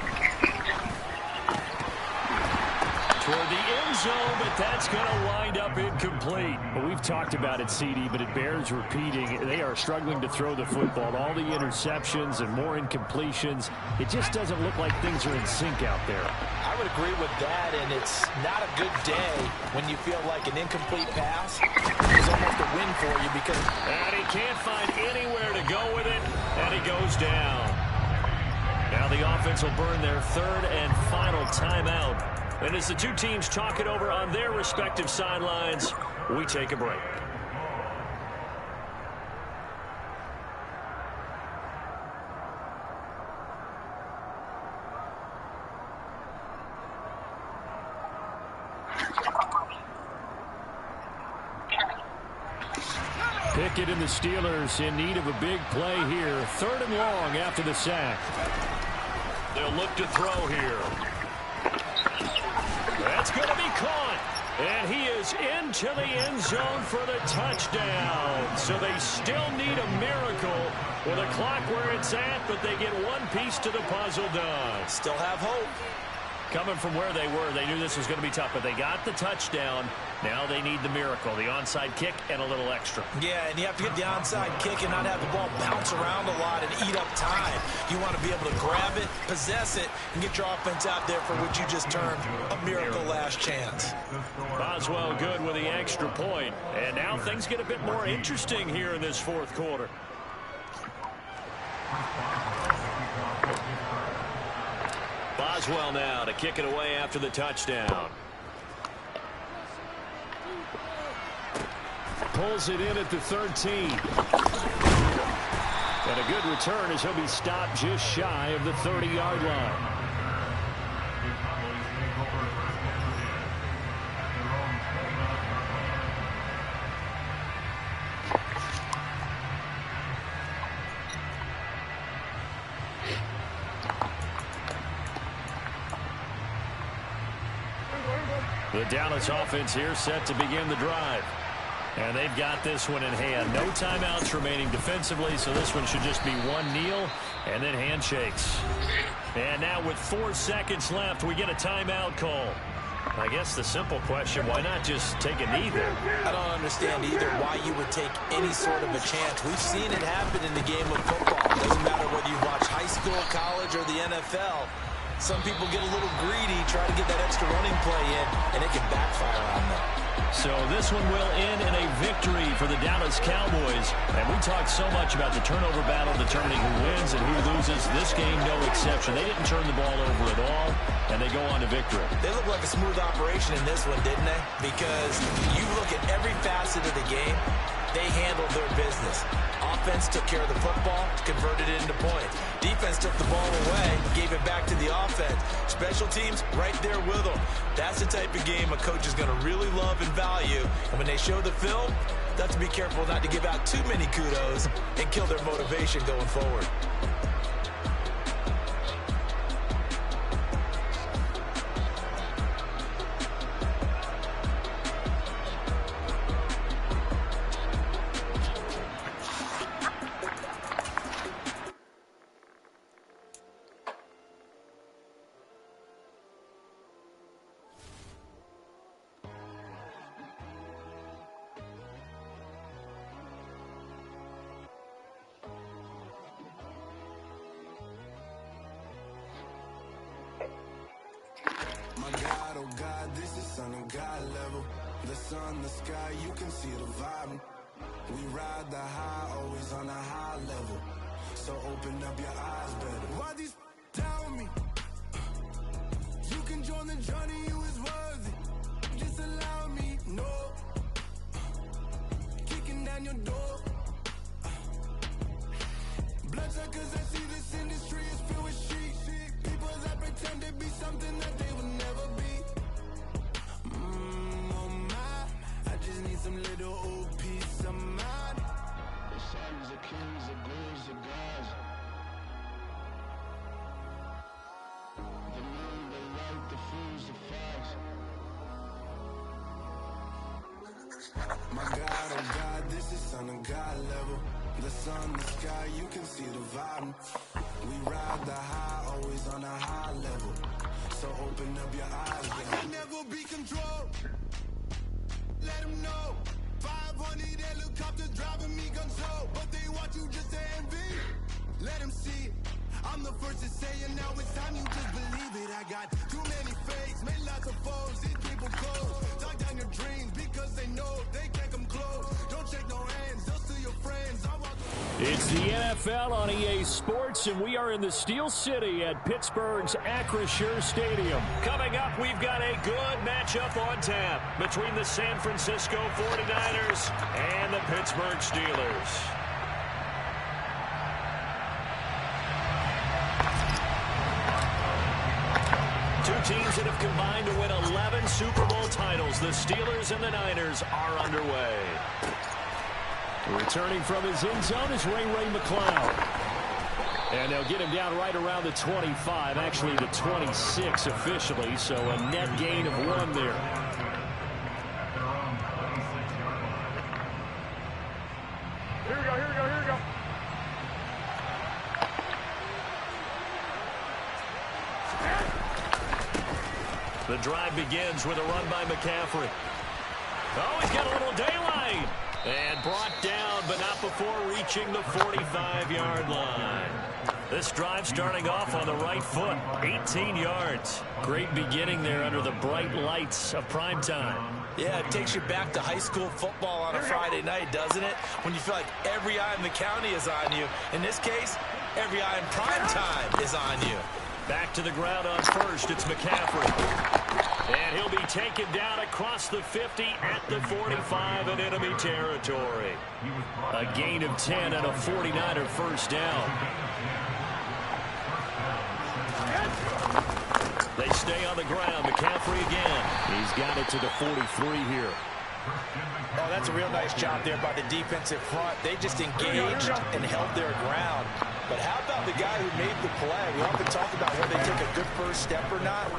toward the end zone, but that's going to wind up incomplete. Well, we've talked about it, CD, but it bears repeating. They are struggling to throw the football. All the interceptions and more incompletions. It just doesn't look like things are in sync out there. I would agree with that, and it's not a good day when you feel like an incomplete pass is almost a win for you because... And he can't find anywhere to go with it, and he goes down. Now the offense will burn their third and final timeout. And as the two teams talk it over on their respective sidelines, we take a break. Pickett and the Steelers in need of a big play here. Third and long after the sack. They'll look to throw here. That's going to be caught. And he is into the end zone for the touchdown. So they still need a miracle with a clock where it's at, but they get one piece to the puzzle done. Still have hope. Coming from where they were, they knew this was going to be tough, but they got the touchdown. Now they need the miracle, the onside kick and a little extra. Yeah, and you have to get the onside kick and not have the ball bounce around a lot and eat up time. You want to be able to grab it, possess it, and get your offense out there for what you just termed a miracle last chance. Boswell good with the extra point. And now things get a bit more interesting here in this fourth quarter. Boswell now to kick it away after the touchdown. Pulls it in at the 13. And a good return as he'll be stopped just shy of the 30-yard line. The Dallas offense here set to begin the drive. And they've got this one in hand. No timeouts remaining defensively, so this one should just be one kneel and then handshakes. And now with 4 seconds left, we get a timeout call. I guess the simple question, why not just take a knee there? I don't understand either why you would take any sort of a chance. We've seen it happen in the game of football. It doesn't matter whether you watch high school, college, or the NFL. Some people get a little greedy, try to get that extra running play in, and it can backfire on them. So this one will end in a victory for the Dallas Cowboys. And we talked so much about the turnover battle determining who wins and who loses. This game, no exception. They didn't turn the ball over at all, and they go on to victory. They look like a smooth operation in this one, didn't they? Because you look at every facet of the game, they handled their business. Offense took care of the football, converted it into points. Defense took the ball away, gave it back to the offense. Special teams, right there with them. That's the type of game a coach is going to really love and value. And when they show the film, they have to be careful not to give out too many kudos and kill their motivation going forward. My God, oh God, this is son of God level. The sun, the sky, you can see the vibe. We ride the high, always on a high level. So open up your eyes. I can never be controlled. Let them know. 500 helicopters driving me gun-so. But they want you just to envy. Let them see it. I'm the first to say it, now it's time you just believe it. I got too many fakes, made lots of foes. These people cold. Talk down your dreams because they know they can't come close. Don't shake no hands, just to your friends. It's the NFL on EA Sports, and we are in the Steel City at Pittsburgh's Acrisure Stadium. Coming up, we've got a good matchup on tap between the San Francisco 49ers and the Pittsburgh Steelers. Two teams that have combined to win 11 Super Bowl titles. The Steelers and the Niners are underway. Returning from his end zone is Ray McCloud. And they'll get him down right around the 25, actually the 26 officially, so a net gain of 1 there. Here we go. The drive begins with a run by McCaffrey. Oh, he's got a little daylight. And brought down, but not before reaching the 45-yard line. This drive starting off on the right foot, 18 yards. Great beginning there under the bright lights of prime time. Yeah, it takes you back to high school football on a Friday night, doesn't it? When you feel like every eye in the county is on you. In this case, every eye in prime time is on you. Back to the ground on first, it's McCaffrey. And he'll be taken down across the 50 at the 45 in enemy territory. A gain of 10 and a 49er first down. They stay on the ground. McCaffrey again. He's got it to the 43 here. Oh, that's a real nice job there by the defensive front. They just engaged and held their ground. But how about the guy who made the play? We often talk about whether they take a good first step or not.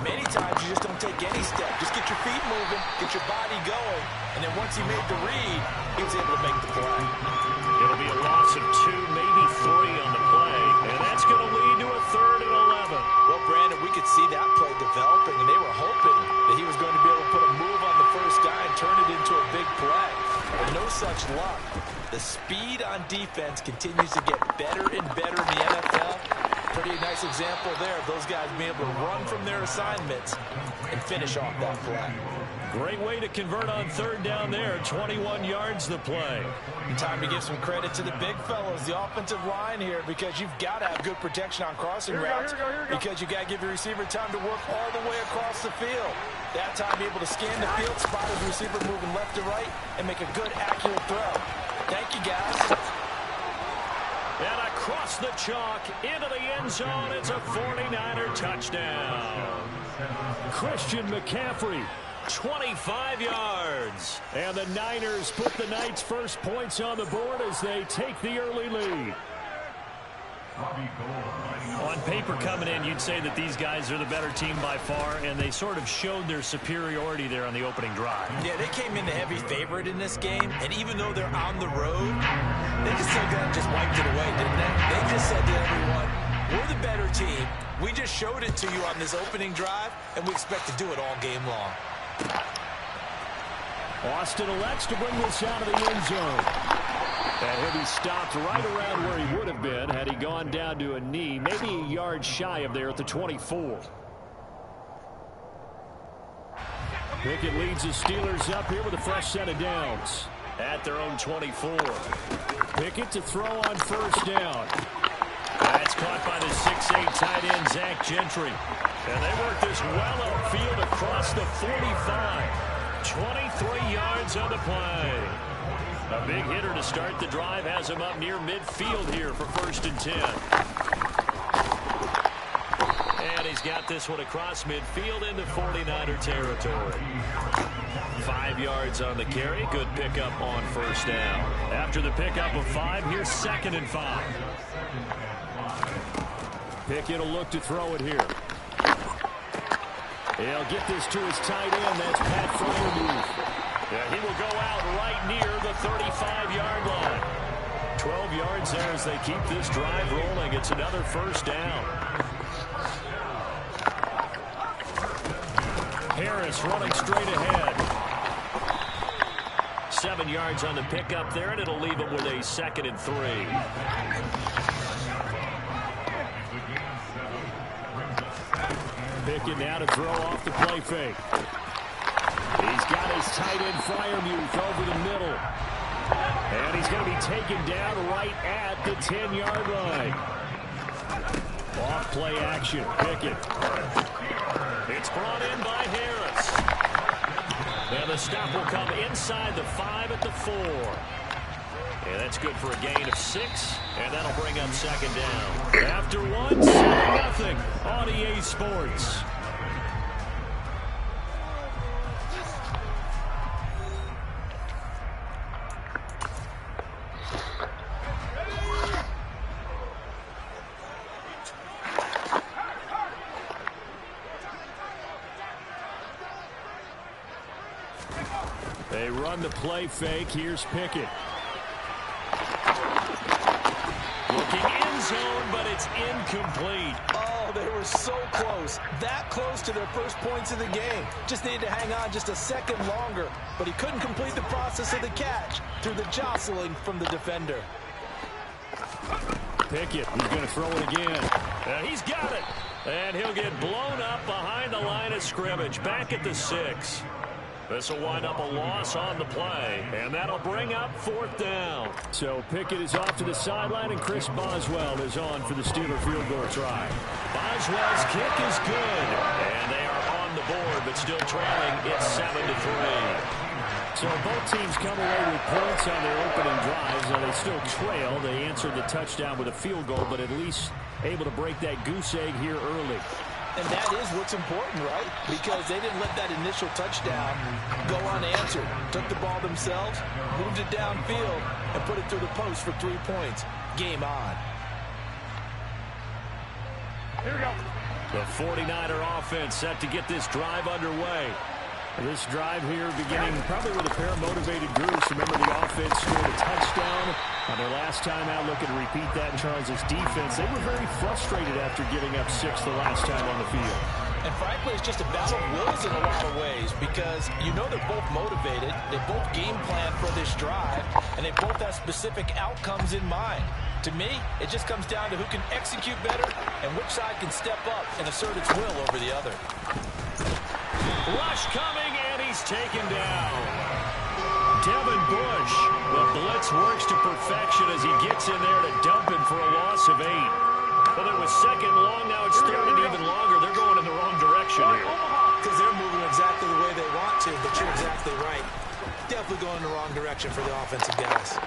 Many times you just don't take any step. Just get your feet moving, get your body going, and then once he made the read, he was able to make the play. It'll be a loss of 2, maybe 3 on the play, and that's going to lead to a 3rd and 11. Well, Brandon, we could see that play developing, and they were hoping that he was going to be able to put a move on the first guy and turn it into a big play. But no such luck. The speed on defense continues to get better and better in the NFL. Pretty nice example there of those guys being able to run from their assignments and finish off that play. Great way to convert on 3rd down there. 21 yards the play. And time to give some credit to the big fellows, the offensive line here, because you've got to have good protection on crossing routes because you got to give your receiver time to work all the way across the field. That time, be able to scan the field, spot his receiver moving left to right, and make a good, accurate throw. Thank you, guys. And across the chalk, into the end zone, it's a 49er touchdown. Christian McCaffrey. 25 yards. And the Niners put the Knights' first points on the board as they take the early lead. On paper coming in, you'd say that these guys are the better team by far, and they sort of showed their superiority there on the opening drive. Yeah, they came in the heavy favorite in this game, and even though they're on the road, they just still got just wiped it away, didn't they? They just said to everyone, we're the better team. We just showed it to you on this opening drive, and we expect to do it all game long. Austin elects to bring this out of the end zone. And he'll be stopped right around where he would have been had he gone down to a knee, maybe a yard shy of there at the 24. Pickett leads the Steelers up here with a fresh set of downs. At their own 24. Pickett to throw on first down. That's caught by the 6'8 tight end, Zach Gentry. And they work this well upfield across the 45. 23 yards on the play. A big hitter to start the drive has him up near midfield here for 1st and 10. And he's got this one across midfield into 49er territory. 5 yards on the carry. Good pickup on 1st down. After the pickup of 5, here's 2nd and 5. Pickett will look to throw it here. He'll get this to his tight end. That's Pat Freiermuth. Yeah, he will go out right near the 35-yard line. 12 yards. yards there as they keep this drive rolling. It's another first down. Harris running straight ahead. 7 yards on the pickup there, and it'll leave him with a 2nd and 3. Pickett now to throw off the play fake. He's got his tight end Fryermuth over the middle. And he's going to be taken down right at the 10-yard line. Off play action. Pickett. It's brought in by Harris. And the stop will come inside the 5 at the 4. And that's good for a gain of 6. And that'll bring up 2nd down. After 1, 7-0 on EA Sports. They run the play fake. Here's Pickett. Looking end zone, but it's incomplete. Oh, they were so close. That close to their first points of the game. Just needed to hang on just a second longer. But he couldn't complete the process of the catch through the jostling from the defender. Pickett, he's going to throw it again. He's got it. And he'll get blown up behind the line of scrimmage. Back at the 6. This will wind up a loss on the play, and that'll bring up 4th down. So Pickett is off to the sideline, and Chris Boswell is on for the Steeler field goal try. Boswell's kick is good, and they are on the board, but still trailing. It's 7-3. So both teams come away with points on their opening drives. Now they still trail. They answered the touchdown with a field goal, but at least able to break that goose egg here early. And that is what's important, right? Because they didn't let that initial touchdown go unanswered. Took the ball themselves, moved it downfield, and put it through the post for 3 points. Game on. Here we go. The 49er offense set to get this drive underway. This drive here beginning probably with a pair of motivated groups. Remember, the offense scored a touchdown on their last time out. Looking to repeat that in Charles' defense. They were very frustrated after giving up 6 the last time on the field. And frankly, it's just a battle of wills in a lot of ways because you know they're both motivated. They both game plan for this drive, and they both have specific outcomes in mind. To me, it just comes down to who can execute better and which side can step up and assert its will over the other. Rush coming, and he's taken down. Devin Bush. The blitz works to perfection as he gets in there to dump him for a loss of 8. Well, it was 2nd long. Now it's 3rd and even longer. They're going in the wrong direction here. Because they're moving exactly the way they want to, but you're exactly right. Definitely going in the wrong direction for the offensive guys.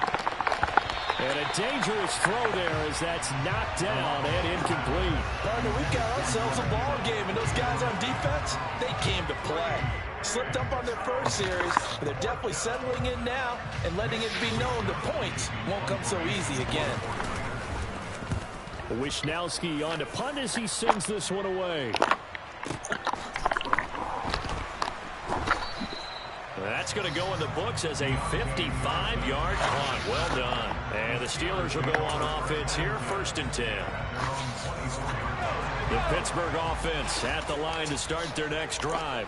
And a dangerous throw there as that's knocked down and incomplete. Partner, we've got ourselves a ball game, and those guys on defense, they came to play. Slipped up on their first series, but they're definitely settling in now and letting it be known the points won't come so easy again. Wisnowski on to punt as he sends this one away. That's going to go in the books as a 55-yard punt. Well done. And the Steelers will go on offense here, 1st and 10. The Pittsburgh offense at the line to start their next drive.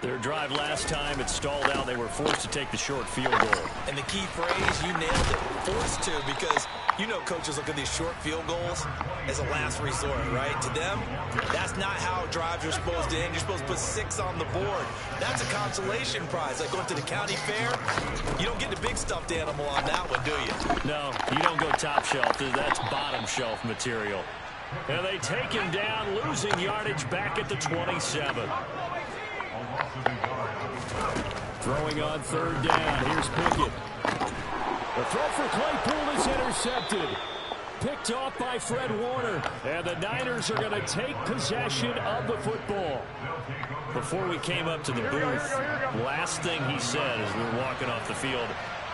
Their drive last time, it stalled out. They were forced to take the short field goal. And the key phrase, you nailed it, forced to, because you know coaches look at these short field goals as a last resort, right? To them, that's not how drives are supposed to end. You're supposed to put 6 on the board. That's a consolation prize. Like going to the county fair, you don't get the big stuffed animal on that one, do you? No, you don't go top shelf. That's bottom shelf material. And they take him down, losing yardage back at the 27. Throwing on 3rd down. Here's Pickett. The throw for Claypool is intercepted. Picked off by Fred Warner. And the Niners are going to take possession of the football. Before we came up to the booth, last thing he said as we were walking off the field,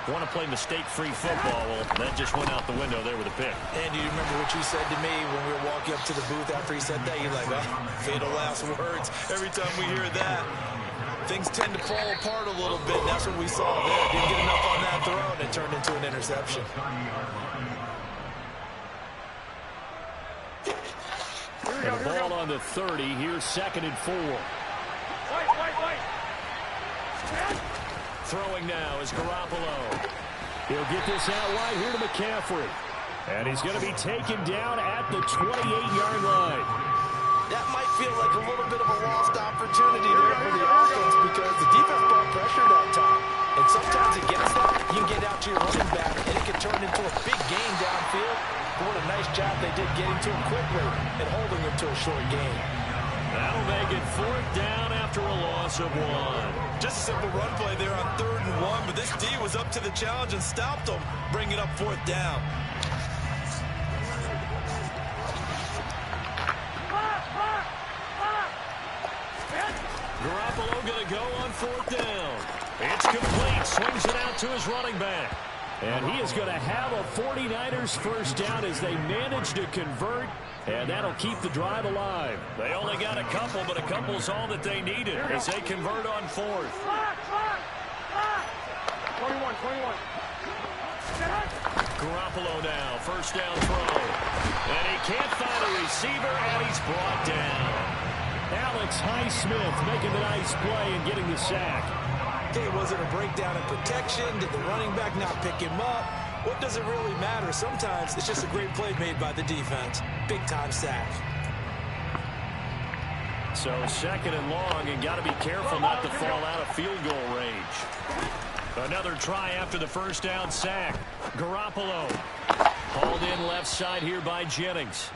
want to play mistake-free football. Well, that just went out the window there with a pick. And do you remember what you said to me when we were walking up to the booth after he said that? You're like, oh, fatal last words. Every time we hear that, things tend to fall apart a little bit. That's what we saw there. Didn't get enough on that throw, and it turned into an interception. And the ball on the 30. Here's 2nd and 4. Throwing now is Garoppolo. He'll get this out wide here to McCaffrey. And he's going to be taken down at the 28-yard line. That might feel like a little bit of a lost opportunity there for the offense because the defense brought pressure that time. And sometimes against that, you can get out to your running back, and it can turn into a big game downfield. But what a nice job they did getting to him quickly and holding him to a short gain. That'll make it 4th down after a loss of 1. Just a simple run play there on 3rd and 1, but this D was up to the challenge and stopped him, bringing up 4th down. Garoppolo going to go on 4th down. It's complete. Swings it out to his running back. And he is going to have a 49ers first down as they manage to convert. And that'll keep the drive alive. They only got a couple, but a couple's all that they needed as they convert on 4th. 21. Garoppolo now, first down throw. And he can't find a receiver, and he's brought down. Alex Highsmith making the nice play and getting the sack. Okay, was it a breakdown in protection? Did the running back not pick him up? What does it really matter? Sometimes it's just a great play made by the defense. Big-time sack. So 2nd and long, and got to be careful not to fall out of field goal range. Another try after the first down sack. Garoppolo hauled in left side here by Jennings.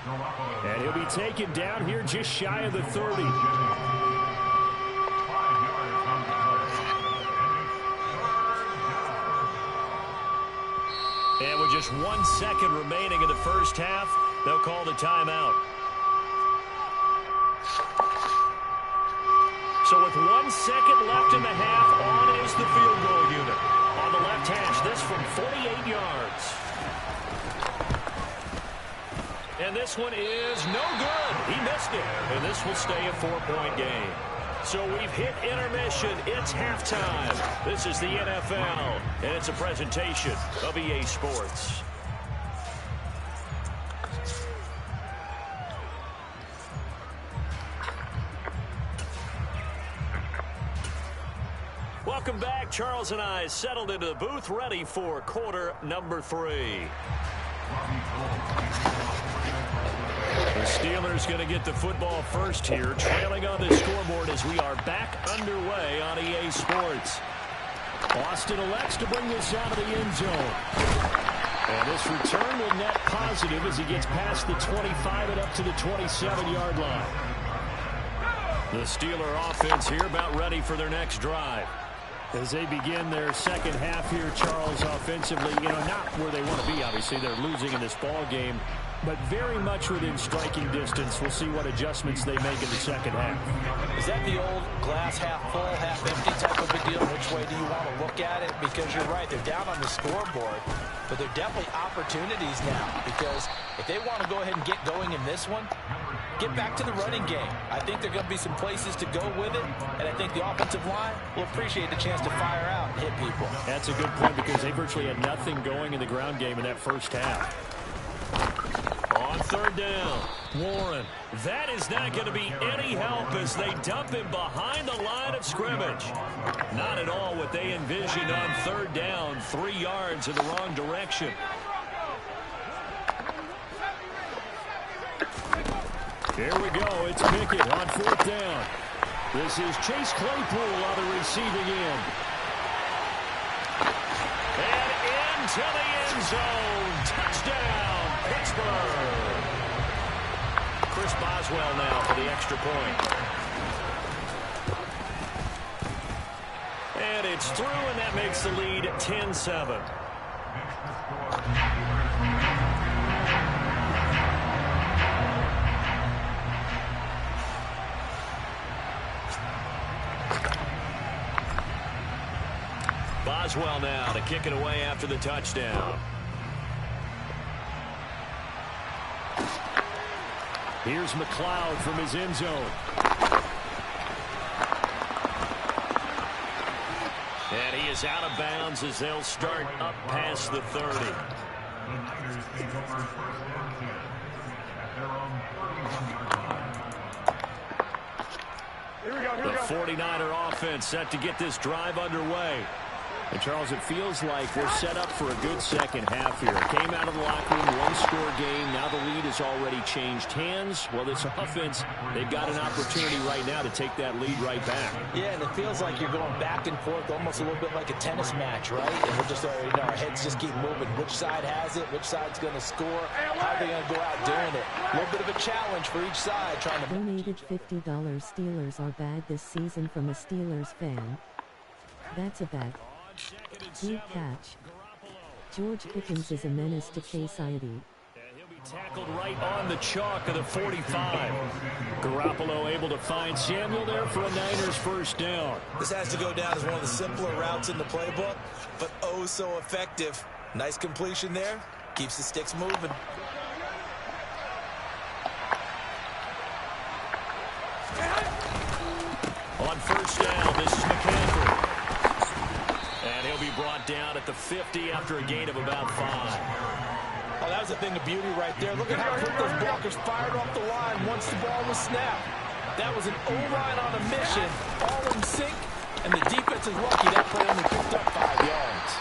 And he'll be taken down here just shy of the 30. And with just 1 second remaining in the first half, they'll call the timeout. So with 1 second left in the half, on is the field goal unit. On the left hash, this from 48 yards. And this one is no good. He missed it. And this will stay a 4-point game. So we've hit intermission. It's halftime. This is the NFL, and it's a presentation of EA Sports. Welcome back. Charles and I settled into the booth, ready for quarter number 3. The Steelers going to get the football first here, trailing on the scoreboard as we are back underway on EA Sports. Austin elects to bring this out of the end zone. And this return will net positive as he gets past the 25 and up to the 27-yard line. The Steeler offense here about ready for their next drive. As they begin their second half here, Charles, offensively, not where they want to be, obviously. They're losing in this ball game, but very much within striking distance. We'll see what adjustments they make in the second half. Is that the old glass half full, half empty type of a deal? Which way do you want to look at it? Because you're right, they're down on the scoreboard, but they're definitely opportunities now, because if they want to go ahead and get going in this one, get back to the running game. I think there are going to be some places to go with it, and I think the offensive line will appreciate the chance to fire out and hit people. That's a good point because they virtually had nothing going in the ground game in that first half. On third down, Warren. That is not going to be any help as they dump him behind the line of scrimmage. Not at all what they envisioned on third down, 3 yards in the wrong direction. Here we go. It's Pickett on fourth down. This is Chase Claypool on the receiving end. And into the end zone. Touchdown, Pittsburgh. Chris Boswell now for the extra point. And it's through, and that makes the lead 10-7. Boswell now to kick it away after the touchdown. Here's McLeod from his end zone. And he is out of bounds as they'll start up past the 30. The 49er offense set to get this drive underway. And, Charles, it feels like we're set up for a good second half here. Came out of the locker room, one-score game. Now the lead has already changed hands. Well, this offense, they've got an opportunity right now to take that lead right back. Yeah, and it feels like you're going back and forth, almost a little bit like a tennis match, right? And we're just already know our heads just keep moving. Which side has it? Which side's going to score? How are they going to go out doing it? A little bit of a challenge for each side. Trying to donated $50 Steelers are bad this season from a Steelers fan. That's a bet. Good catch. George Pickens is a menace to K-Society. He'll be tackled right on the chalk of the 45. Garoppolo able to find Samuel there for a Niners first down. This has to go down as one of the simpler routes in the playbook, but oh so effective. Nice completion there. Keeps the sticks moving. On first down, this is McCaffrey. And he'll be brought down at the 50 after a gain of about 5. Oh, that was a thing of beauty right there. Look at how quick those blockers fired off the line once the ball was snapped. That was an O-line on a mission, all in sync, and the defense is lucky that play only picked up 5 yards.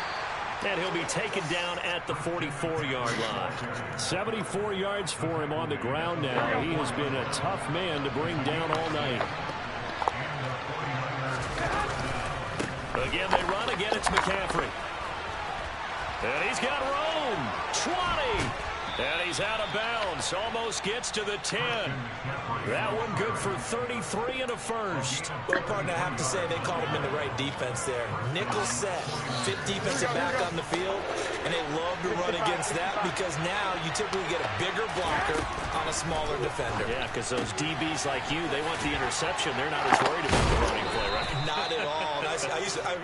And he'll be taken down at the 44-yard line. 74 yards for him on the ground now. He has been a tough man to bring down all night. Again, they run. Again, it's McCaffrey. And he's got room. 20. And he's out of bounds. Almost gets to the 10. That one good for 33 and a first. Well, partner, I have to say they called him in the right defense there. Nickel set. Fit defensive back on the field. And they love to run against that because now you typically get a bigger blocker on a smaller defender. Yeah, because those DBs like you, they want the interception. They're not as worried about the running play, right? Not at all.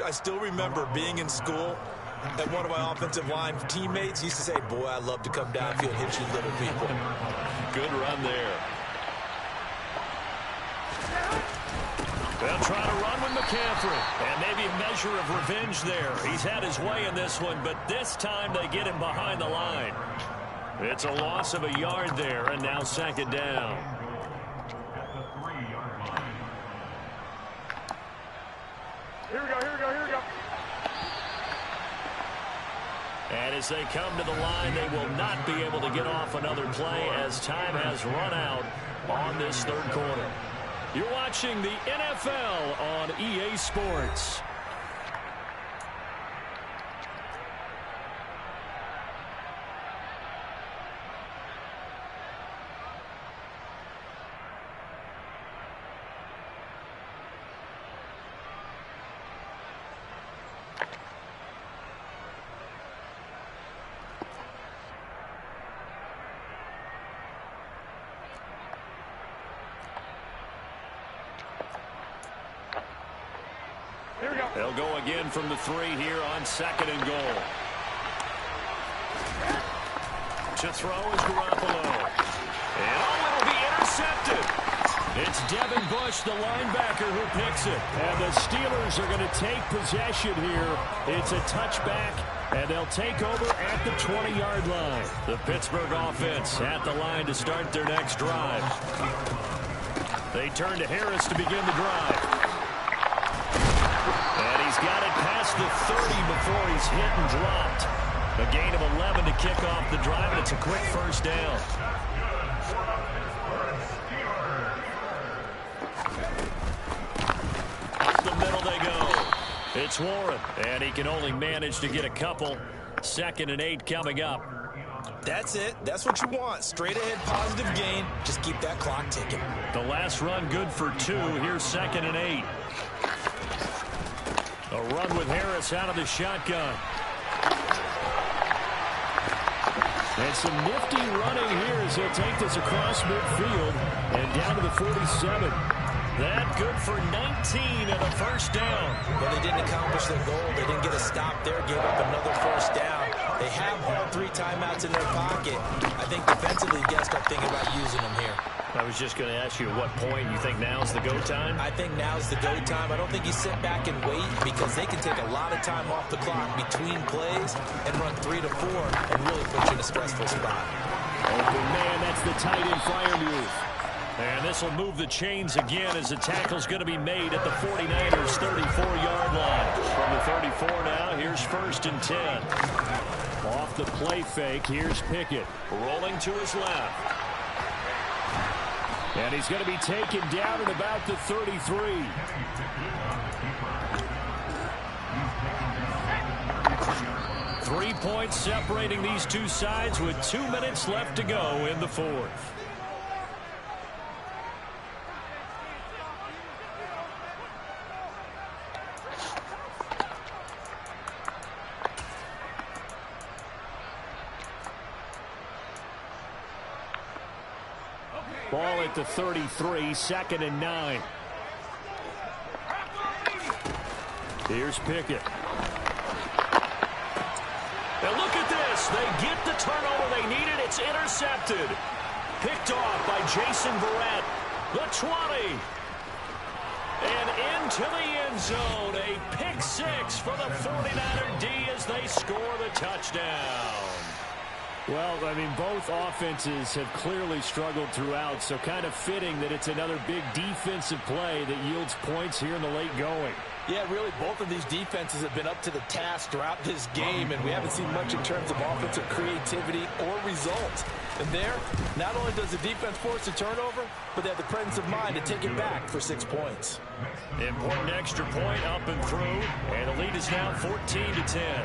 I still remember being in school, and one of my offensive line teammates used to say, boy, I'd love to come downfield and hit you little people. Good run there. They'll try to run with McCaffrey. And maybe a measure of revenge there. He's had his way in this one, but this time they get him behind the line. It's a loss of a yard there, and now second down. Here we go. And as they come to the line, they will not be able to get off another play as time has run out on this third quarter. You're watching the NFL on EA Sports. They'll go again from the 3 here on second and goal. To throw is Garoppolo. And it'll be intercepted. It's Devin Bush, the linebacker, who picks it. And the Steelers are going to take possession here. It's a touchback, and they'll take over at the 20-yard line. The Pittsburgh offense at the line to start their next drive. They turn to Harris to begin the drive. And he's got it past the 30 before he's hit and dropped. A gain of 11 to kick off the drive, and it's a quick first down. Up the middle they go. It's Warren, and he can only manage to get a couple. 2nd and 8 coming up. That's it. That's what you want. Straight ahead positive gain. Just keep that clock ticking. The last run good for 2. Here's 2nd and 8. A run with Harris out of the shotgun. And some nifty running here as he'll take this across midfield and down to the 47. That good for 19 and a first down. Well, they didn't accomplish their goal. They didn't get a stop there, gave up another first down. They have all 3 timeouts in their pocket. I think defensively, you got to start thinking about using them here. I was just going to ask you at what point you think now's the go time? I think now's the go time. I don't think you sit back and wait because they can take a lot of time off the clock between plays and run 3 to 4 and really put you in a stressful spot. Open man, that's the tight end flyer move. And this will move the chains again as the tackle's going to be made at the 49ers' 34-yard line. From the 34 now, here's 1st and 10. Off the play fake, here's Pickett. Rolling to his left. And he's going to be taken down at about the 33. Three points separating these two sides with 2 minutes left to go in the fourth. Ball at the 33, 2nd and 9. Here's Pickett. And look at this. They get the turnover they needed. It's intercepted. Picked off by Jason Verrett. The 20. And into the end zone. A pick 6 for the 49er D as they score the touchdown. Well, I mean, both offenses have clearly struggled throughout, so kind of fitting that it's another big defensive play that yields points here in the late going. Yeah, really, both of these defenses have been up to the task throughout this game, and we haven't seen much in terms of offensive creativity or results. And there, not only does the defense force a turnover, but they have the presence of mind to take it back for 6 points. Important extra point up and through, and the lead is now 14-10.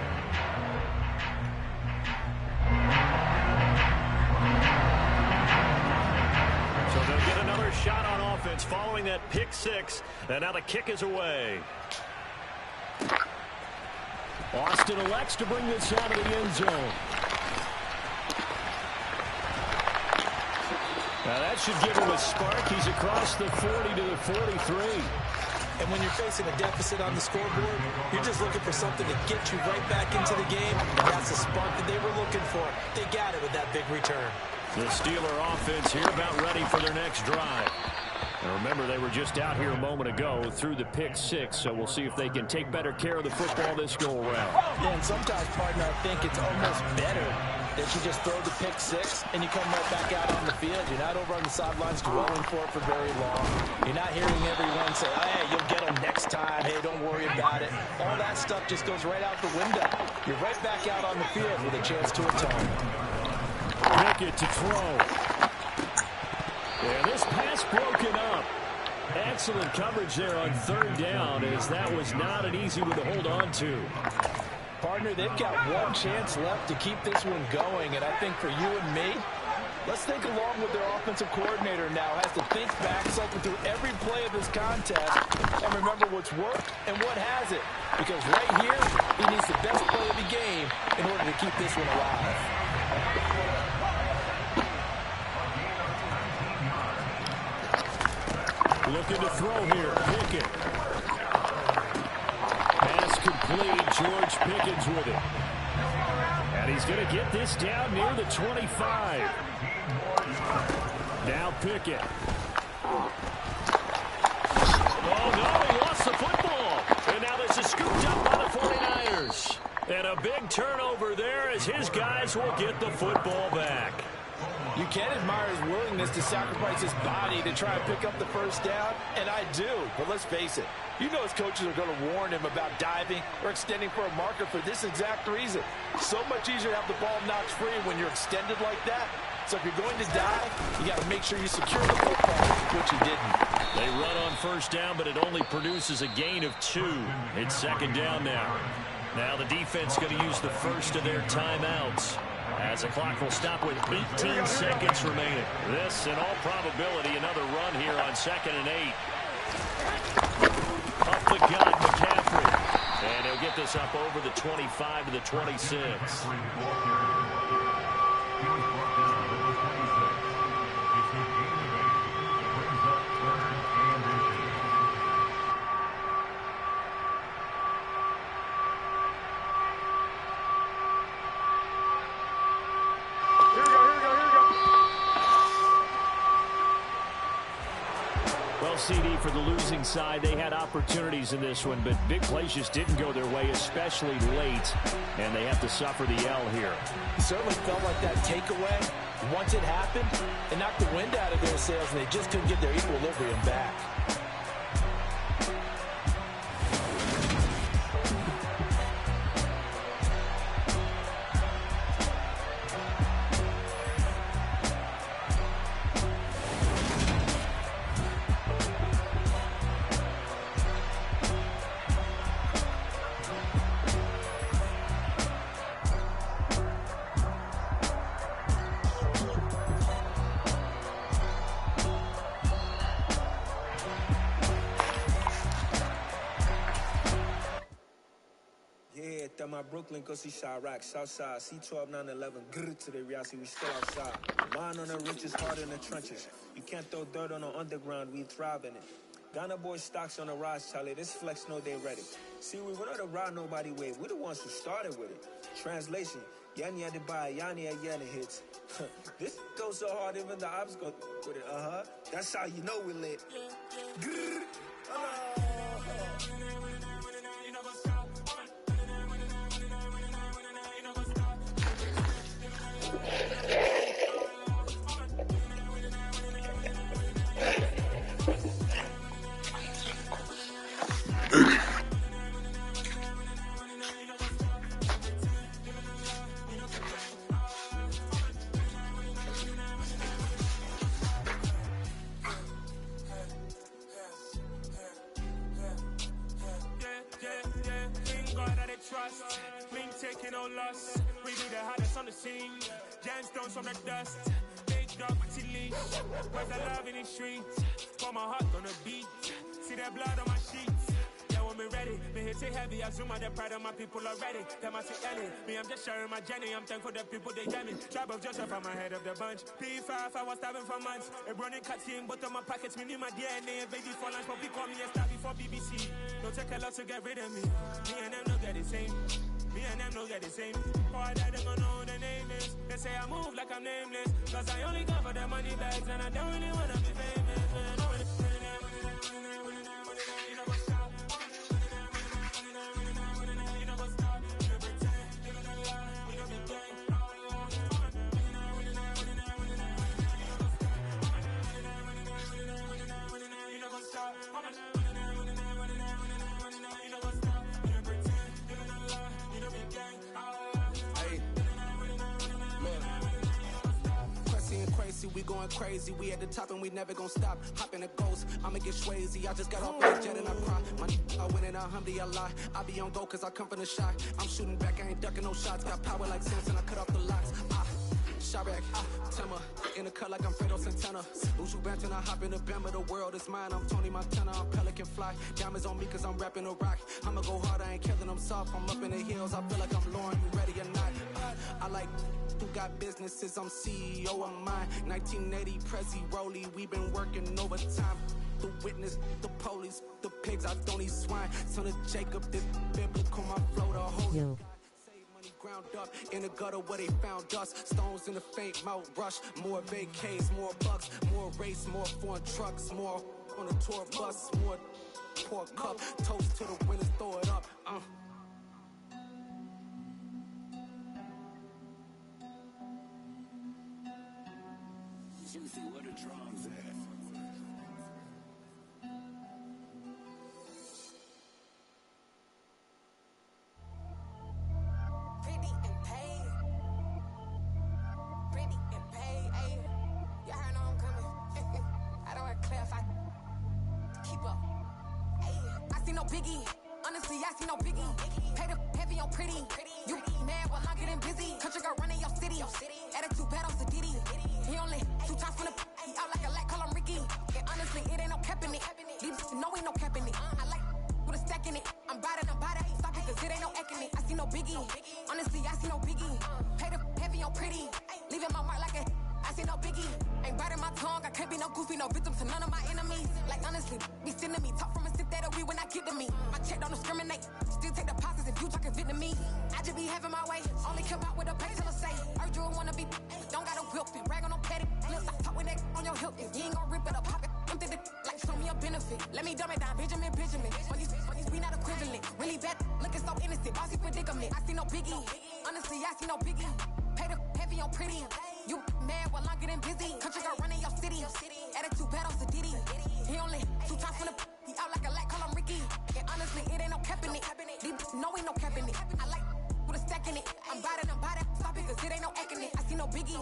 So they'll get another shot on offense following that pick 6, and now the kick is away. Austin elects to bring this out of the end zone. Now that should give him a spark. He's across the 40 to the 43. And when you're facing a deficit on the scoreboard, you're just looking for something to get you right back into the game. And that's the spark that they were looking for. They got it with that big return. The Steeler offense here about ready for their next drive. And remember, they were just out here a moment ago through the pick 6, so we'll see if they can take better care of the football this go-around. Yeah, and sometimes, partner, I think it's almost better that you just throw the pick 6 and you come right back out on the field. You're not over on the sidelines dwelling for it for very long. You're not hearing everyone say, hey, you'll get them next time. Hey, don't worry about it. All that stuff just goes right out the window. You're right back out on the field with a chance to atone. Pickett to throw. Yeah, this pass broken up. Excellent coverage there on 3rd down, as that was not an easy one to hold on to. Partner, they've got one chance left to keep this one going, and I think for you and me, let's think along with their offensive coordinator now. Has to think back, cycle through every play of this contest, and remember what's worked and what hasn't. Because right here, he needs the best play of the game in order to keep this one alive. Looking to throw here, Pickett. Pass complete, George Pickens with it. And he's going to get this down near the 25. Now Pickett. Oh, no, he lost the football. And now this is scooped up by the 49ers. And a big turnover there as his guys will get the football back. You can admire his willingness to sacrifice his body to try and pick up the first down, and I do. But let's face it, you know his coaches are going to warn him about diving or extending for a marker for this exact reason. So much easier to have the ball knocked free when you're extended like that. So if you're going to dive, you got to make sure you secure the football, which he didn't. They run on 1st down, but it only produces a gain of 2. It's 2nd down now. Now the defense going to use the first of their timeouts, as the clock will stop with 18 seconds remaining. This, in all probability, another run here on 2nd and 8. Up the gut, McCaffrey. And he'll get this up over the 25 to the 26. CD, for the losing side, they had opportunities in this one, but big plays just didn't go their way, especially late, and they have to suffer the L here. It certainly felt like that takeaway, once it happened, it knocked the wind out of their sails, and they just couldn't get their equilibrium back. Brooklyn, go see Chirac, Southside, C12, 911, grrr to the reality, we still outside. Mine on the riches, hard in the trenches. You can't throw dirt on the underground, we thrive in it. Ghana boys stocks on the rise, Charlie, this flex know they ready. See, we were not a ride nobody wave, we the ones who started with it. Translation, Yanni had to buy, Yanni had Yanni hits. This goes so hard, even the ops go with it, That's how you know we lit. Grrr, taking no loss. We be the hottest on the scene. Gemstones from the dust. Big dog with leash. Where's the love in the streets? Put my heart on the beat. See that blood on my sheets. Yeah, when we ready, me hit it heavy. I zoom out the pride of my people already. Them I see Ellie. Me, I'm just sharing my journey. I'm thankful the people they get me. Tribe of Joseph, I'm ahead of the bunch. P5, I was starving for months. A running cut seeing both of my pockets. Me need my DNA and baby for lunch. But we call me a star before BBC. Don't take a lot to get rid of me. Me and them don't get the same. Me and them don't get the same. Boy, that them gonna know the name is. They say I move like I'm nameless. Cause I only come for the money bags. And I don't really wanna be famous. We going crazy, we at the top and we never gonna stop. Hop in a ghost, I'ma get swayzy. I just got off the jet and I cry. I win in a Humvee, I lie. I be on go cause I come from the shot. I'm shooting back, I ain't ducking no shots. Got power like Samson, I cut off the locks. Chirac, Timmer, in the cut like I'm Fredo Santana. Uju Banton, I hop in the Bama, the world is mine. I'm Tony Montana, I'm Pelican Fly. Diamonds on me cause I'm rapping a rock. I'ma go hard, I ain't killing them soft. I'm up in the hills, I feel like I'm Lauren, you ready or not? I like who got businesses, I'm CEO of mine. 1980, Prezi Rolly, we been working overtime. The witness, the police, the pigs, I don't eat swine. Son of Jacob, this biblical, my flow, the whole Yo. ground up in the gutter where they found us. Stones in the faint mouth rush. More vacays, more bucks, more race, more foreign trucks, more on the tour bus, more pour cup. Toast to the winners, throw it up. Juicy, where the drums at? Biggie, honestly, I see no biggie. Pay the heavy on pretty. You mad while I'm getting busy. Country girl running your city. Attitude bad on Sadidi. He only 2 times from the he out like a lack, call him Ricky. And honestly, it ain't no cap in it. These know ain't no cap in it. I like with a stack in it. I'm about it. Stop it, cause it ain't no acting it. I see no biggie. Honestly, I see no biggie. Pay the heavy on pretty. Leaving my mark like a I see no biggie. Ain't biting my tongue. I can't be no goofy, no victim to none of my enemies. Like honestly, be sending me talk from a sip that we when I get to me. My check don't discriminate. Still take deposits if you talking Vietnamese. I just be having my way. Only come out with a pay till I say. Urge you wanna be. Don't got a whip and rag on no petty. Lips, I talk with that on your hip. If you ain't gon' rip it up, pop it. Empty the like show me your benefit. Let me dumb it down, Benjamin. We not equivalent. Really bad, looking so innocent. Bossy predicament. I see no biggie. Honestly, I see no biggie. Pay the heavy on pretty. You mad while I'm getting busy. Country girl running your city. Attitude bad on Diddy. He only 2 times from the he out like a lack, call him Ricky. And honestly, it ain't no cap in it. No, ain't no cap in it. I like with a stack in it. I'm about it. Stop it, cause it ain't no acting it. I see no biggie.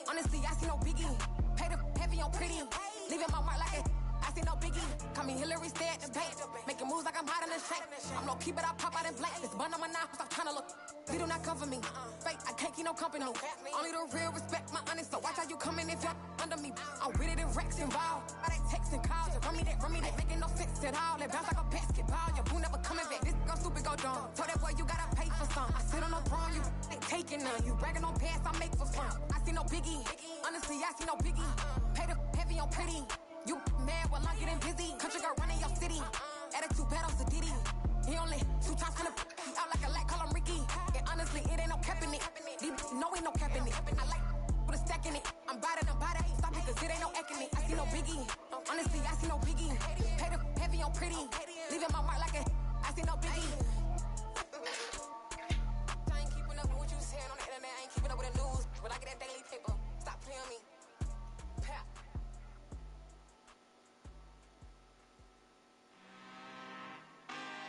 Honestly, I see no biggie. Pay the heavy on pretty. Leaving my mark like a I see no biggie. Call me Hillary, stay at the bank. Making moves like I'm hot in the shank. I'm no keep it, I pop out in blank. This bun on my knife, stop trying to look. They do not come for me. Fake, I can't keep no company. Only the real respect my honest. So watch how you coming if y'all under me. I'm with it in Rex involved. I they text and calls. Run me that, making no sense at all. They bounce like a basketball. Your boo never coming back. This go stupid, go dumb. Told that boy you gotta pay for some. I sit on no throne, you ain't taking none. You bragging on pants, I make for fun. I see no biggie. Honestly, I see no biggie. Pay the heavy on pretty. You mad while I'm getting busy. Country girl running your city. Attitude bad on Diddy. He only 2 times from the he out like a lack, call him Ricky. And honestly, it ain't no cap in it. No, ain't no cap in it. I like with a stack in it. I'm about it. Stop it, cause it ain't no acting it. I see no biggie. Honestly, I see no biggie. Pay the heavy on pretty. Leaving my mark like a I see no biggie. I ain't keeping up with what you saying on the internet. I ain't keeping up with the news. But I get that daily paper. Stop playing me. Pap.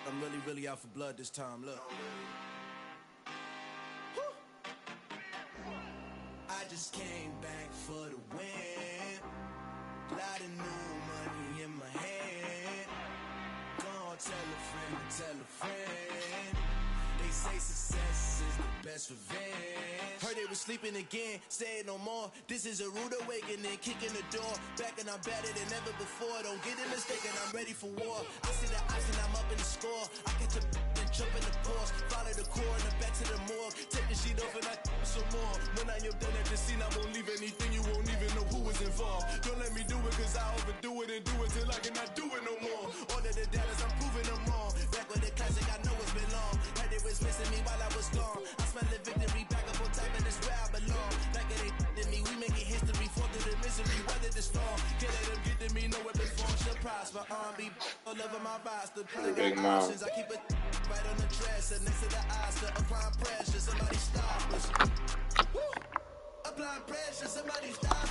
I'm really out for blood this time, look. I just came back for the win. Lot of new money in my hand. Gonna tell a friend. They say success is the best revenge. Heard they was sleeping again, say it no more. This is a rude awakening, kicking the door. Back and I'm better than ever before. Don't get it mistaken, I'm ready for war. I see the option, I'm up in the score. I catch a and jump in the Porsche. Follow the core and the back to the morgue. Take the sheet off and I some more. When I am done at the scene, I won't leave anything. You won't even know who was involved. Don't let me do it, cause I overdo it and do it till I cannot do it no more. All of the doubters, I'm proving them wrong. Back with the classic, I know it's been long. Heard they was missing me while I was gone. I smell the victory back up on top, and it's where I belong. Like it ain't to me, we making history. Fall through the misery, weather the storm. Can't let them get to me, no weapon form shall prosper. R&B all over my roster. Big mouth. I keep it right on the dresser, next to the Oscar. Applying pressure, somebody stop us. Applying pressure, somebody stop